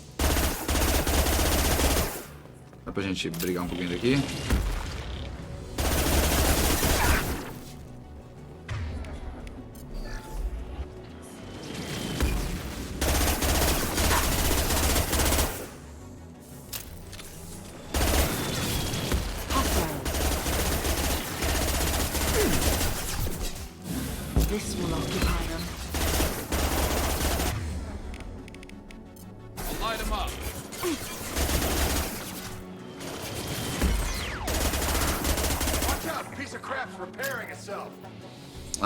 S1: Dá pra gente brigar um pouquinho daqui?
S15: This will occupy them.
S8: Light them up.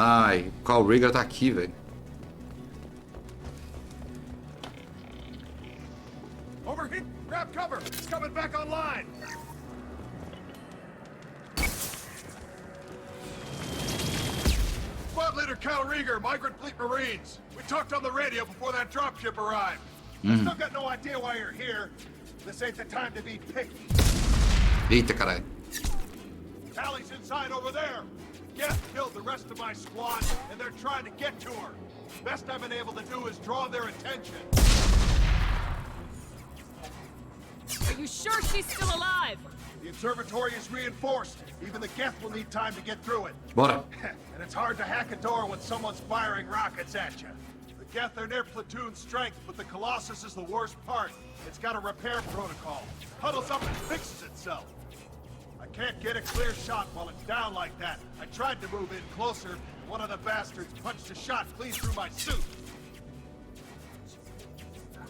S1: Ai, o Carl Rieger tá aqui, velho.
S19: Over here! Grab cover! It's coming back online! Squad leader Cal Rieger, Migrant Fleet Marines. We talked on the radio before that dropship arrived. Still got no idea why you're here. This ain't the time to be picky.
S1: Eita, caralho.
S19: Tally's inside over there. Geth killed the rest of my squad, and they're trying to get to her. Best I've been able to do is draw their attention.
S11: Are you sure she's still alive?
S19: The observatory is reinforced. Even the Geth will need time to get through it.
S1: Bora.
S19: And it's hard to hack a door when someone's firing rockets at you. The Geth are near platoon strength, but the Colossus is the worst part. It's got a repair protocol. Huddles up and fixes itself. I can't get a clear shot while it's down like that. I tried to move in closer. One of the bastards punched a shot clean through my suit.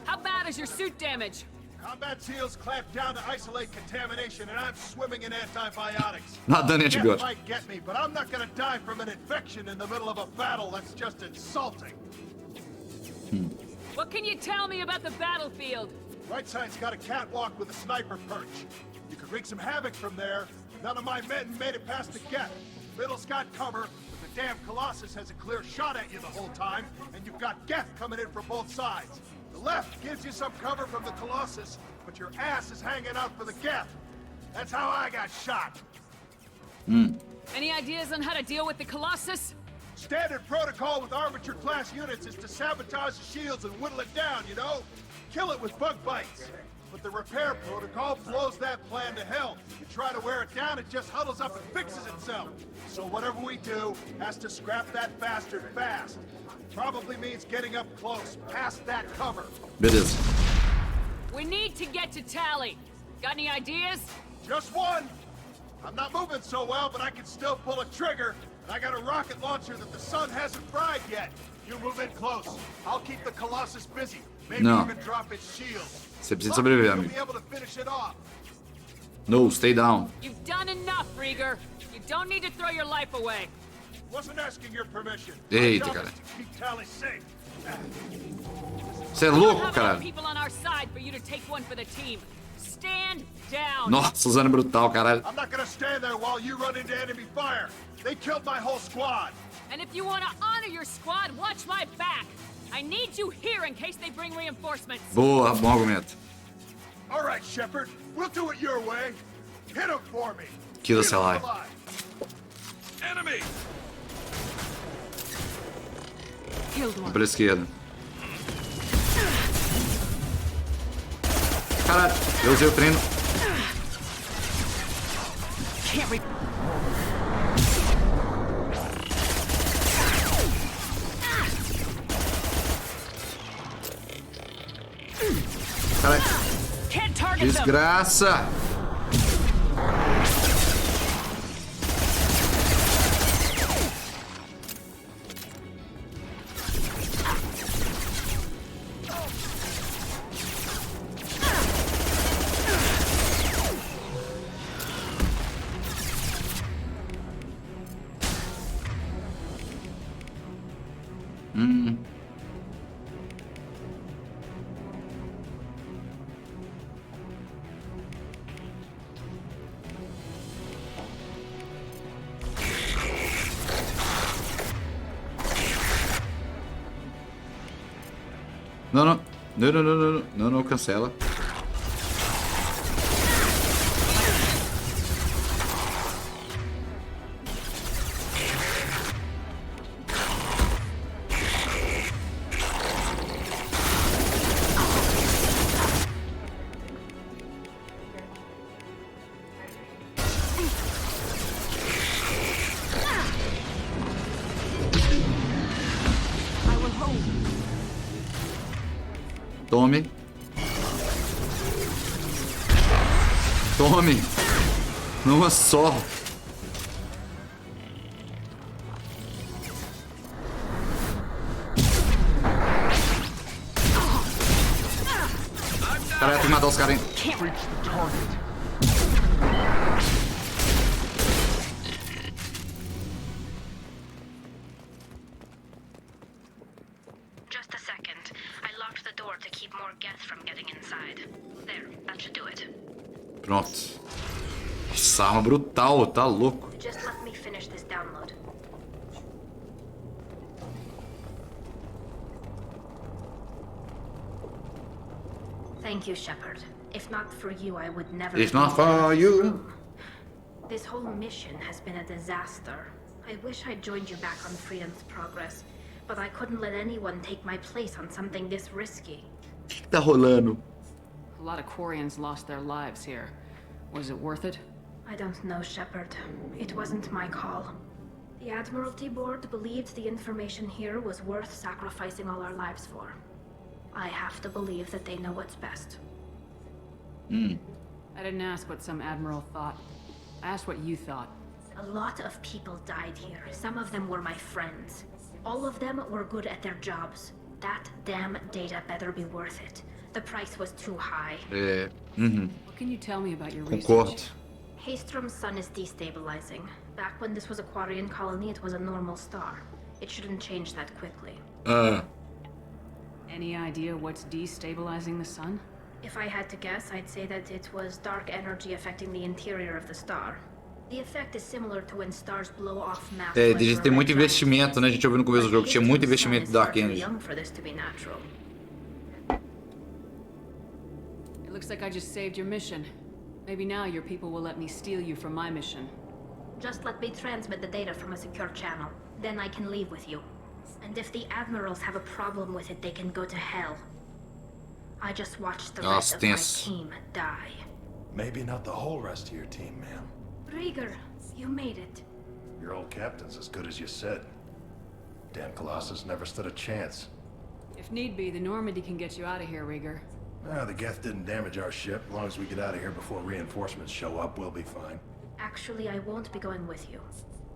S11: How bad is your suit damage?
S19: Combat seals clamped down to isolate contamination, and I'm swimming in antibiotics.
S1: Nadando em
S19: Geth
S1: antibiótico.
S19: might get me, but I'm not gonna die from an infection in the middle of a battle. That's just insulting.
S11: What can you tell me about the battlefield?
S19: Right side's got a catwalk with a sniper perch. You could wreak some havoc from there. None of my men made it past the Geth. Middle's got cover, but the damn Colossus has a clear shot at you the whole time, and you've got Geth coming in from both sides. The left gives you some cover from the Colossus, but your ass is hanging out for the Geth. That's how I got shot.
S11: Any ideas on how to deal with the Colossus?
S19: Standard protocol with Arbiter-class units is to sabotage the shields and whittle it down, you know? Kill it with bug bites. But the repair protocol blows that plan to hell. You try to wear it down, it just huddles up and fixes itself. So whatever we do has to scrap that bastard fast. Probably means getting up close, past that cover.
S1: Beleza.
S11: We need to get to Tally. Got any ideas?
S19: Just one. I'm not moving so well, but I can still pull a trigger. And I got a rocket launcher that the sun hasn't fried yet. You move in close. I'll keep the Colossus busy. Maybe even drop its shields.
S1: Você precisa sobreviver,
S19: You'll
S1: amigo.
S19: be able to finish it off.
S1: No, stay down.
S11: You've done enough, Rieger. You don't need to throw your life away.
S19: Wasn't asking your permission.
S1: Eita,
S19: My job
S1: cara.
S19: is to keep Tally safe.
S1: Você é
S11: We don't
S1: louco,
S11: have enough
S1: caralho.
S11: people on our side for you to take one for the team. Stand down.
S1: Nossa, Suzanne Brutal, caralho.
S19: I'm not gonna stand there while you run into enemy fire. They killed my whole squad.
S11: And if you want to honor your squad, watch my back. I need you here in case they bring reinforcements.
S1: Boa, bom argumento.
S19: All right, Shepard. We'll do it your way. Hit him for me.
S1: Kill
S19: Keep him
S1: alive.
S19: Enemy.
S1: Vou pela esquerda. Caralho, eu usei o treino. Caralho. Desgraça. Não, não. Não, não, não, não, não, não, cancela. Tome. Tome. Numa só. Caralho, tem que matar os caras, hein?
S17: door to keep more Geth from getting inside. There, that should do it.
S1: Pronto. Essa arma brutal, tá louco.
S17: Just let me finish this download. Thank you, Shepard. If not for you, I would never.
S1: If not for you.
S17: This whole mission has been a disaster. I wish I'd joined you back on Freedom's Progress, but I couldn't let anyone take my place on something this risky.
S1: O que tá rolando?
S2: A lot of Quarians lost their lives here. Was it worth it?
S17: I don't know, Shepard. It wasn't my call. The Admiralty Board believed the information here was worth sacrificing all our lives for. I have to believe that they know what's best.
S2: I didn't ask what some admiral thought. I asked what you thought.
S17: A lot of people died here. Some of them were my friends. All of them were good at their jobs. That damn data better be worth it. The price was too high.
S2: What can you tell me about your
S1: Concordo.
S2: research?
S17: Haystrom's sun is destabilizing. Back when this was a Quarian colony, it was a normal star. It shouldn't change that quickly.
S2: Any idea what's destabilizing the sun?
S17: If I had to guess, I'd say that it was dark energy affecting the interior of the star. The effect is similar to when stars blow off mass.
S1: Eles têm muito investimento, né? A gente ouviu no começo do jogo que tinha muito investimento em Dark Energy.
S17: Young for this to be natural.
S2: It looks like I just saved your mission. Maybe now your people will let me steal you from my mission.
S17: Just let me transmit the data from a secure channel. Then I can leave with you. And if the admirals have a problem with it, they can go to hell. I just watched the rest of my team die.
S20: Maybe not the whole rest of your team, ma'am.
S17: Rieger, you made it.
S20: Your old captain's as good as you said. Damn Colossus never stood a chance.
S2: If need be, the Normandy can get you out of here, Rieger.
S20: The Geth didn't damage our ship. As long as we get out of here before reinforcements show up, we'll be fine.
S17: Actually, I won't be going with you.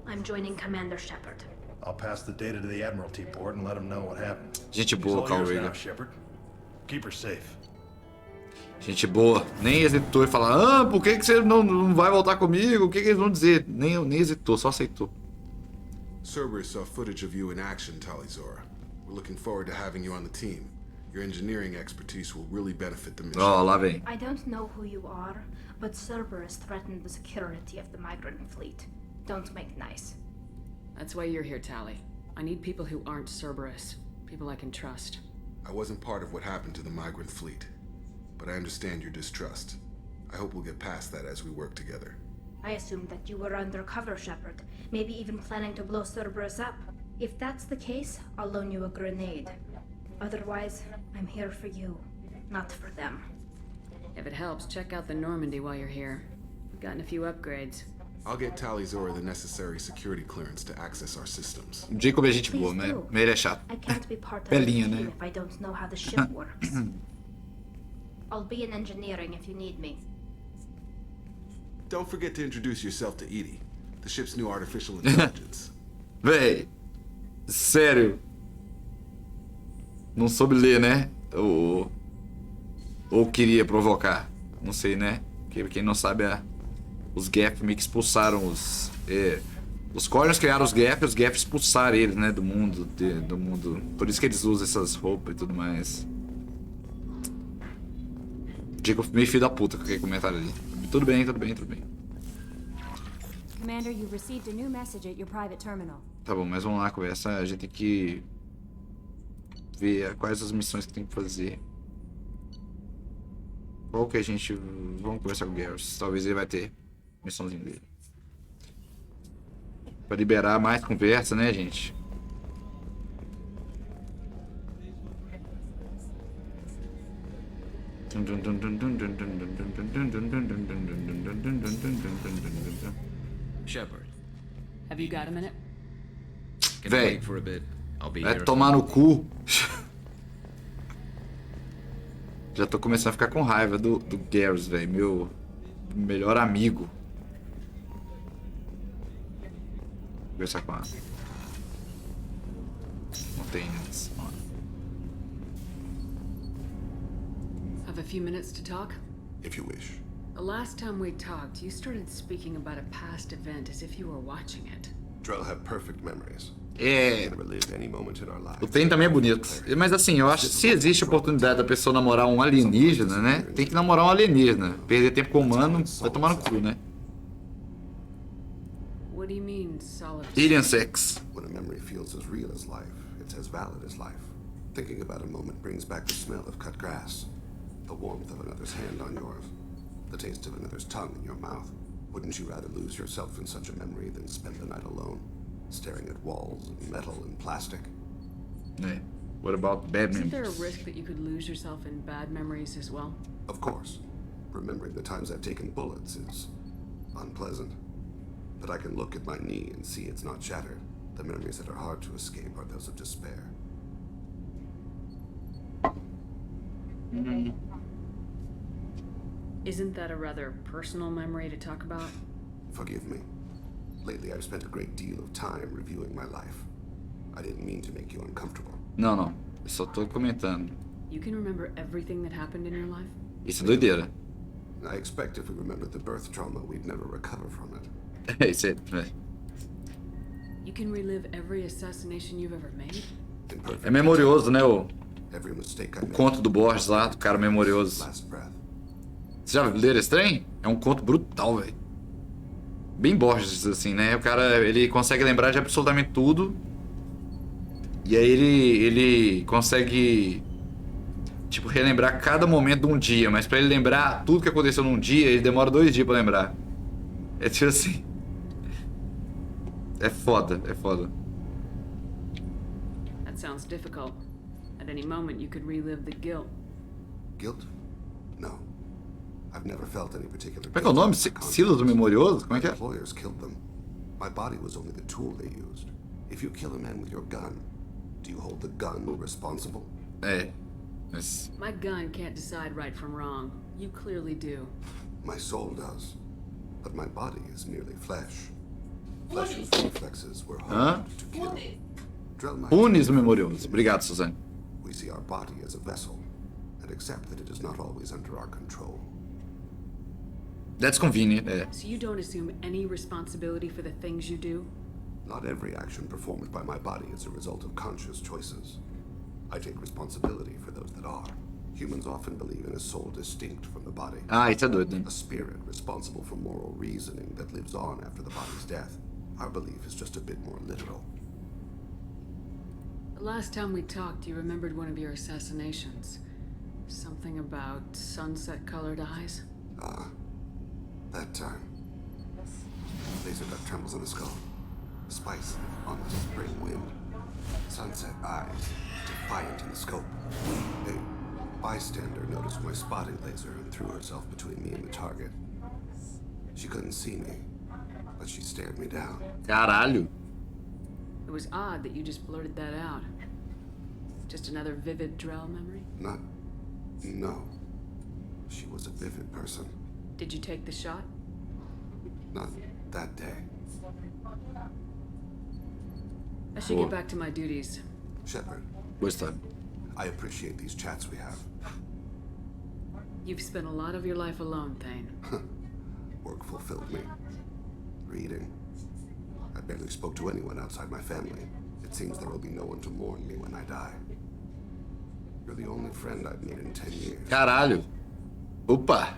S17: I'm joining Commander Shepard.
S20: I'll pass the data to the Admiralty Board and let them know what happened.
S1: Gente boa, Carl Rieger.
S20: Shepard. Keep her safe.
S1: Gente boa. Nem hesitou em falar, por que você não vai voltar comigo? O que eles vão dizer? Nem hesitou, só aceitou.
S13: Cerberus saw footage of you in action, Talizora. We're looking forward to having you on the team. Your engineering expertise will really benefit the mission.
S1: Oh, lá vem.
S17: I don't know who you are, but Cerberus threatened the security of the migrant fleet. Don't make nice.
S2: That's why you're here, Tali. I need people who aren't Cerberus. People I can trust.
S13: I wasn't part of what happened to the migrant fleet, but I understand your distrust. I hope we'll get past that as we work together.
S17: I assumed that you were undercover, Shepard. Maybe even planning to blow Cerberus up. If that's the case, I'll loan you a grenade. Otherwise, I'm here for you, not for them.
S2: If it helps, check out the Normandy while you're here. We've gotten a few upgrades.
S13: I'll get Talizora the necessary security clearance to access our systems.
S1: Jacob é gente boa, né? Mas ele é chato.
S17: I can't be part of
S1: Belinha,
S17: the team
S1: né?
S17: if I don't know how the ship works. I'll be in engineering if you need me.
S13: Don't forget to introduce yourself to Edie, the ship's new artificial intelligence.
S1: Véi, sério. Não soube ler, né? Ou queria provocar. Não sei, né? Porque quem não sabe, os Geth meio que expulsaram os... os Quarians criaram os Geth expulsaram eles, né? Do mundo. Por isso que eles usam essas roupas e tudo mais. Digo meio filho da puta com aquele comentário ali. Tudo bem.
S15: Commander, you received a new message at your private terminal.
S1: Tá bom, mas vamos lá, conversa. A gente tem que ver quais as missões que tem que fazer. Qual que a gente... Vamos conversar com o Garrus. Talvez ele vai ter missãozinha dele. Pra liberar mais conversa, né, gente?
S8: Shepard.
S2: Have you got a minute?
S1: Véi,
S8: for a bit. I'll be
S1: vai
S8: here.
S1: tomar no cu. Já tô começando a ficar com raiva do Garrus, velho. Meu melhor amigo. Vou conversar com ela. Não tem antes.
S2: Have a few minutes to talk?
S13: If you wish.
S2: The last time we talked, you started speaking about a past event as if you were watching it.
S13: Drell have perfect memories.
S1: O trem também é bonito. Mas assim, eu acho que se existe a oportunidade da pessoa namorar um alienígena, né? Tem que namorar um alienígena. Perder tempo com o humano vai tomar no cu, né?
S2: What do you mean, solid?
S1: Alien sex.
S13: When a memory feels as real as life, it's as valid as life. Thinking about a moment brings back the smell of cut grass, the warmth of another's hand on yours, the taste of another's tongue in your mouth. Wouldn't you rather lose yourself in such a memory than spend the night alone, staring at walls of metal and plastic?
S1: Yeah. What about bad
S2: Isn't
S1: memories?
S2: there a risk that you could lose yourself in bad memories as well?
S13: Of course. Remembering the times I've taken bullets is unpleasant. But I can look at my knee and see it's not shattered. The memories that are hard to escape are those of despair.
S2: Isn't that a rather personal memory to talk about?
S13: Forgive me. Lately I've spent a great deal of time reviewing my life. I didn't mean to make you uncomfortable.
S1: Não, não. Eu só tô comentando.
S2: You can remember everything that happened in your life?
S1: Isso é doideira.
S13: I expect if we remember the birth trauma, we'd never recover from it.
S1: Isso é...
S2: You can relive every assassination you've ever made?
S1: É memorioso, né, o
S13: Every mistake I made.
S1: conto do Borges lá, do cara memorioso.
S13: Last breath.
S1: Você já leram esse trem? É um conto brutal, velho. Bem Borges, assim, né? O cara, ele consegue lembrar de absolutamente tudo. E aí ele consegue, tipo, relembrar cada momento de um dia. Mas pra ele lembrar tudo que aconteceu num dia, ele demora 2 dias pra lembrar. É tipo assim... É foda, é foda.
S2: That sounds difficult. At any moment you could relive the guilt.
S13: Guilt? No. I've never felt any particular
S1: Como é que é o nome? Silas do Memorioso? Como é que é?
S13: Employers killed them. My body was only the tool they used. If you kill a man with your gun, do you hold the gun responsible?
S1: É. Mas...
S2: My gun can't decide right from wrong. You clearly do.
S13: My soul does. But my body is merely flesh. Flesh whose reflexes were
S1: Hã?
S13: honed to kill. Drell might
S1: Punis do Memorioso. Obrigado, Suzanne.
S13: We see our body as a vessel, and accept that it is not always under our control.
S1: That's convenient, é.
S2: So you don't assume any responsibility for the things you do?
S13: Not every action performed by my body is a result of conscious choices. I take responsibility for those that are. Humans often believe in a soul distinct from the body.
S1: Ah, isso é doido, né?
S13: A spirit responsible for moral reasoning that lives on after the body's death. Our belief is just a bit more literal.
S2: The last time we talked, you remembered one of your assassinations. Something about sunset-colored eyes?
S13: Ah, that time. Laser duct trembles on the skull. Spice on the spring wind. Sunset eyes, defiant in the scope. A bystander noticed my spotting laser and threw herself between me and the target. She couldn't see me, but she stared me down.
S1: Caralho.
S2: It was odd that you just blurted that out. Just another vivid Drell memory?
S13: No. She was a vivid person.
S2: Did you take the shot?
S13: Not that day.
S2: I should get back to my duties.
S13: Shepard.
S1: What's that?
S13: I appreciate these chats we have.
S2: You've spent a lot of your life alone, Thane.
S13: Work fulfilled me. Reading. I barely spoke to anyone outside my family. It seems there will be no one to mourn me when I die. You're the only friend I've made in 10 years.
S1: Caralho. Opa.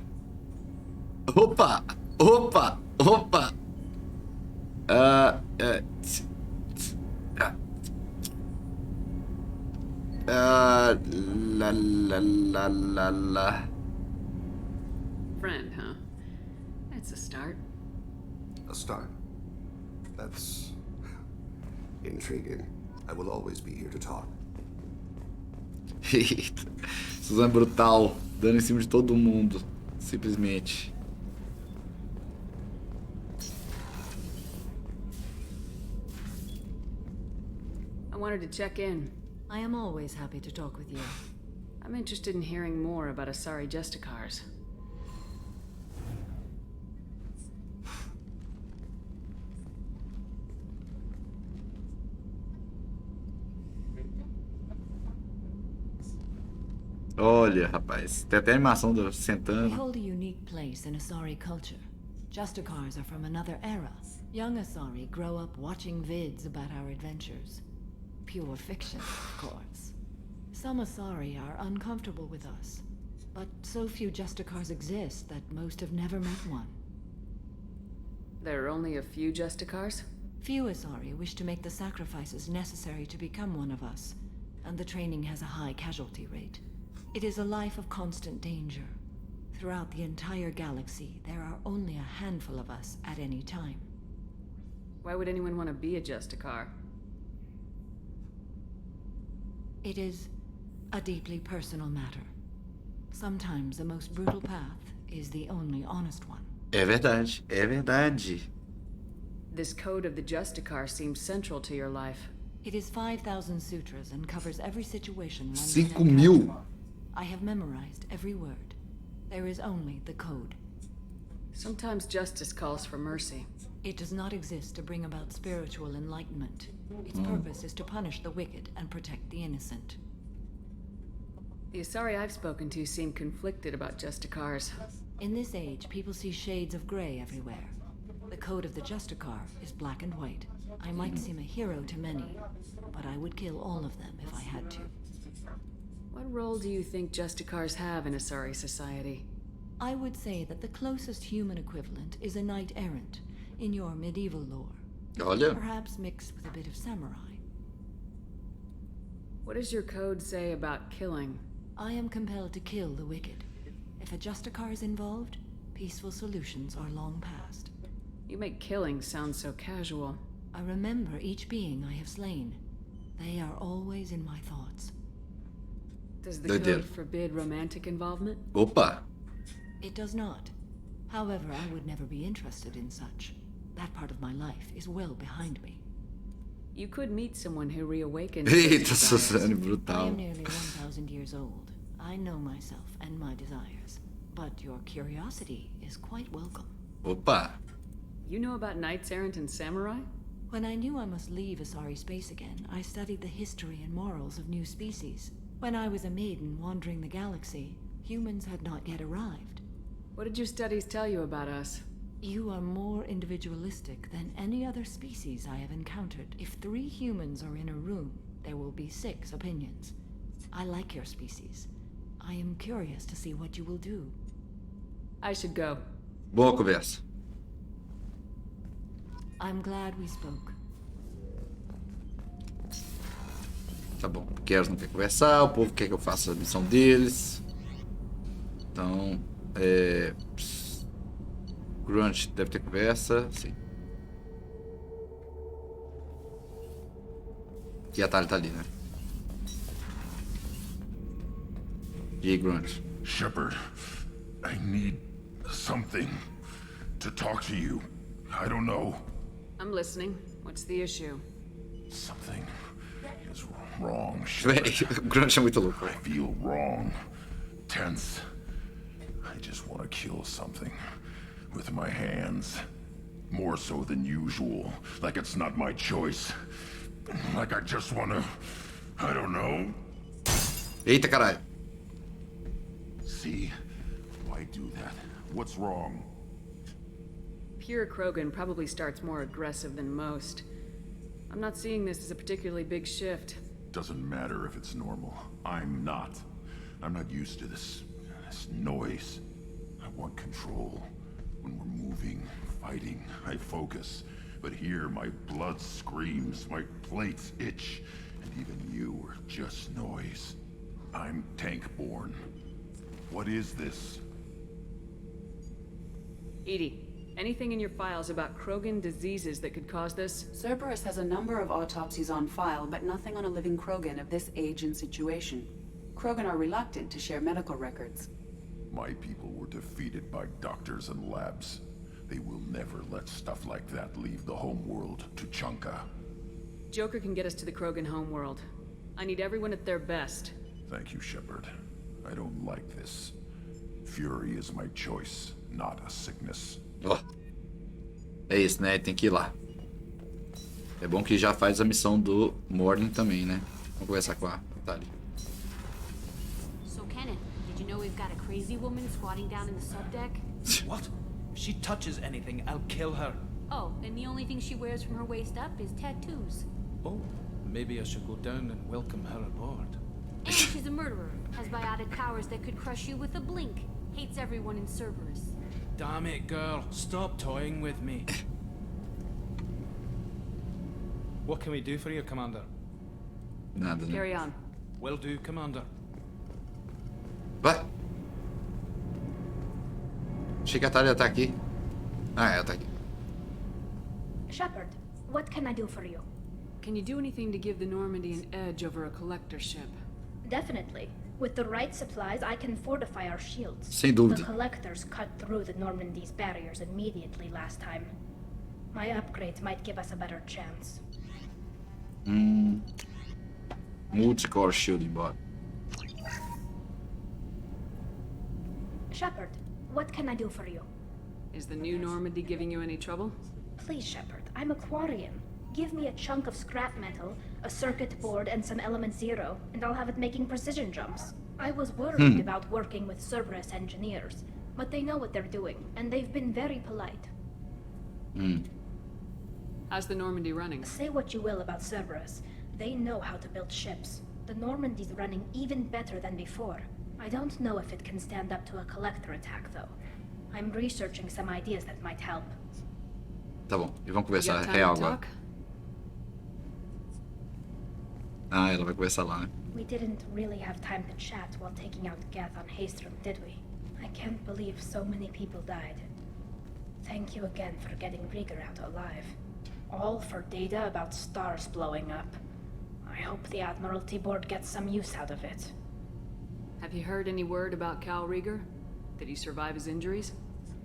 S1: Opa. Opa. Opa. La.
S2: Friend, huh? That's a start.
S13: A start. That's intriguing. I will always be here to talk.
S1: Suzanne Brutal, dando em cima de todo mundo. Simplesmente.
S2: I wanted to check in.
S3: I am always happy to talk with you.
S2: I'm interested in hearing more about Asari Justicars.
S1: Olha, rapaz, tem até a animação do
S3: They
S1: sentando.
S3: hold a unique place in Asari culture. Justicars are from another era, Young Asari grow up watching vids about our adventures. Pure fiction, of course. Some Asari are uncomfortable with us, but so few Justicars exist that most have never met one.
S2: There are only a few Justicars?
S3: Few Asari wish to make the sacrifices necessary to become one of us, and the training has a high casualty rate. It is a life of constant danger. Throughout the entire galaxy, there are only a handful of us at any time.
S2: Why would anyone want to be a Justicar?
S3: It is a deeply personal matter. Sometimes the most brutal path is the only honest one.
S1: É verdade, é verdade.
S2: This code of the Justicar seems central to your life.
S3: It is 5,000 sutras and covers every situation one
S1: 5.000.
S3: I have memorized every word. There is only the code.
S2: Sometimes justice calls for mercy.
S3: It does not exist to bring about spiritual enlightenment. Its purpose is to punish the wicked and protect the innocent.
S2: The Asari I've spoken to seem conflicted about Justicars.
S3: In this age, people see shades of gray everywhere. The code of the Justicar is black and white. I might seem a hero to many, but I would kill all of them if I had to.
S2: What role do you think Justicars have in Asari society?
S3: I would say that the closest human equivalent is a knight-errant in your medieval lore.
S1: Olha.
S3: Perhaps mixed with a bit of samurai.
S2: What does your code say about killing?
S3: I am compelled to kill the wicked. If a Justicar is involved, peaceful solutions are long past.
S2: You make killing sound so casual.
S3: I remember each being I have slain. They are always in my thoughts.
S2: Does the code forbid romantic involvement?
S1: Opa!
S3: It does not. However, I would never be interested in such. That part of my life is well behind me.
S2: You could meet someone who reawakens.
S1: Eita, Suzanne
S3: I
S1: Brutal.
S3: am nearly 1,000 years old. I know myself and my desires. But your curiosity is quite welcome.
S1: Opa!
S2: You know about knights errant and samurai?
S3: When I knew I must leave Asari space again, I studied the history and morals of new species. When I was a maiden wandering the galaxy, humans had not yet arrived.
S2: What did your studies tell you about us?
S3: You are more individualistic than any other species I have encountered. If 3 humans are in a room, there will be 6 opinions. I like your species. I am curious to see what you will do.
S2: I should go.
S1: Boa conversa.
S3: I'm glad we spoke.
S1: Tá bom, porque elas não querem conversar, o povo quer que eu faça a missão deles. Então, Grunt deve ter conversa, sim. E a Tali tá ali, né? E aí, Grunt?
S16: Shepard, I need something to talk to you. I don't know.
S2: I'm listening. What's the issue?
S16: Something is wrong,
S1: Véi,
S16: Shepard.
S1: o Grunt é muito louco.
S16: I feel wrong, tense. I just want to kill something with my hands. More so than usual. Like it's not my choice. Like I just want to... I don't know.
S1: Eita, caralho.
S16: See? Why do that? What's wrong?
S2: Pure Krogan probably starts more aggressive than most. I'm not seeing this as a particularly big shift.
S16: Doesn't matter if it's normal. I'm not. I'm not used to this noise. I want control. When we're moving, fighting, I focus. But here, my blood screams, my plates itch, and even you are just noise. I'm tank-born. What is this?
S2: Edie, anything in your files about Krogan diseases that could cause this?
S18: Cerberus has a number of autopsies on file, but nothing on a living Krogan of this age and situation. Krogan are reluctant to share medical records.
S16: My people were defeated by doctors and labs. They will never let stuff like that leave the homeworld to Chunka.
S2: Joker can get us to the Krogan homeworld. I need everyone at their best.
S16: Thank you, Shepard. I don't like this. Fury is my choice, not a sickness.
S1: Ó. É isso, né? Tem que ir lá. É bom que já faz a missão do Morning também, né? Vamos conversar com a Tali.
S9: So, Kenneth, did you know we've got a crazy woman squatting down in the subdeck?
S14: What? If she touches anything, I'll kill her.
S9: Oh, and the only thing she wears from her waist up is tattoos.
S21: Oh, maybe I should go down and welcome her aboard.
S9: And she's a murderer, has biotic powers that could crush you with a blink, hates everyone in Cerberus.
S21: Damn it, girl. Stop toying with me. What can we do for you, Commander?
S1: Nada, né?
S2: Carry on.
S21: Will do, Commander.
S1: Vai. Achei que a Thalia tá aqui. Ah, ela tá aqui.
S17: Shepard, what can I do for you?
S2: Can you do anything to give the Normandy an edge over a collector ship?
S17: Definitely. With the right supplies, I can fortify our shields.
S1: Sem dúvida.
S17: The collectors cut through the Normandy's barriers immediately last time. My upgrades might give us a better chance.
S1: Multicore shield embora.
S17: Shepard, what can I do for you?
S2: Is the new Normandy giving you any trouble?
S17: Please, Shepard, I'm a Quarian. Give me a chunk of scrap metal, a circuit board, and some element zero, and I'll have it making precision jumps. I was worried about working with Cerberus engineers, but they know what they're doing, and they've been very polite.
S2: How's the Normandy running?
S17: Say what you will about Cerberus. They know how to build ships. The Normandy's running even better than before. I don't know if it can stand up to a collector attack, though. I'm researching some ideas that might help.
S1: Tá bom, e vamos conversar
S2: You got time
S1: real
S2: to
S1: agora.
S2: talk?
S1: Ah, ela vai conversar lá, né?
S17: We didn't really have time to chat while taking out Gath on Haestrom, did we? I can't believe so many people died. Thank you again for getting Rieger out alive. All for data about stars blowing up. I hope the Admiralty Board gets some use out of it.
S2: Have you heard any word about Cal Rieger? Did he survive his injuries?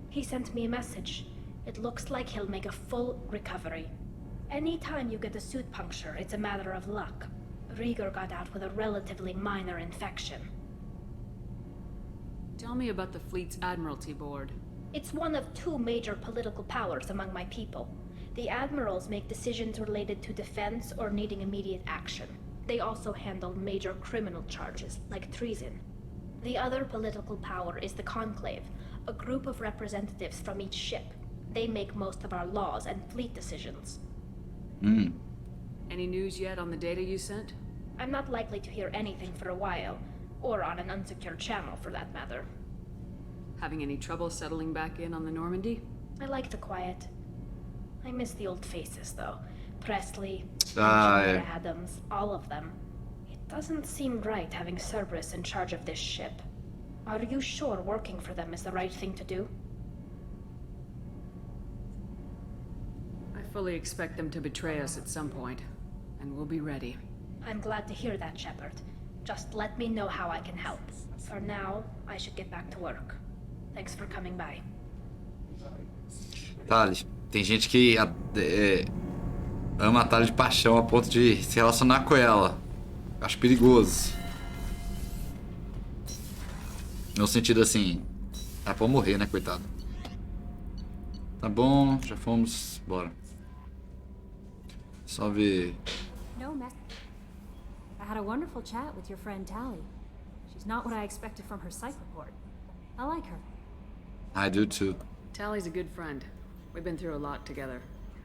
S17: He sent me a message. It looks like he'll make a full recovery. Anytime you get a suit puncture, it's a matter of luck. Rieger got out with a relatively minor infection.
S2: Tell me about the fleet's Admiralty Board.
S17: It's one of two major political powers among my people. The admirals make decisions related to defense or needing immediate action. They also handle major criminal charges, like treason. The other political power is the Conclave, a group of representatives from each ship. They make most of our laws and fleet decisions.
S2: Any news yet on the data you sent?
S17: I'm not likely to hear anything for a while, or on an unsecured channel for that matter.
S2: Having any trouble settling back in on the Normandy?
S17: I like the quiet. I miss the old faces, though. Presley,
S1: yeah.
S17: Adams, all of them. It doesn't seem right having Cerberus in charge of this ship. Are you sure working for them is the right thing to do?
S2: I fully expect them to betray us at some point, and we'll be ready.
S17: I'm glad to hear that, Shepard. Just let me know how I can help. For now, I should get back to work. Thanks for coming by.
S1: Thales, tem gente que ama a Thales de paixão a ponto de se relacionar com ela. Acho perigoso. No sentido assim, pode morrer, né, coitado. Tá bom, já fomos, bora. Só ver.
S15: No mess. I had a wonderful chat with your friend Tally. She's not what I expected from her psych report. I like her.
S1: I do too.
S2: Tally's a good friend. We've been through a lot together.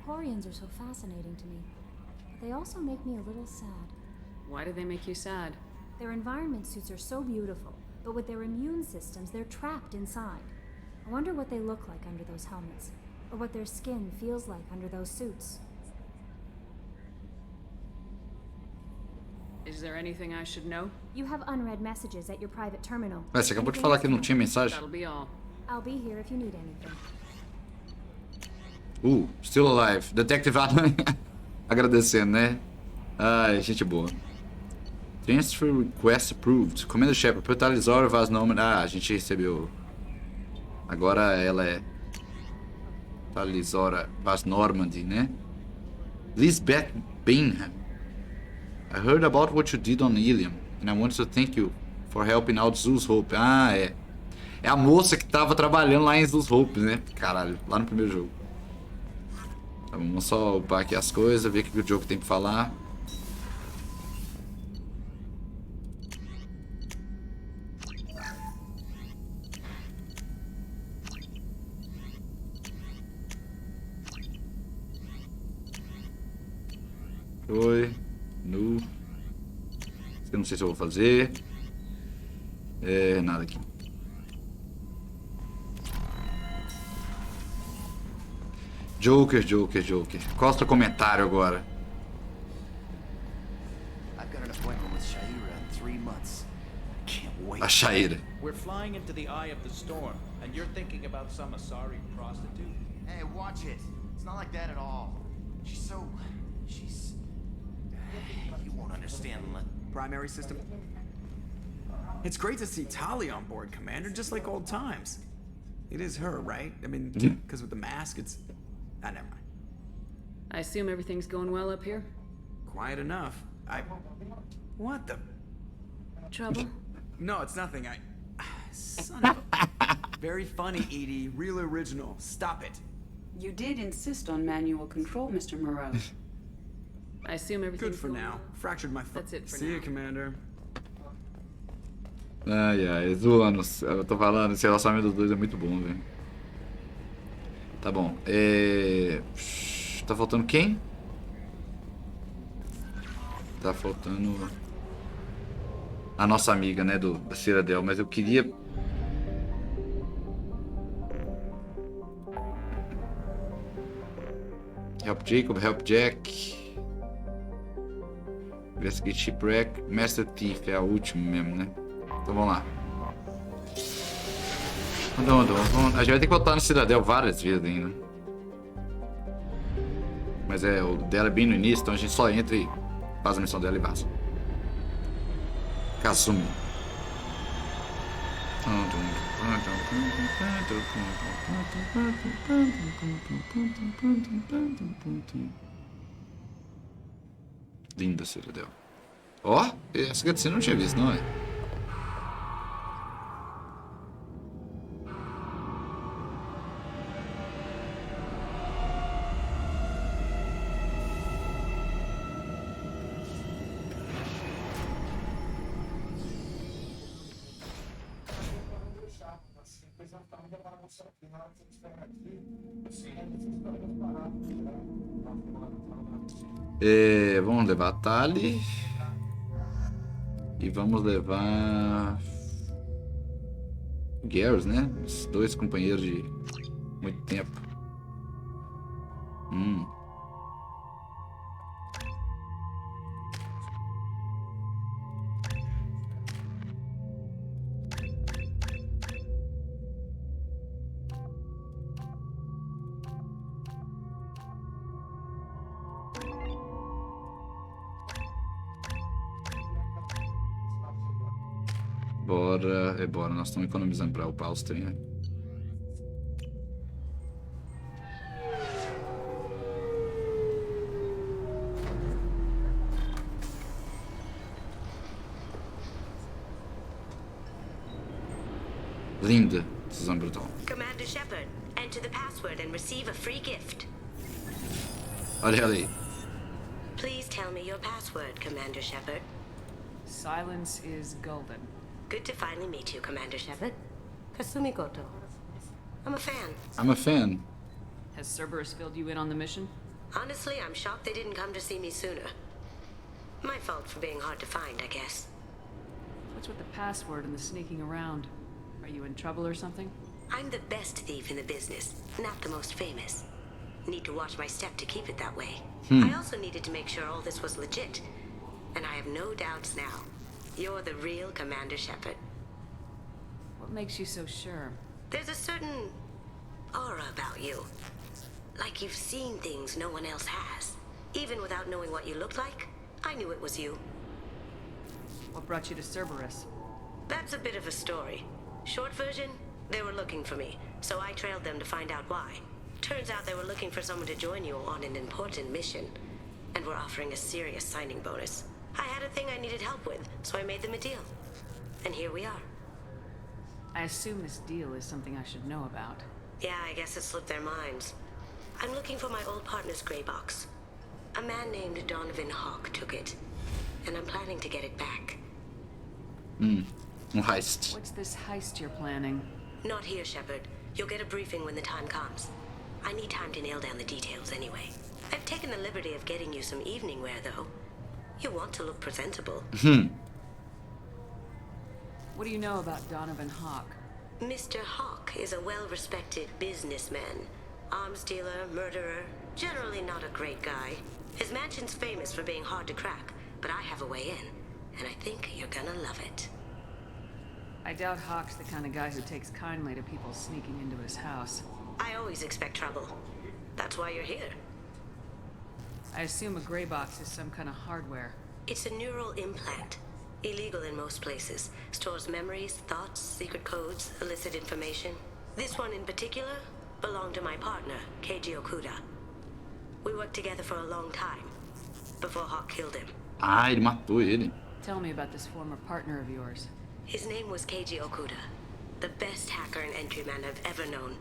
S15: Quarians are so fascinating to me, but they also make me a little sad.
S2: Why do they make you sad?
S15: Their environment suits are so beautiful, but with their immune systems, they're trapped inside. I wonder what they look like under those helmets, or what their skin feels like under those suits.
S2: Is there anything I should know?
S15: You have unread messages at your private terminal.
S1: Você acabou de falar que não tinha mensagem?
S2: That'll be all.
S15: I'll be here if you need anything.
S1: Still alive. Detective Alan agradecendo, né? Ai, gente boa. Transfer request approved. Commander Shepard, Portalizora Vaz Normandy. A gente recebeu. Agora ela é Portalizora Vaz Normandy, né? Lisbeth Bainham. I heard about what you did on Ilium, and I wanted to thank you for helping out Zeus Hope. É a moça que tava trabalhando lá em Zeus Hope, né? Caralho, lá no primeiro jogo. Tá, vamos só upar aqui as coisas, ver o que o jogo tem pra falar. foi. Nu. Eu não sei se eu vou fazer. Nada aqui. Joker. Costa comentário agora. A Shaira.
S21: We're flying into the eye of the storm, and you're thinking about some Asari prostitute?
S6: Hey, watch it. It's not like that at all. She's... You won't understand the
S14: primary system. It's great to see Tali on board, Commander, just like old times. It is her, right? I mean, because with the mask, it's... never mind.
S2: I assume everything's going well up here?
S14: Quiet enough. What the...
S2: Trouble?
S14: No, it's nothing. Son of a... Very funny, Edie. Real original. Stop it.
S18: You did insist on manual control, Mr. Moreau.
S2: I assume everything's
S14: good for now. Fractured my foot.
S2: That's it for
S14: See
S2: now.
S14: you, Commander.
S1: Ai, zoando. Eu tô falando, esse relacionamento dos dois é muito bom, velho. Tá bom. Tá faltando quem? Tá faltando a nossa amiga, né, da Cyrodiil, mas eu queria... Help Jacob, Help Jack. Investigate Shipwreck, Master Thief é a última mesmo, né? Então vamos lá. A gente vai ter que voltar na Cyrodiil várias vezes ainda. Mas o dela é bem no início, então a gente só entra e faz a missão dela e vaza. Kazumi. Linda Cyrodiil. Ó, essa cutscene eu não tinha visto, não é? Vamos levar a Tali. E vamos levar Garrus, né? Os dois companheiros de muito tempo. Bora, nós estamos economizando para upar os trem, né? Linda, Suzanne Brutal.
S22: Commander Shepard, enter the password and receive a free gift.
S1: Olha ela aí.
S22: Please tell me your password, Commander Shepard.
S2: Silence is golden.
S22: Good to finally meet you, Commander Shepard. Kasumi Goto. I'm a fan.
S2: Has Cerberus filled you in on the mission?
S22: Honestly, I'm shocked they didn't come to see me sooner. My fault for being hard to find, I guess.
S2: What's with the password and the sneaking around? Are you in trouble or something?
S22: I'm the best thief in the business, not the most famous. Need to watch my step to keep it that way. I also needed to make sure all this was legit. And I have no doubts now. You're the real Commander Shepard.
S2: What makes you so sure?
S22: There's a certain aura about you. Like you've seen things no one else has. Even without knowing what you looked like, I knew it was you.
S2: What brought you to Cerberus?
S22: That's a bit of a story. Short version, they were looking for me, so I trailed them to find out why. Turns out they were looking for someone to join you on an important mission, and were offering a serious signing bonus. I had a thing I needed help with, so I made them a deal. And here we are.
S2: I assume this deal is something I should know about.
S22: Yeah, I guess it slipped their minds. I'm looking for my old partner's gray box. A man named Donovan Hawk took it, and I'm planning to get it back.
S1: Heist.
S2: What's this heist you're planning?
S22: Not here, Shepard. You'll get a briefing when the time comes. I need time to nail down the details anyway. I've taken the liberty of getting you some evening wear, though. You want to look presentable.
S2: What do you know about Donovan Hawk?
S22: Mr. Hawk is a well-respected businessman. Arms dealer, murderer, generally not a great guy. His mansion's famous for being hard to crack, but I have a way in, and I think you're gonna love it.
S2: I doubt Hawk's the kind of guy who takes kindly to people sneaking into his house.
S22: I always expect trouble. That's why you're here.
S2: I assume a gray box is some kind of hardware.
S22: It's a neural implant. Illegal in most places. Stores memories, thoughts, secret codes, illicit information. This one in particular belonged to my partner, Keiji Okuda. We worked together for a long time, before Hawk killed him.
S1: Ah, ele matou ele.
S2: Tell me about this former partner of yours.
S22: His name was Keiji Okuda, the best hacker and entryman I've ever known.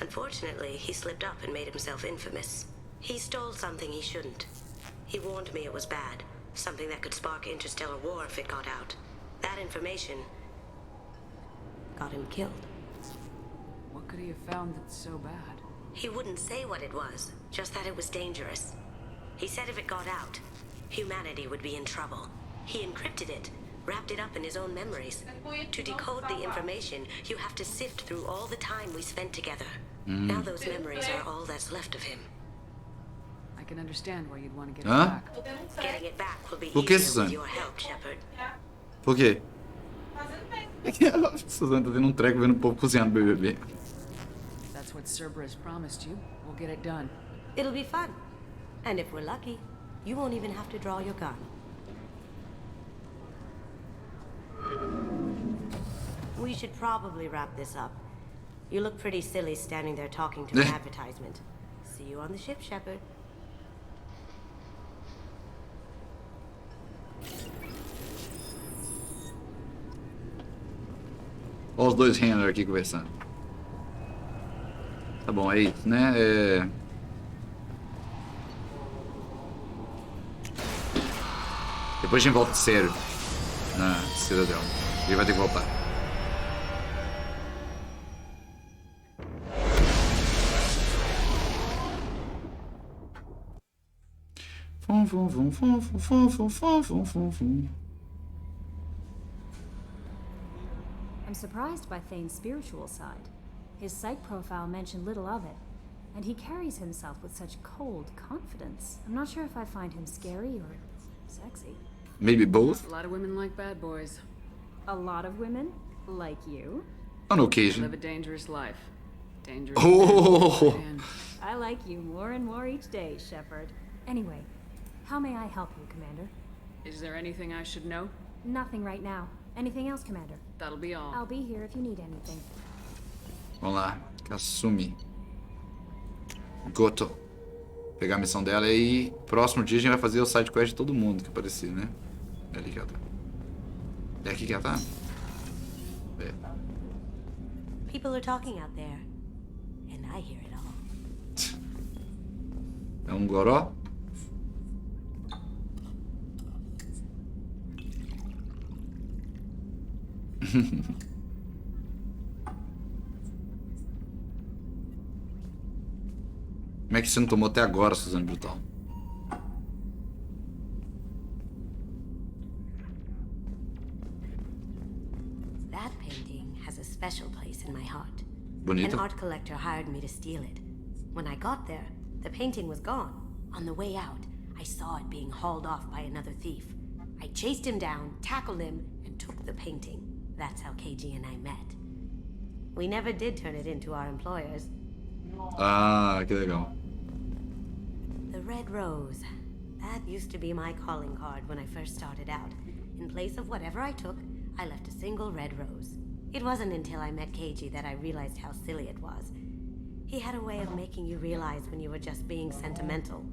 S22: Unfortunately, he slipped up and made himself infamous. He stole something he shouldn't. He warned me it was bad, something that could spark interstellar war if it got out. That information got him killed.
S2: What could he have found that's so bad?
S22: He wouldn't say what it was, just that it was dangerous. He said if it got out, humanity would be in trouble. He encrypted it, wrapped it up in his own memories. To decode the information, you have to sift through all the time we spent together. Now those memories are all that's left of him.
S2: I can understand why you'd want to get
S1: Hã?
S2: it back.
S22: Getting it back will be
S1: Por que,
S22: easier with
S1: Suzanne?
S22: your help, Shepard.
S1: Por quê? Suzanne tá tendo um treco vendo o povo cozinhando BBB.
S2: That's what Cerberus promised you. We'll get it done.
S22: It'll be fun. And if we're lucky, you won't even have to draw your gun. We should probably wrap this up. You look pretty silly standing there talking to an advertisement. See you on the ship, Shepard.
S1: Olha os dois Renner aqui conversando. Tá bom, é isso, né? Depois a gente volta sério na cidadela. Ele vai ter que voltar.
S15: I'm surprised by Thane's spiritual side. His psych profile mentioned little of it, and he carries himself with such cold confidence. I'm not sure if I find him scary or sexy.
S1: Maybe both?
S2: A lot of women like bad boys.
S15: A lot of women? Like you?
S1: On occasion.
S2: Live a dangerous life. Dangerous.
S1: Oh!
S15: I like you more and more each day, Shepard. Anyway, how may I help you, Commander?
S2: Is there anything I should know?
S15: Nothing right now. Anything else, Commander?
S2: That'll be all.
S15: I'll be here if you need anything.
S1: Vamos lá. Kasumi. Goto. Pegar a missão dela e próximo dia a gente vai fazer o side quest de todo mundo que aparecer, né? É ali que ela tá. É aqui que ela tá? É.
S22: People are talking out there, and I hear it all.
S1: É um goró? Como é que você não tomou até agora, Suzanne Brutal?
S22: That painting has a special place in my heart.
S1: Bonito.
S22: An art collector hired me to steal it. When I got there, the painting was gone. On the way out, I saw it being hauled off by another thief. I chased him down, tackled him, and took the painting. That's how Keiji and I met. We never did turn it into our employers.
S1: Ah, que legal.
S22: The red rose. That used to be my calling card when I first started out. In place of whatever I took, I left a single red rose. It wasn't until I met Keiji that I realized how silly it was. He had a way of making you realize when you were just being sentimental.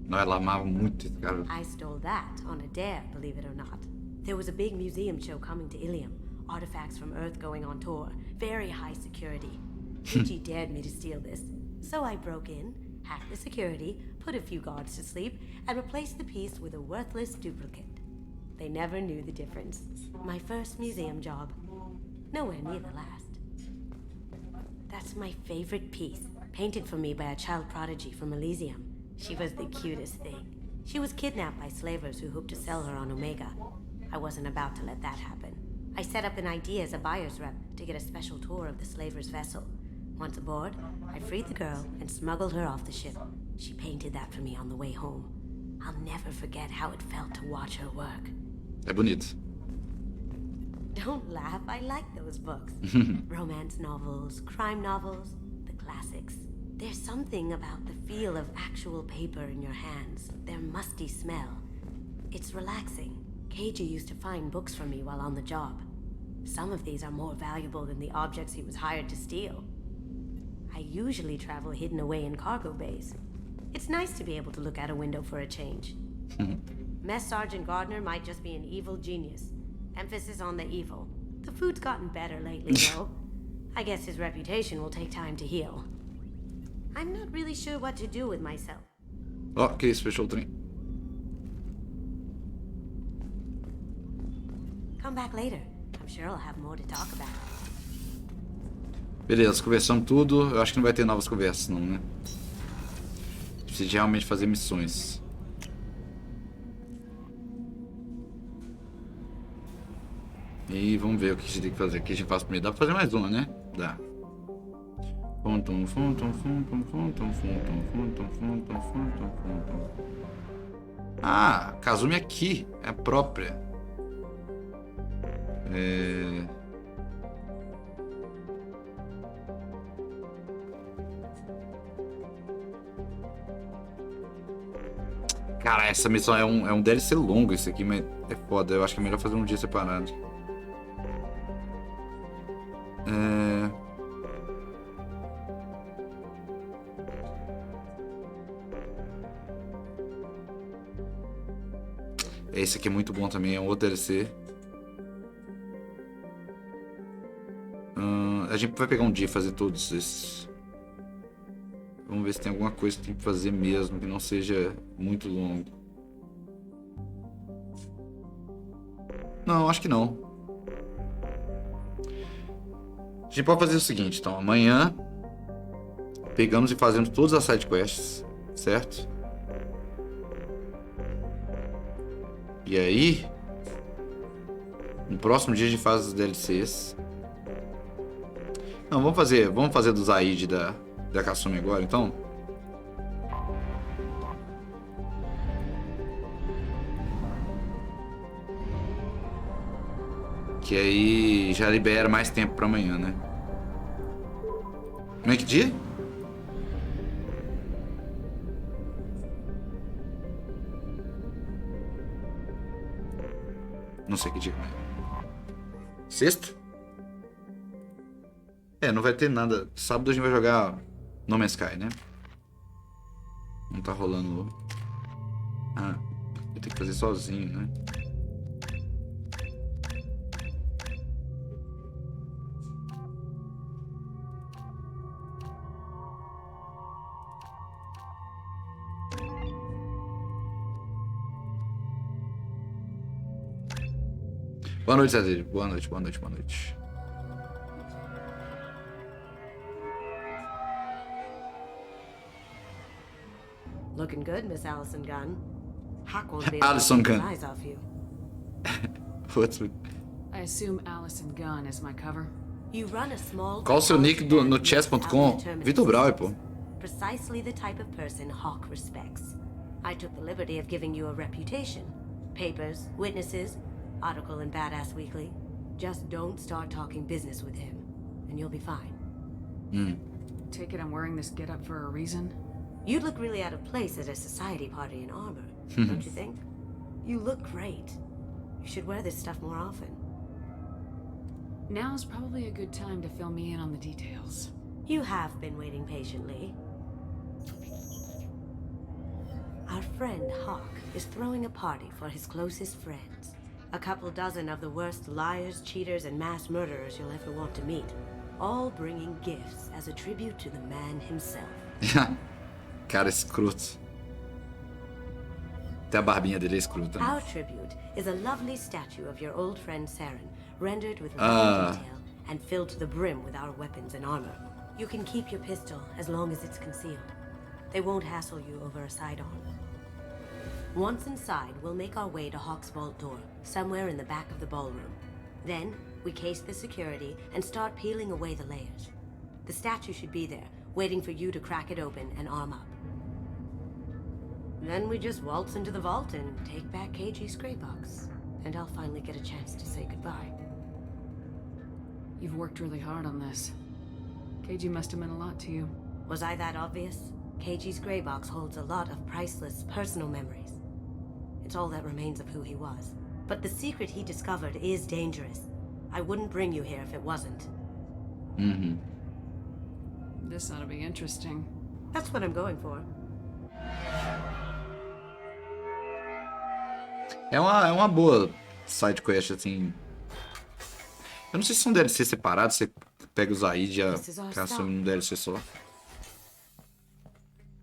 S1: Não, ela amava muito esse cara.
S22: I stole that on a dare, believe it or not. There was a big museum show coming to Ilium. Artifacts from Earth going on tour. Very high security. Keiji dared me to steal this. So I broke in, hacked the security, put a few guards to sleep, and replaced the piece with a worthless duplicate. They never knew the difference. My first museum job. Nowhere near the last. That's my favorite piece. painted for me by a child prodigy from Elysium. She was the cutest thing. She was kidnapped by slavers who hoped to sell her on Omega. I wasn't about to let that happen. I set up an idea as a buyer's rep to get a special tour of the slaver's vessel. Once aboard, I freed the girl and smuggled her off the ship. She painted that for me on the way home. I'll never forget how it felt to watch her work.
S1: É bonito.
S22: Don't laugh, I like those books. Romance novels, crime novels, the classics. There's something about the feel of actual paper in your hands, their musty smell. It's relaxing. Keiji used to find books for me while on the job. Some of these are more valuable than the objects he was hired to steal. I usually travel hidden away in cargo bays. It's nice to be able to look out a window for a change. Mess Sergeant Gardner might just be an evil genius. Emphasis on the evil. The food's gotten better lately, though. I guess his reputation will take time to heal. I'm not really sure what to do with myself.
S1: Ó, que isso, fechou o trem.
S22: Come back later. I'm sure I'll have more to talk about.
S1: Beleza, conversamos tudo. Eu acho que não vai ter novas conversas, não, né? Preciso realmente fazer missões. E vamos ver o que a gente tem que fazer. O que a gente faz primeiro? Dá pra fazer mais uma, né? Dá. Ah, Kazumi aqui. É a própria. Cara, essa missão é um DLC longo esse aqui, mas é foda. Eu acho que é melhor fazer um dia separado. Esse aqui é muito bom também, é um outro DLC. A gente vai pegar um dia e fazer todos esses. Vamos ver se tem alguma coisa que tem que fazer mesmo, que não seja muito longo. Não, acho que não. A gente pode fazer o seguinte, então. Amanhã pegamos e fazemos todas as sidequests, certo? E aí, no próximo dia a gente faz os DLCs. Não, vamos fazer do Zaid da Kasumi agora, então. Que aí já libera mais tempo pra amanhã, né? Como é que dia? Não sei que dia. Sexta? Não vai ter nada. Sábado a gente vai jogar No Man's Sky, né? Não tá rolando. Ah, eu tenho que fazer sozinho, né? Boa noite, Zé. Boa noite, boa noite, boa noite.
S22: Looking good, Miss Allison Gunn. Hawk won't be
S1: Allison Gunn.
S22: eyes off you.
S2: I assume Allison Gunn is my cover.
S22: You run a small.
S1: Qual o seu nick no chess.com? Vitor Brauer, pô.
S22: Precisely the type of person Hawk respects. I took the liberty of giving you a reputation. Papers, witnesses, article in Badass Weekly. Just don't start talking business with him, and you'll be fine.
S2: Take it I'm wearing this getup for a reason?
S22: You'd look really out of place at a society party in armor, don't you think? You look great. You should wear this stuff more often.
S2: Now's probably a good time to fill me in on the details.
S22: You have been waiting patiently. Our friend Hawk is throwing a party for his closest friends. A couple dozen of the worst liars, cheaters, and mass murderers you'll ever want to meet. All bringing gifts as a tribute to the man himself.
S1: Cara escroto. Até a barbinha dele é escrota.
S22: Our tribute is a lovely statue of your old friend Saren, rendered with detail and filled to the brim with our weapons and armor. You can keep your pistol as long as it's concealed. They won't hassle you over a sidearm. Once inside, we'll make our way to Hawk's vault door, somewhere in the back of the ballroom. Then, we case the security and start peeling away the layers. The statue should be there, waiting for you to crack it open and arm up. Then we just waltz into the vault and take back KG's gray box. And I'll finally get a chance to say goodbye.
S2: You've worked really hard on this. KG must have meant a lot to you.
S22: Was I that obvious? KG's gray box holds a lot of priceless personal memories. It's all that remains of who he was. But the secret he discovered is dangerous. I wouldn't bring you here if it wasn't.
S2: Mm-hmm. This ought to be interesting.
S22: That's what I'm going for.
S1: É uma boa side quest, assim. Eu não sei se são DLC separados, você pega os aí e já caçam um DLC só.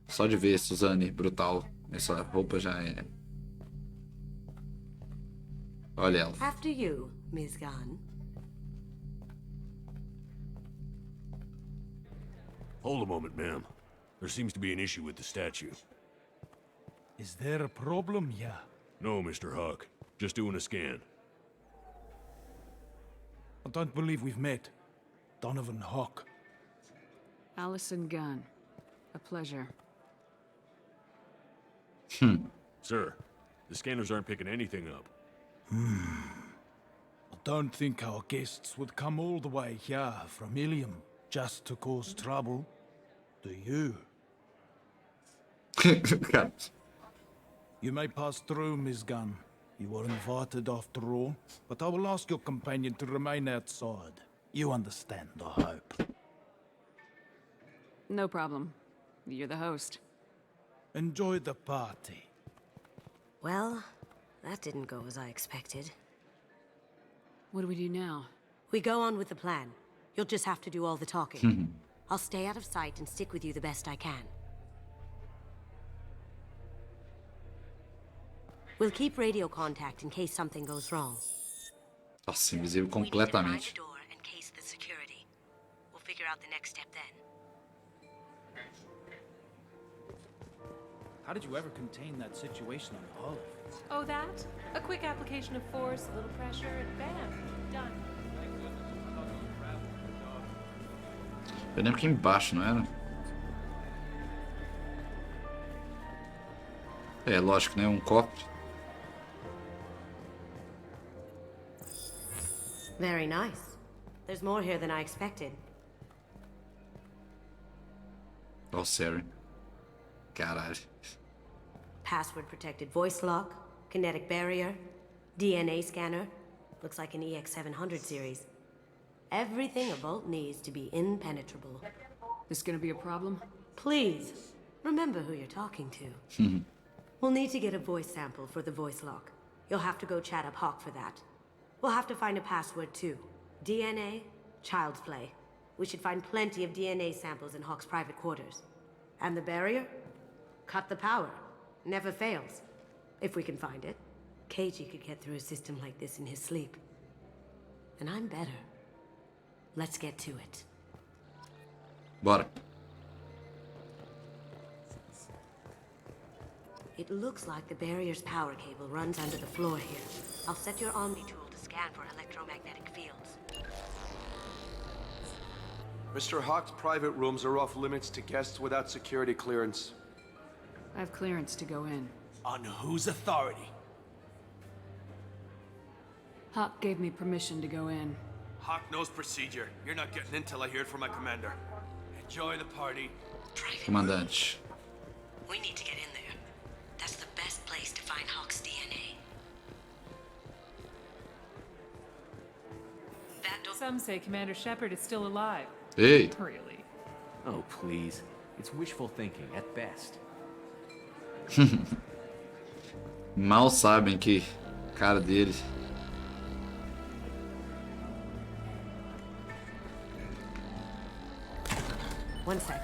S1: Só de ver Suzanne Brutal, essa roupa já é... Olha ela.
S22: After you, Ms. Gunn.
S4: Hold a moment, ma'am. There seems to be an issue with the statue.
S5: Is there a problem, yeah?
S4: No, Mr. Huck. Just doing a scan.
S5: I don't believe we've met. Donovan Huck.
S2: Allison Gunn. A pleasure.
S4: Sir, the scanners aren't picking anything up.
S5: I don't think our guests would come all the way here from Ilium just to cause trouble. Do you? You may pass through, Ms. Gunn. You were invited after all, but I will ask your companion to remain outside. You understand, I hope.
S2: No problem. You're the host.
S5: Enjoy the party.
S22: Well, that didn't go as I expected.
S2: What do we do now?
S22: We go on with the plan. You'll just have to do all the talking. I'll stay out of sight and stick with you the best I can. We'll keep radio contact in case something goes wrong.
S1: Nossa, invisível completamente.
S22: Door and case the security. We'll figure out the next step then.
S21: How did you ever contain that situation on the hull?
S10: Oh, that? A quick application of force, a little pressure, and bam, done.
S1: Eu lembro que embaixo, não era? É, lógico, né? Um cofre.
S22: Very nice. There's more here than I expected.
S1: Oh, Sari. Caralho.
S22: Password protected voice lock, kinetic barrier, DNA scanner. Looks like an EX700 series. Everything a vault needs to be impenetrable.
S2: This gonna be a problem?
S22: Please, remember who you're talking to. We'll need to get a voice sample for the voice lock. You'll have to go chat up Hawk for that. We'll have to find a password too. DNA, child's play. We should find plenty of DNA samples in Hawk's private quarters. And the barrier? Cut the power. Never fails. If we can find it. KG could get through a system like this in his sleep. And I'm better. Let's get to it.
S1: Bora.
S22: It looks like the barrier's power cable runs under the floor here. I'll set your Omni tool to scan for electromagnetic fields.
S23: Mr. Hawk's private rooms are off limits to guests without security clearance.
S2: I have clearance to go in.
S5: On whose authority?
S2: Hawk gave me permission to go in.
S23: Hawk knows procedure. You're not getting in till I hear it from my commander. Enjoy the party.
S1: Comandante.
S22: We need to get in there. That's the best place to find Hawk's DNA.
S10: Some say Commander Shepard is still alive.
S1: Hey.
S10: Really?
S21: Oh, please. It's wishful thinking at best.
S1: Mal sabem que cara dele.
S22: One sec.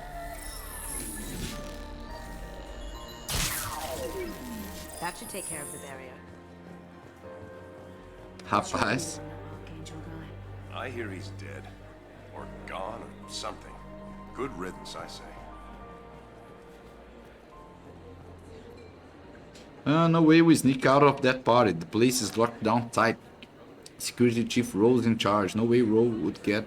S22: That should take care of the barrier.
S1: Rapaz.
S23: I hear he's dead. Or gone or something.
S16: Good riddance, I say.
S1: No way we sneak out of that party. The place is locked down tight. Security chief Rose in charge. No way Rose would get...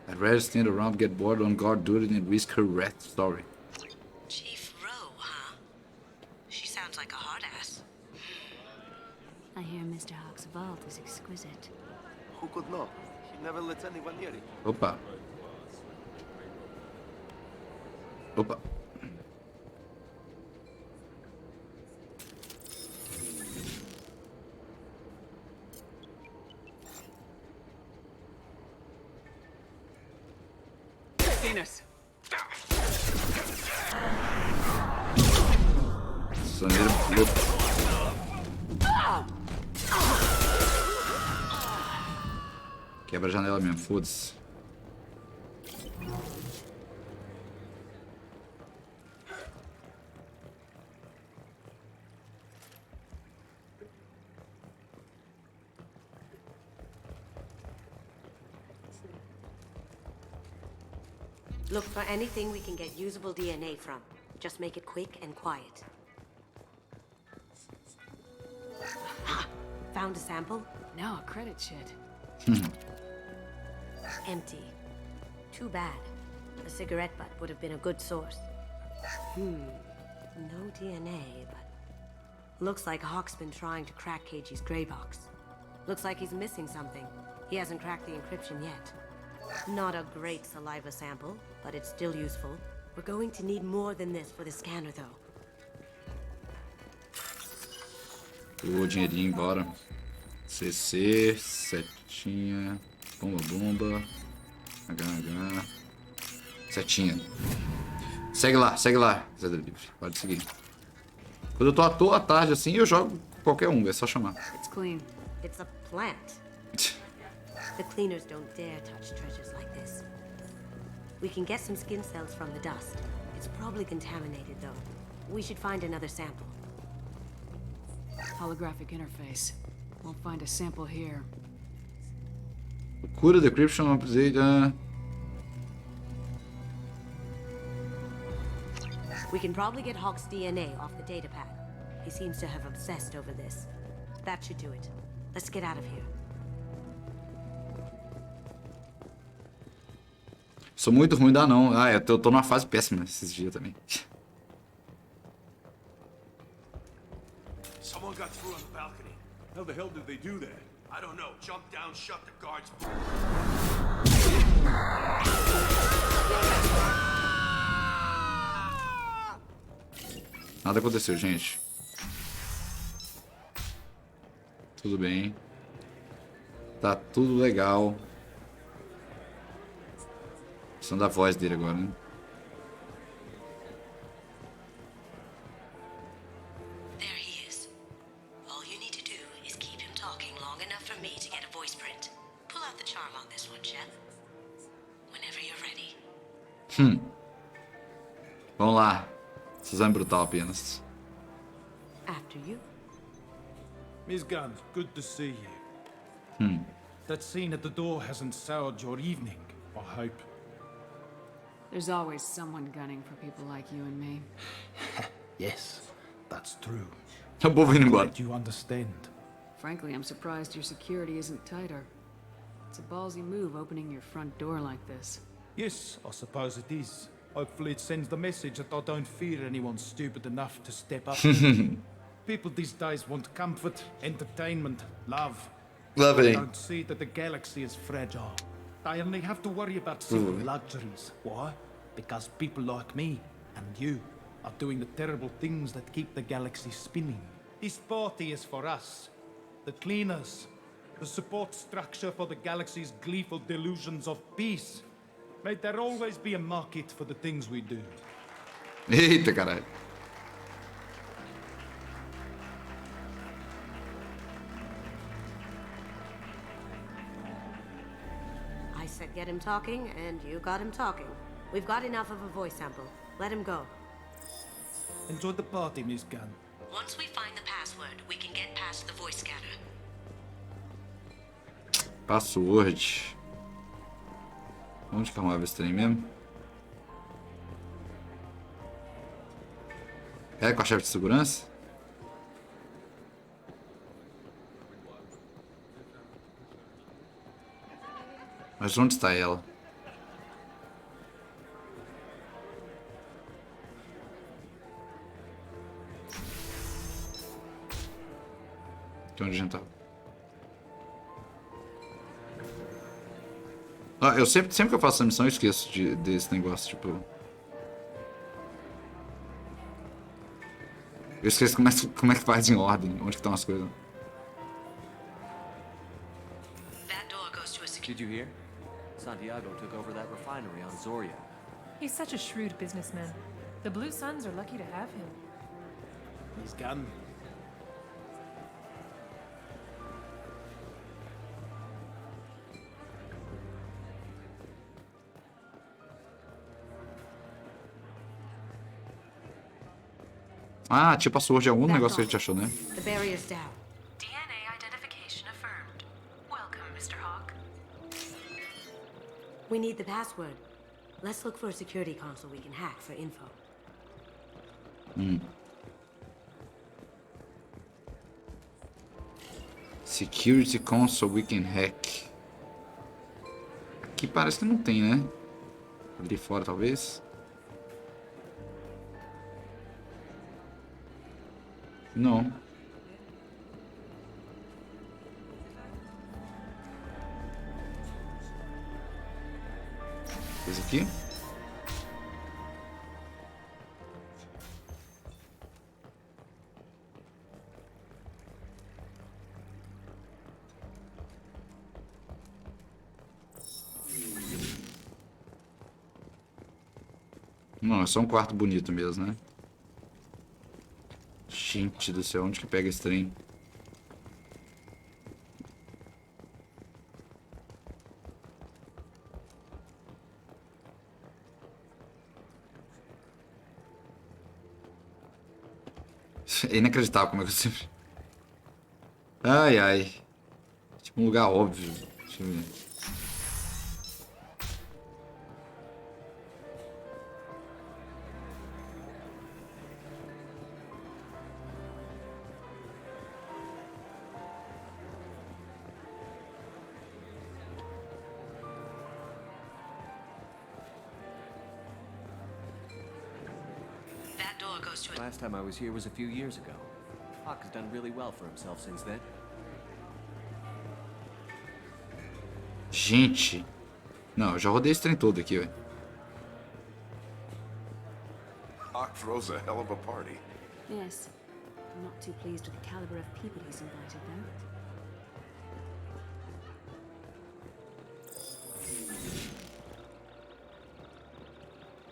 S1: I'd rather stand around, get bored on guard duty and risk her wrath. Sorry.
S22: Chief Rowe, huh? She sounds like a hard ass.
S3: I hear Mr. Hawk's vault is exquisite.
S23: Who could know? He never lets anyone near it.
S1: Opa. Opa.
S2: Venus.
S1: Soneiro louco. Quebra a janela mesmo, foda-se.
S22: Look for anything we can get usable DNA from. Just make it quick and quiet. Found a sample?
S2: Now a credit shit.
S22: Empty. Too bad. A cigarette butt would have been a good source. No DNA, but... Looks like Hawk's been trying to crack KG's gray box. Looks like he's missing something. He hasn't cracked the encryption yet. Not a great saliva sample, but it's still useful. We're going to need more than this for the scanner, though.
S1: O dinheirinho embora. CC, setinha, bomba, HH, setinha. Segue lá, Zé Livre. Pode seguir. Quando eu tô à toa à tarde assim, eu jogo qualquer um, é só chamar.
S22: It's clean. It's a plant. The cleaners don't dare touch treasures like this. We can get some skin cells from the dust. It's probably contaminated, though. We should find another sample.
S2: Holographic interface. We'll find a sample here.
S1: Cura decryption update.
S22: We can probably get Hawk's DNA off the datapad. He seems to have obsessed over this. That should do it. Let's get out of here.
S1: Sou muito ruim, dá não. Ah, eu tô numa fase péssima esses dias também.
S23: Someone got through on the balcony.
S4: How the hell did they do that?
S23: I don't know. Jump down, shut the guards.
S1: Nada aconteceu, gente. Tudo bem. Tá tudo legal. Precisando da voz dele agora, né?
S22: There he is. All you need to do is keep him talking long enough for me to get a voice print. Pull out the charm on this one, Chef. Whenever you're ready.
S1: Vamos lá. Suzanne Brutal apenas.
S22: After you.
S5: Miss Gunn, good to see you. That scene at the door hasn't soured your evening, I hope.
S2: There's always someone gunning for people like you and me.
S5: Yes, that's true.
S1: O povo indo embora.
S5: Glad you understand.
S2: Frankly, I'm surprised your security isn't tighter. It's a ballsy move opening your front door like this.
S5: Yes, I suppose it is. Hopefully it sends the message that I don't fear anyone stupid enough to step up. People these days want comfort, entertainment, love. They don't see that the galaxy is fragile. They only have to worry about simple luxuries. Why? Because people like me and you are doing the terrible things that keep the galaxy spinning. This party is for us, the cleaners, the support structure for the galaxy's gleeful delusions of peace. May there always be a market for the things we do.
S1: Eita, caralho.
S22: I said get him talking, and you got him talking. We've got enough of a voice sample. Let him go.
S5: Enjoy the party, Miss Gunn.
S22: Once we find the password, we can get past the voice scanner.
S1: Password. Onde que arrumava esse trem mesmo? É com a chave de segurança? Mas onde está ela? Aqui onde a gente tava. Ah, eu sempre que eu faço essa missão eu esqueço desse negócio, tipo... Eu esqueço como é que faz em ordem, onde que estão as coisas.
S7: Did you hear? Santiago took over that refinery on Zoria.
S11: He's such a shrewd businessman. The Blue Suns are lucky to have him.
S5: He's gone.
S1: Ah, tipo a surra de algum negócio que a gente achou, né?
S22: The barrier's down.
S11: DNA identification affirmed. Welcome, Mr. Hawk.
S22: We need the password. Let's look for a security console we can hack for info.
S1: Security console we can hack. Aqui parece que não tem, né? Ali fora, talvez. Não. Esse aqui? Não, é só um quarto bonito mesmo, né? Gente do céu, onde que pega esse trem? É inacreditável como é que eu sempre... Ai, ai. Tipo um lugar óbvio. Deixa eu ver.
S7: Last time I was here was a few years ago. Hawk has done really well for himself since then.
S1: Gente. Não, eu já rodei esse trem todo aqui, velho.
S16: Hawk throws a hell of a party.
S2: Yes. I'm not too pleased with the caliber of people he's invited, though.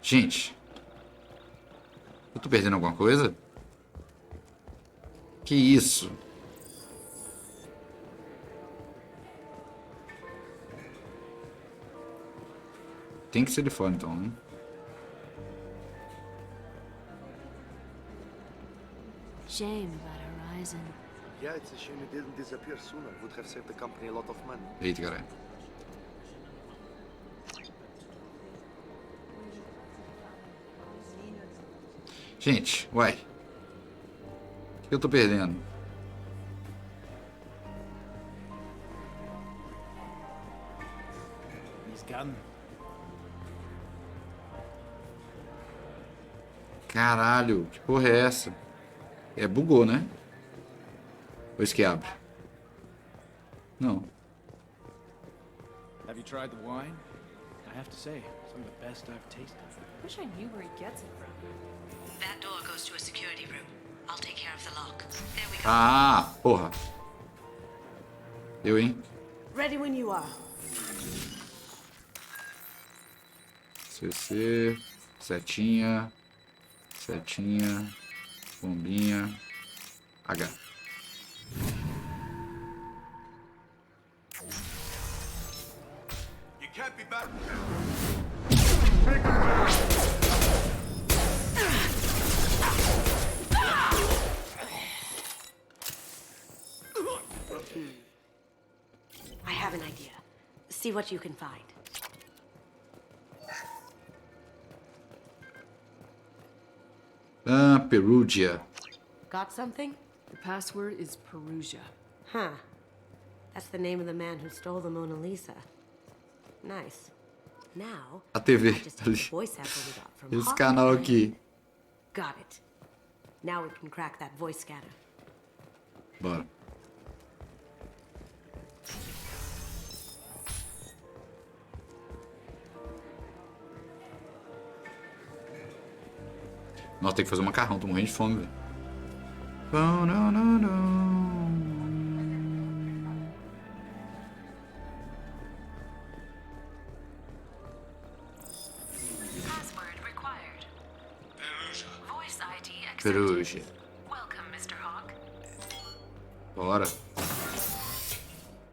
S1: Gente. Eu tô perdendo alguma coisa? Que isso? Tem que ser de fora, então, né?
S2: Shame about Horizon.
S20: Yeah, it's a shame it didn't disappear sooner. Would have saved the company a lot of money.
S1: Eita, caralho. Gente, uai. O que eu tô perdendo?
S5: He's gone.
S1: Caralho, que porra é essa? É, bugou, né? Ou isso que abre? Não.
S5: Have you tried the wine? I have to say, some of the best I've tasted.
S11: Wish I knew where he gets it from.
S22: That door goes to a security room. I'll take care of the lock. There we go.
S1: Ah, porra. Eu, hein?
S22: Ready when you are.
S1: CC, setinha, setinha, bombinha, H.
S23: You can't be back.
S22: I have an idea. See what you can find.
S1: Perugia.
S22: Got something?
S2: The password is Perugia.
S22: Huh. That's the name of the man who stole the Mona Lisa. Nice. Now,
S1: A TV
S22: just take
S1: ali.
S22: the voice sample we got from
S1: Esse
S22: Hawk
S1: canal
S22: and-
S1: aqui.
S22: Got it. Now we can crack that voice scanner.
S1: Bora. Nossa, tem que fazer um macarrão, tô morrendo de fome, velho.
S8: Password required. Voice ID accepted.
S1: Perugia.
S8: Welcome, Mr. Hawk.
S1: Bora.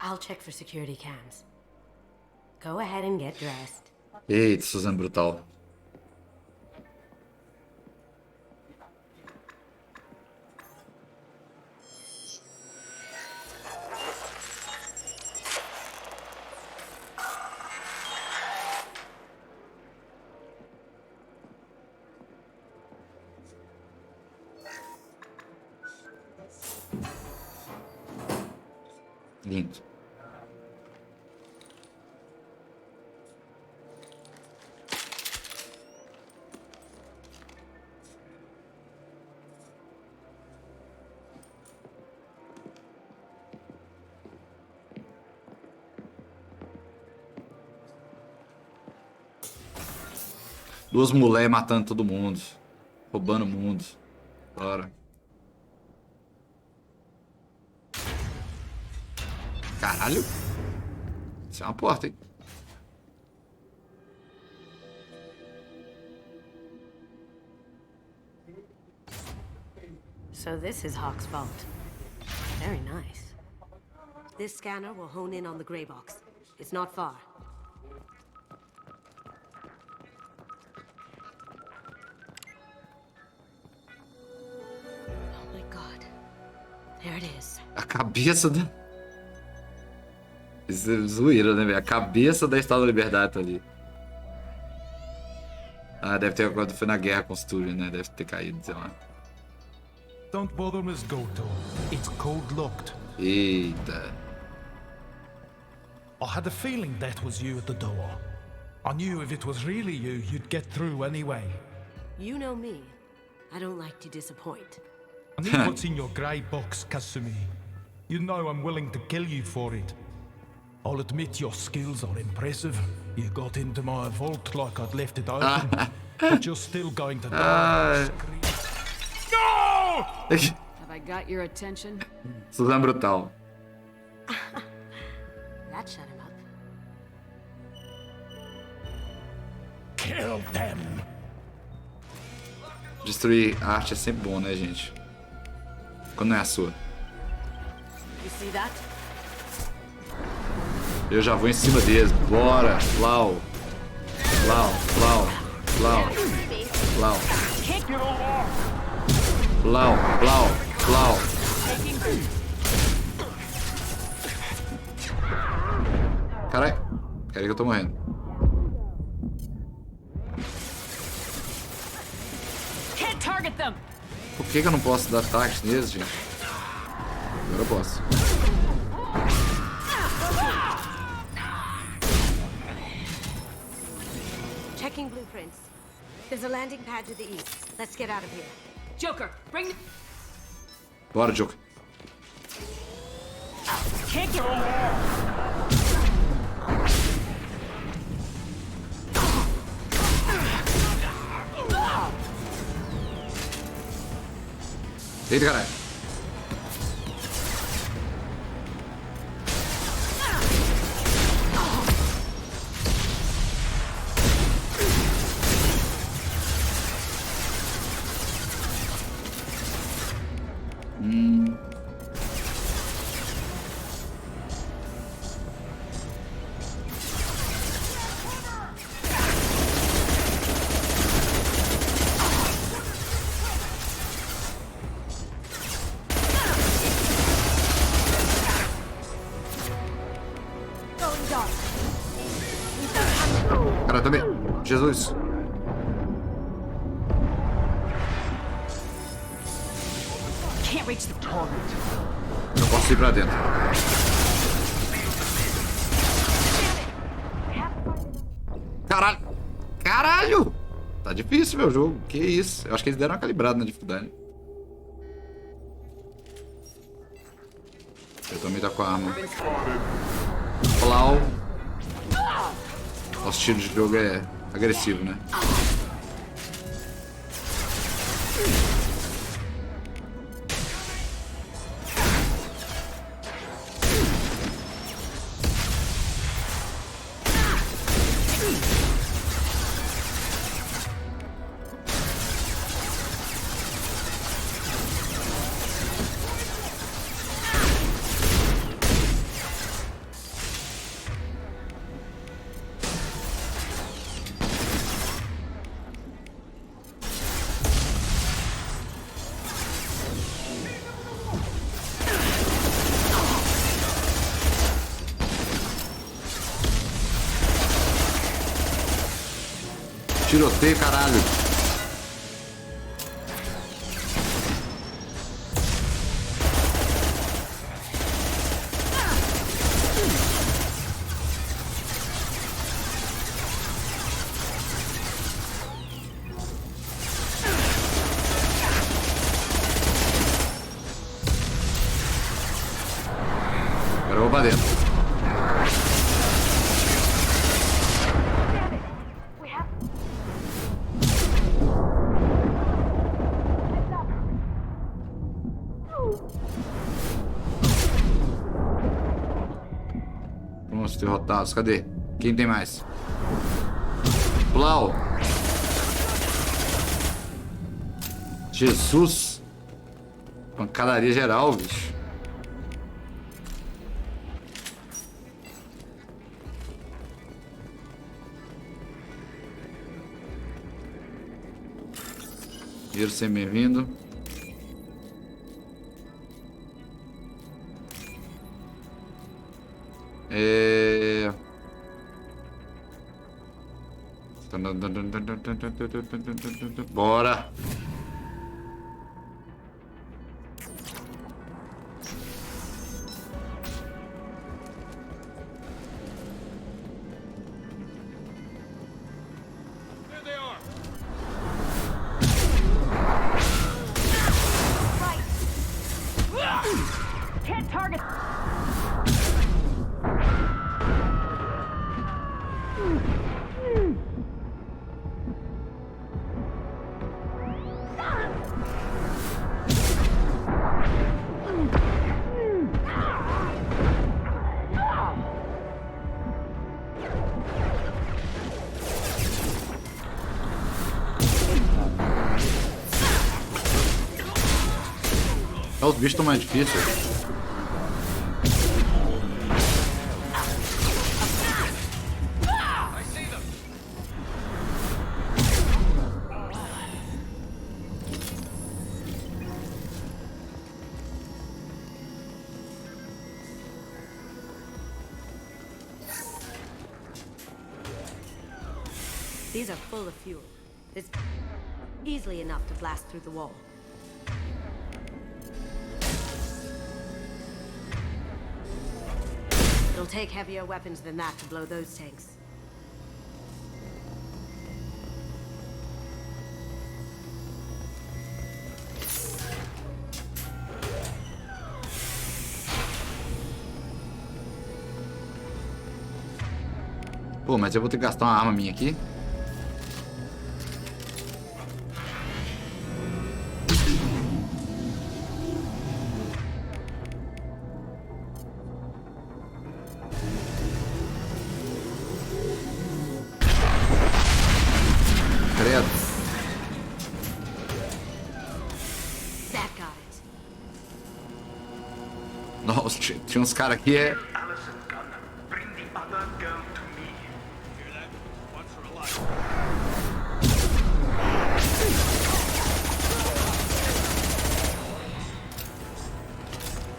S22: I'll check for security cams. Go ahead and get dressed.
S1: Eita, Suzanne Brutal. Lindo. Duas mulheres matando todo mundo. Roubando o mundo. Bora. Caralho. Isso é uma porta, hein?
S22: So this is Hawk's vault. Very nice. This scanner will hone in on the gray box. It's not far. Oh my god. There it is.
S1: A cabeça da... Isso é zoeira, né, velho? A cabeça da Estátua da Liberdade tá ali. Ah, deve ter quando foi na guerra com os Turian, né? Deve ter caído, sei lá.
S5: Don't bother, Miss Goto. It's code locked.
S1: Eita.
S5: I had a feeling that was you at the door. I knew if it was really you, you'd get through anyway.
S22: You know me. I don't like to disappoint.
S5: I need what's in your grey box, Kasumi. You know I'm willing to kill you for it. I'll admit your skills are impressive. You got into my vault like I'd left it open, but you're still going to die. No!
S2: Have I got your attention?
S1: Suzanne Brutal.
S22: That shut him up.
S5: Kill them.
S1: Destruir a arte é sempre bom, né, gente? Quando não é a sua.
S22: You see that?
S1: Eu já vou em cima deles. Bora. Lau. Lau. Lau. Lau. Lau. Lau. Lau. Lau. Caralho. Peraí que eu tô morrendo.
S2: Can't target them.
S1: Por que eu não posso dar ataques neles, gente? Agora eu posso.
S22: Checking blueprints. There's a landing pad to the east. Let's get out of here.
S2: Joker, bring the...
S1: Bora, Joker.
S2: Can't get...
S1: Eita, caralho. Cara, também. Jesus.
S2: can't reach the target.
S1: Eu posso ir pra dentro. Caralho! Caralho! Tá difícil, meu jogo. Que isso? Eu acho que eles deram uma calibrada na dificuldade. Eu também tá com a arma. Plau. Nosso estilo de jogo é agressivo, né? Tiroteio, caralho. Agora eu vou pra dentro. Derrotados, cadê? Quem tem mais? Plau. Jesus. Pancadaria geral, bicho. Dinheiro sem bem-vindo. Bora.
S2: Can't target.
S1: Os bichos estão mais difíceis.
S12: These are full of fuel. It's easily enough to blast through the wall. It'll take heavier weapons than that to blow those tanks.
S1: Pô, mas eu vou ter que gastar uma arma minha aqui. Credo. Nossa, tinha uns caras aqui, é...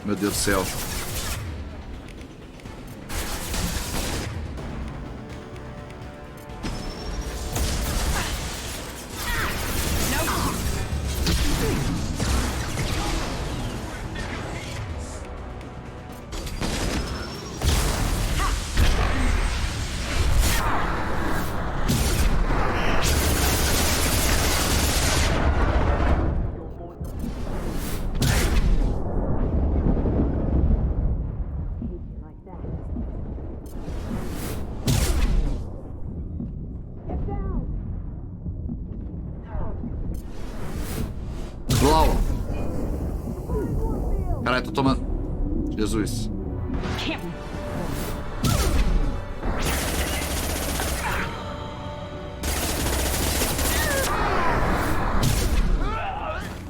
S1: Meu Deus do céu. Caralho, tô tomando... Jesus.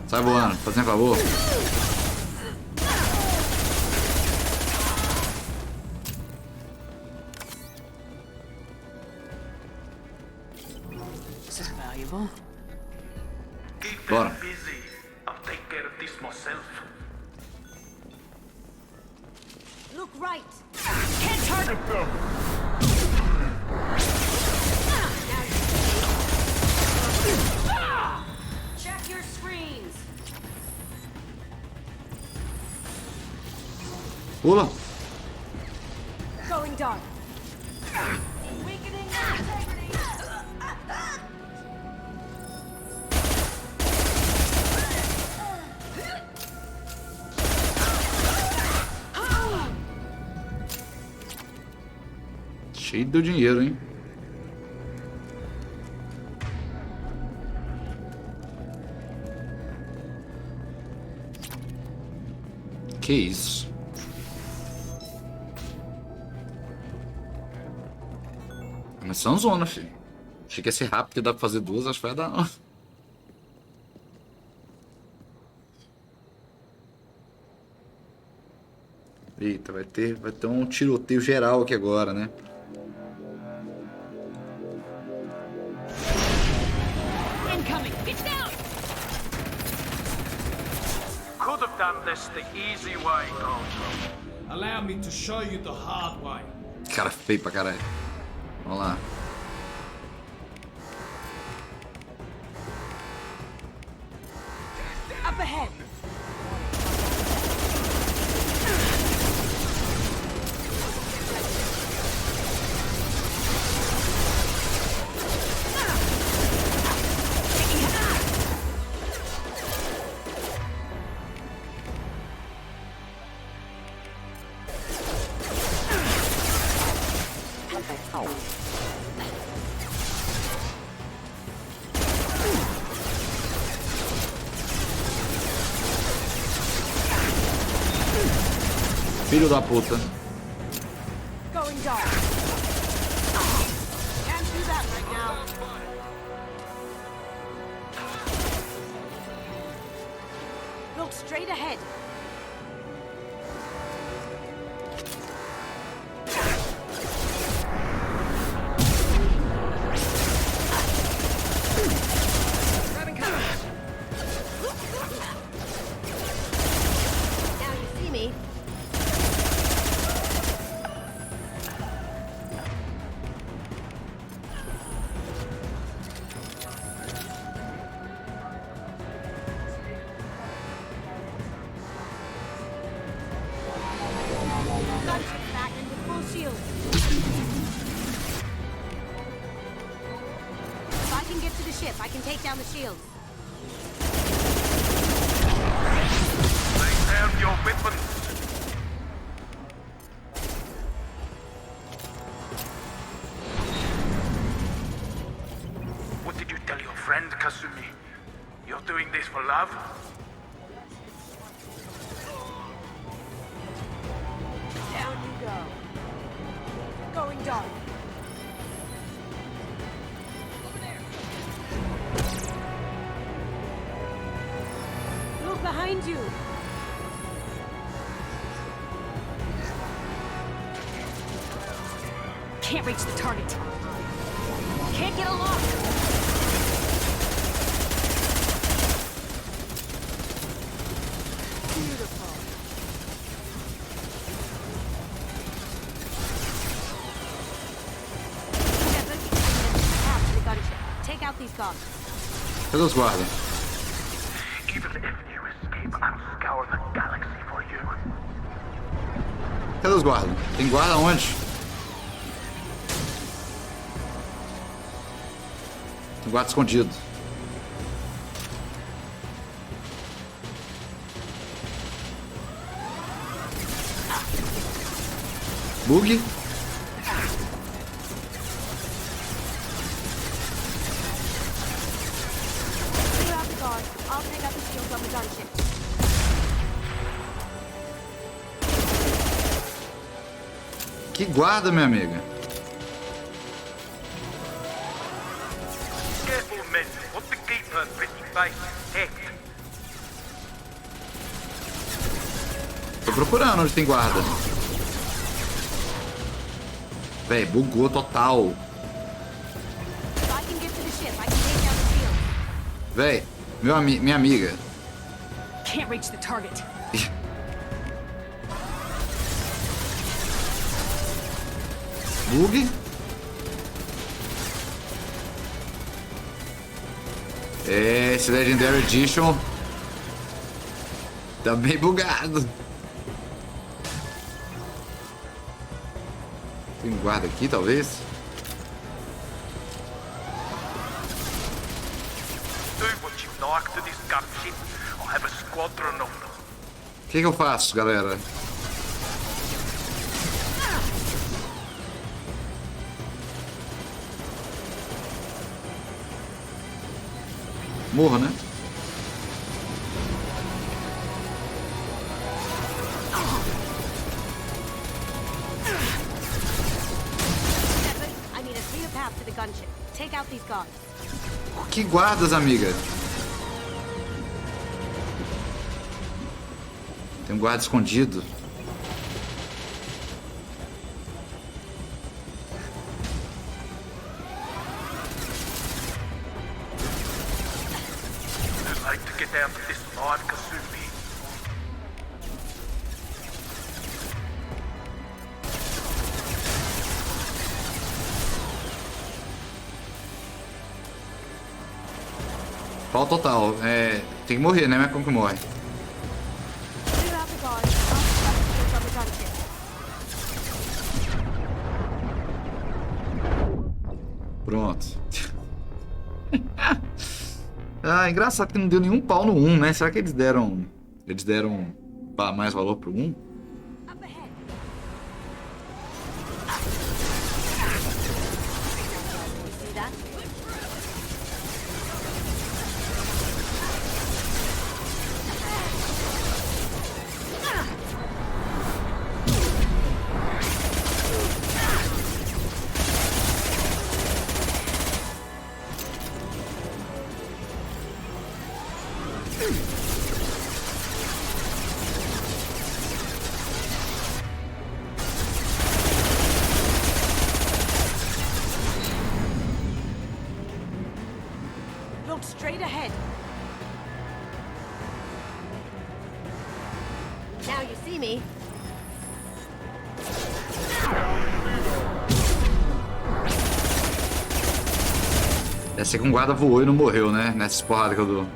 S1: Sai voando, fazendo favor.
S2: This is valuable.
S1: Bora.
S5: Busy. I'll take care of this myself.
S12: Look right.
S10: Can't target them.
S12: Check your screens.
S1: Pula.
S10: Going dark. Weakening their integrity.
S1: Cheio do dinheiro, hein? Que isso? Mas são zona, filho. Achei que ia ser rápido, que dá pra fazer duas, acho que vai dar não. Eita, vai ter um tiroteio geral aqui agora, né?
S10: Incoming. It's down.
S5: Could have done this the easy way, though. Allow me to show you the hard way.
S1: Cara feio pra caralho. Vamos lá.
S10: Up ahead.
S1: Filho da puta.
S10: Going dark. Can't do that right now. Look straight ahead. Grabbing cover.
S12: Now you see me. Gunship back and with full shield. If I can get to the ship, I can take down the shields.
S5: Lay down your weapons. What did you tell your friend, Kasumi? You're doing this for love?
S10: Down you go. Going dark. Look behind you. Can't reach the target. Can't get a lock. Beautiful. Take out these guards.
S1: Cadê os guardas?
S5: Even if you escape, I'll scour the galaxy for you.
S1: Cadê os guardas? Tem guarda onde? Tem guarda escondido. Bug.
S10: I'll take out the shields on the gunship.
S1: Que guarda, minha amiga.
S9: Careful, men. Want to keep her pretty face hecked.
S1: Tô procurando onde tem guarda. Véi, bugou total. Véi, minha amiga.
S2: Can't reach the target.
S1: Bug. Esse Legendary Edition tá bem bugado. Tem guarda aqui, talvez?
S9: Do what you like to this gunship. I'll have a squadron of them.
S1: O que eu faço, galera? Morro, né? Que guardas, amiga? Tem um guarda escondido.
S9: Too late to get out of this live, Kasubi.
S1: Pau total. É, tem que morrer, né? Mas como que morre? Pronto. Ah, engraçado que não deu nenhum pau no 1, né? Será que eles deram mais valor pro 1?
S12: Look straight ahead. Now you see me.
S1: Deve ser que um guarda voou e não morreu, né? Nessas porradas que eu dou.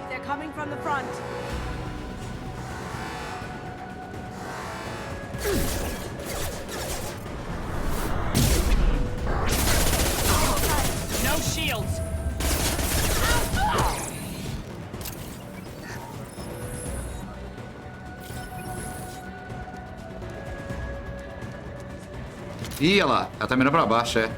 S12: They're coming from the front.
S9: No shields.
S1: Ih, olha lá. Ela tá mirando pra baixo, é.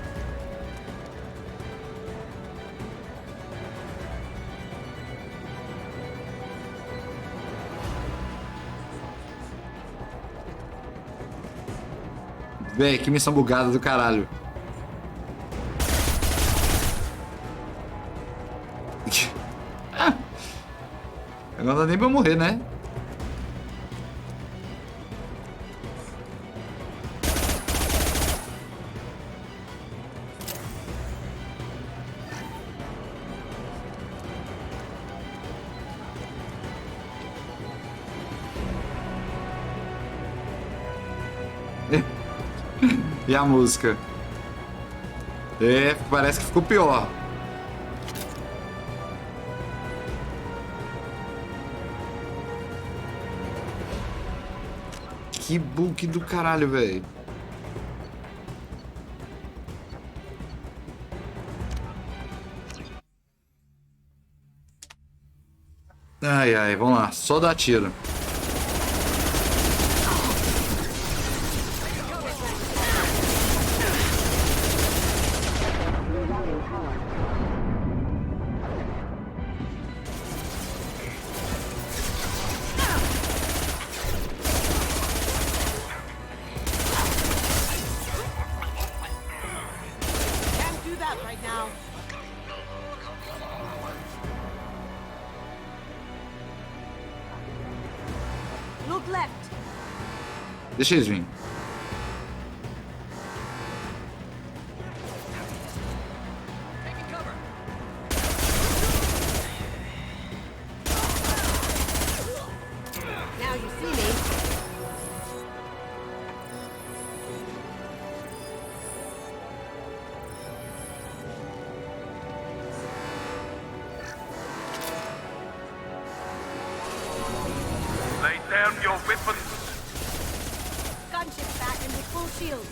S1: Véi, que missão bugada do caralho. Agora não dá nem pra eu morrer, né? E a música? É, parece que ficou pior. Que bug do caralho, velho. Ai, ai, vamos lá. Só dar tiro.
S12: Hold left.
S1: Deixa eles virem.
S12: Now you see me.
S9: Lay down your weapons.
S12: Gunship's back and with full shields.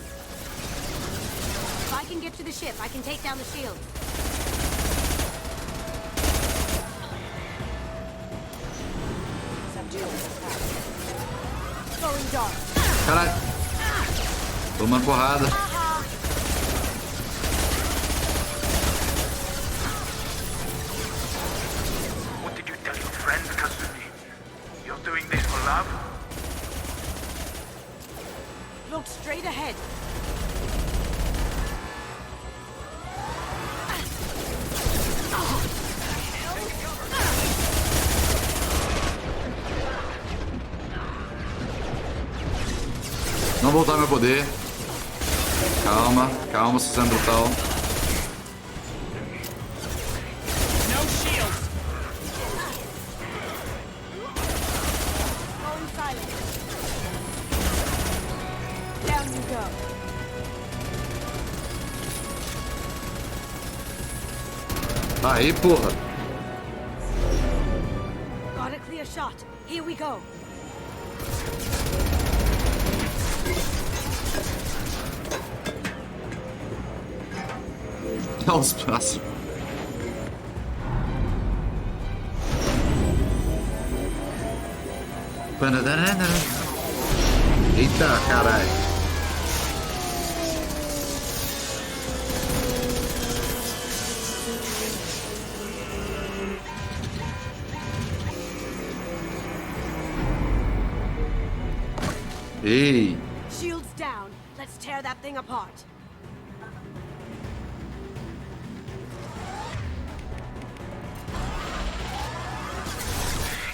S12: If I can get to the ship, I can take down the shield. Going dark.
S1: Caralho. Tomando porrada.
S9: What did you tell your friend, Kasumi? You're doing this for love?
S12: Look straight ahead.
S1: Não voltar meu poder. Calma, calma, Suzanne Brutal.
S21: No shields.
S12: Going silent. Down you go.
S1: Aí, porra.
S12: Got a clear shot. Here we go.
S1: Dá uns passos. Eita, caralho. Ei.
S12: Shields down. Let's tear that thing apart.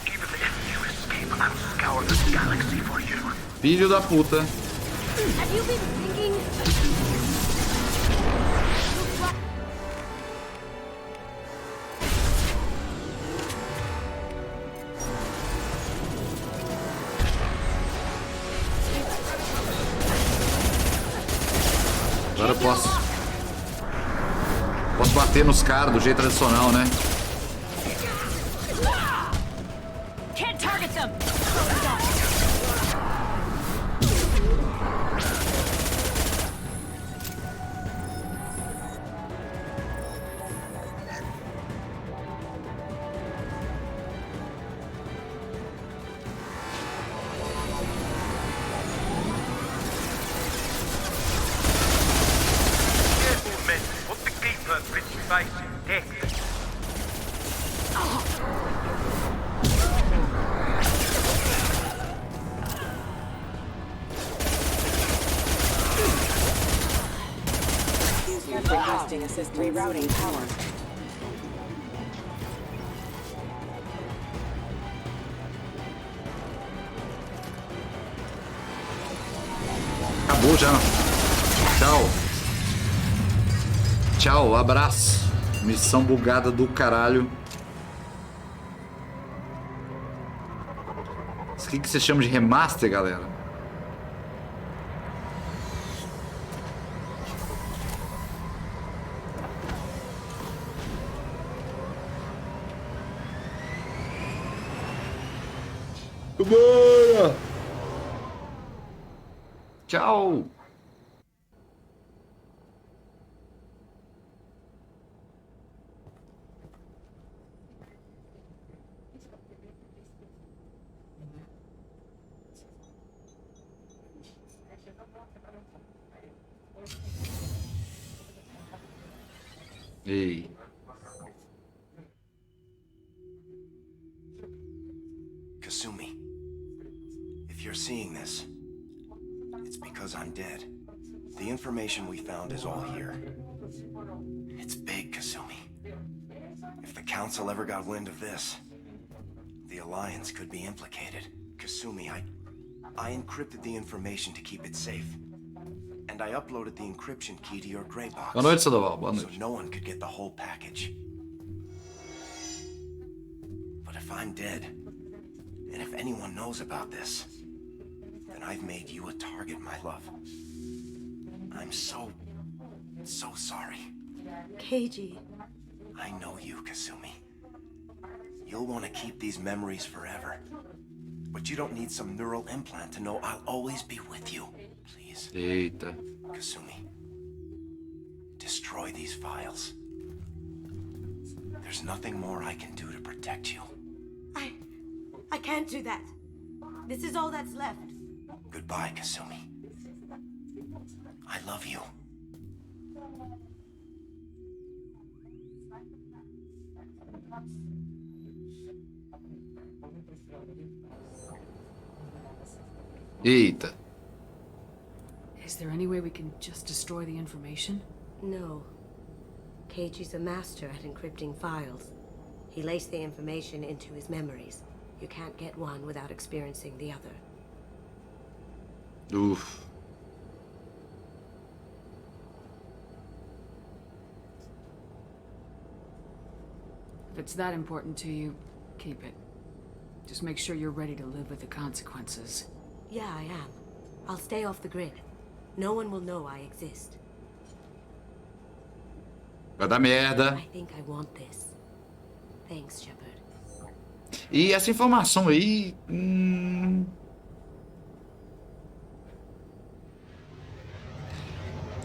S9: Even if you escape, I'll scour this galaxy for you.
S1: Filho da puta.
S12: Have you been thinking?
S1: Agora eu posso. Posso bater nos caras do jeito tradicional, né?
S12: Can't target them.
S9: Careful, men. Put the keeper pretty face in deck.
S18: Requesting assist rerouting power.
S1: Acabou já. Tchau. Tchau, abraço. Missão bugada do caralho. Isso aqui que você chama de remaster, galera? Bora! Tchau! Ei.
S6: Kasumi, if you're seeing this, it's because I'm dead. The information we found is all here. It's big, Kasumi. If the Council ever got wind of this, the Alliance could be implicated. Kasumi, I encrypted the information to keep it safe. And I uploaded the encryption key to your gray box.
S1: Boa noite, Sandoval. Boa
S6: So
S1: noite.
S6: no one could get the whole package. But if I'm dead, and if anyone knows about this, then I've made you a target, my love. I'm so sorry.
S12: Keiji.
S6: I know you, Kasumi. You'll want to keep these memories forever. But you don't need some neural implant to know I'll always be with you. Please.
S1: Eita.
S6: Kasumi. Destroy these files. There's nothing more I can do to protect you.
S12: I can't do that. This is all that's left.
S6: Goodbye, Kasumi. I love you.
S1: Eita.
S2: Is there any way we can just destroy the information?
S12: No. Keiji's a master at encrypting files. He laced the information into his memories. You can't get one without experiencing the other.
S1: Oof.
S2: If it's that important to you, keep it. Just make sure you're ready to live with the consequences.
S12: Yeah, I am. I'll stay off the grid. No one will know I exist.
S1: Vai dar merda.
S12: I think I want this. Thanks, Shepard.
S1: E essa informação aí...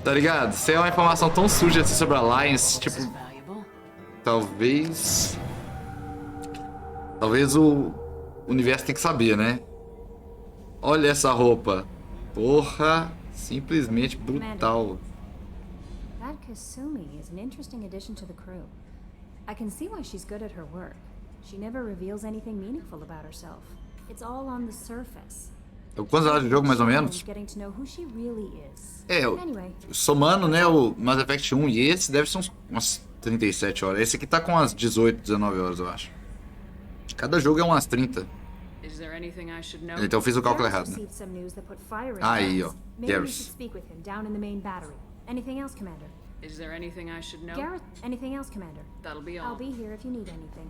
S1: Tá ligado? Se é uma informação tão suja assim sobre a Alliance, tipo... Talvez o universo tem que saber, né? Olha essa roupa. Porra, simplesmente brutal.
S15: That Kasumi is an interesting addition to the crew. I can see why she's good at her work. She never reveals anything meaningful about herself. It's all on the surface.
S1: Quantas horas de jogo, mais ou menos?
S15: Getting to know who she really is.
S1: É,
S15: Anyway,
S1: somando, né, o Mass Effect 1 e esse, deve ser umas 37 horas. Esse aqui tá com umas 18, 19 horas, eu acho. Cada jogo é umas 30.
S2: Is there anything I should know?
S1: Então eu fiz o cálculo errado, né?
S15: received some news that put fire in
S1: Aí, ó.
S15: us. Maybe we
S1: Garrus.
S15: should speak with him down in the main battery. Anything else, Commander?
S2: Is there anything I should know?
S15: Garrett, anything else, Commander?
S2: That'll be all.
S15: I'll be here if you need anything.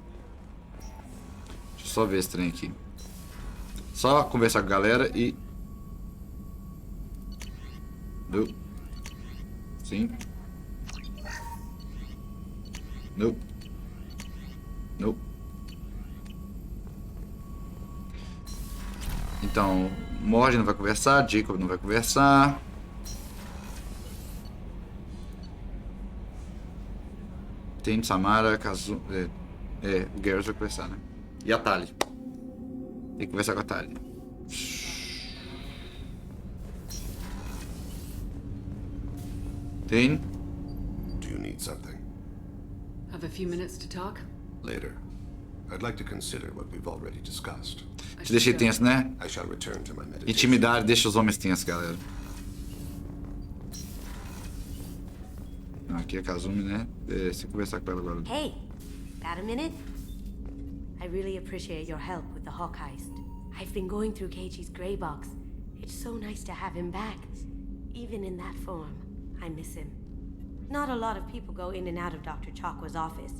S1: Deixa eu só ver esse trem aqui. Só conversar com a galera e... Não. Sim. Não. Não. Então, Morgan não vai conversar, Jacob não vai conversar. Tem Samara, Kazu... o Garrus vai conversar, né? E a Tali. Tem que conversar com a Tali. Tem.
S13: Do you need something?
S2: Have a few minutes to talk?
S13: Later. I'd like to consider what we've already discussed.
S1: Te deixei tenso, né?
S13: I shall return to my meditation.
S1: Intimidade deixa os homens tensos, galera. Aqui é a Kazumi, né? Se conversar com ela agora.
S12: Hey, got a minute? I really appreciate your help with the Hawk heist. I've been going through Keiji's gray box. It's so nice to have him back, even in that form. I miss him. Not a lot of people go in and out of Dr. Chakwa's office,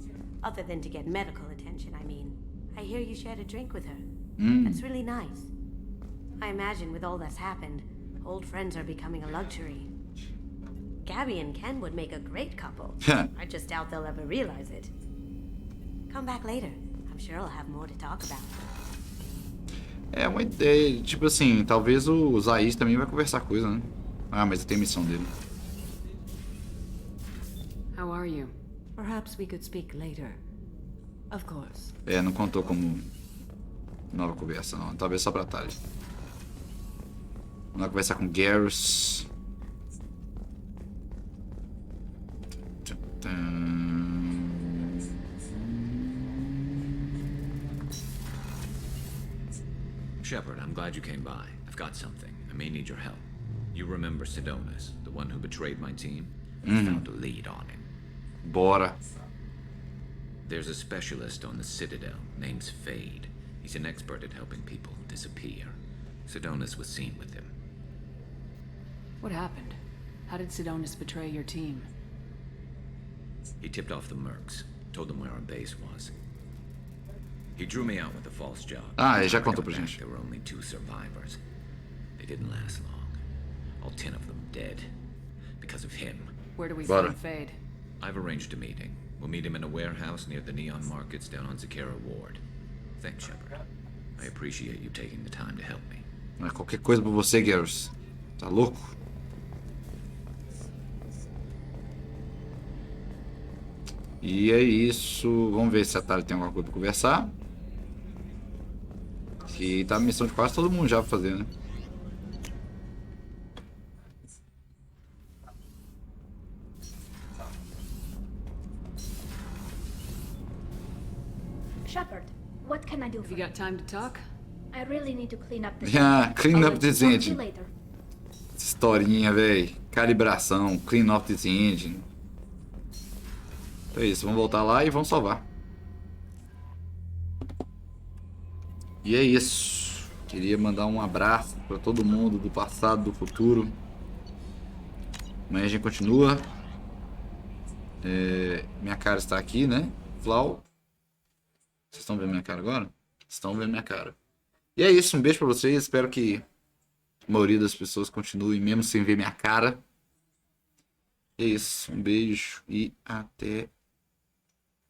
S12: other than to get medical attention, I mean. I hear you shared a drink with her. That's really nice. I imagine with all that's happened, old friends are becoming a luxury. Gabby and Ken would make a great couple. I just doubt they'll ever realize it. Come back later. I'm sure I'll have more to talk about.
S1: É uma ideia, tipo assim, talvez o Zaiz também vai conversar coisa, né? Ah, mas tem missão dele.
S2: How are you?
S3: Perhaps we could speak later. Of course.
S1: É, não contou como nova conversa, não. Talvez só pra Tali. Vamos conversar com Garrus.
S17: Shepard, I'm glad you came by. I've got something. I may need your help. You remember Sidonis, the one who betrayed my team? I found a lead on him.
S1: Bora.
S17: There's a specialist on the Citadel named Fade. He's an expert at helping people disappear. Sedonis was seen with him.
S2: What happened? How did Sidonis betray your team?
S17: He tipped off the mercs, told them where our base was. He drew me out with a false job.
S1: Ele já contou pra gente.
S17: There were only 2 survivors. They didn't last long. All 10 of them dead. Because of him.
S2: Where do we find Fade?
S17: I've arranged a meeting. We'll meet him in a warehouse near the Neon Markets down on Zakera Ward. Thanks, Shepard. I appreciate you taking the time to help me.
S1: Não é qualquer coisa pra você, Garrus. Tá louco? E é isso. Vamos ver se a Tali tem alguma coisa pra conversar. Que tá a missão de quase todo mundo já pra fazer, né?
S15: Shepard, what can I do for
S2: you? Got time to talk?
S15: I really need to clean up this.
S1: Yeah, clean up this engine.
S15: Later.
S1: Historinha, véi. Calibração, clean up this engine. Então é isso, vamos voltar lá e vamos salvar. E é isso. Queria mandar um abraço para todo mundo do passado, do futuro. Amanhã a gente continua. Minha cara está aqui, né? Flau. Vocês estão vendo minha cara agora? Estão vendo minha cara. E é isso, um beijo pra vocês. Espero que a maioria das pessoas continue mesmo sem ver minha cara. É isso, um beijo e até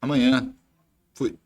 S1: amanhã. Fui.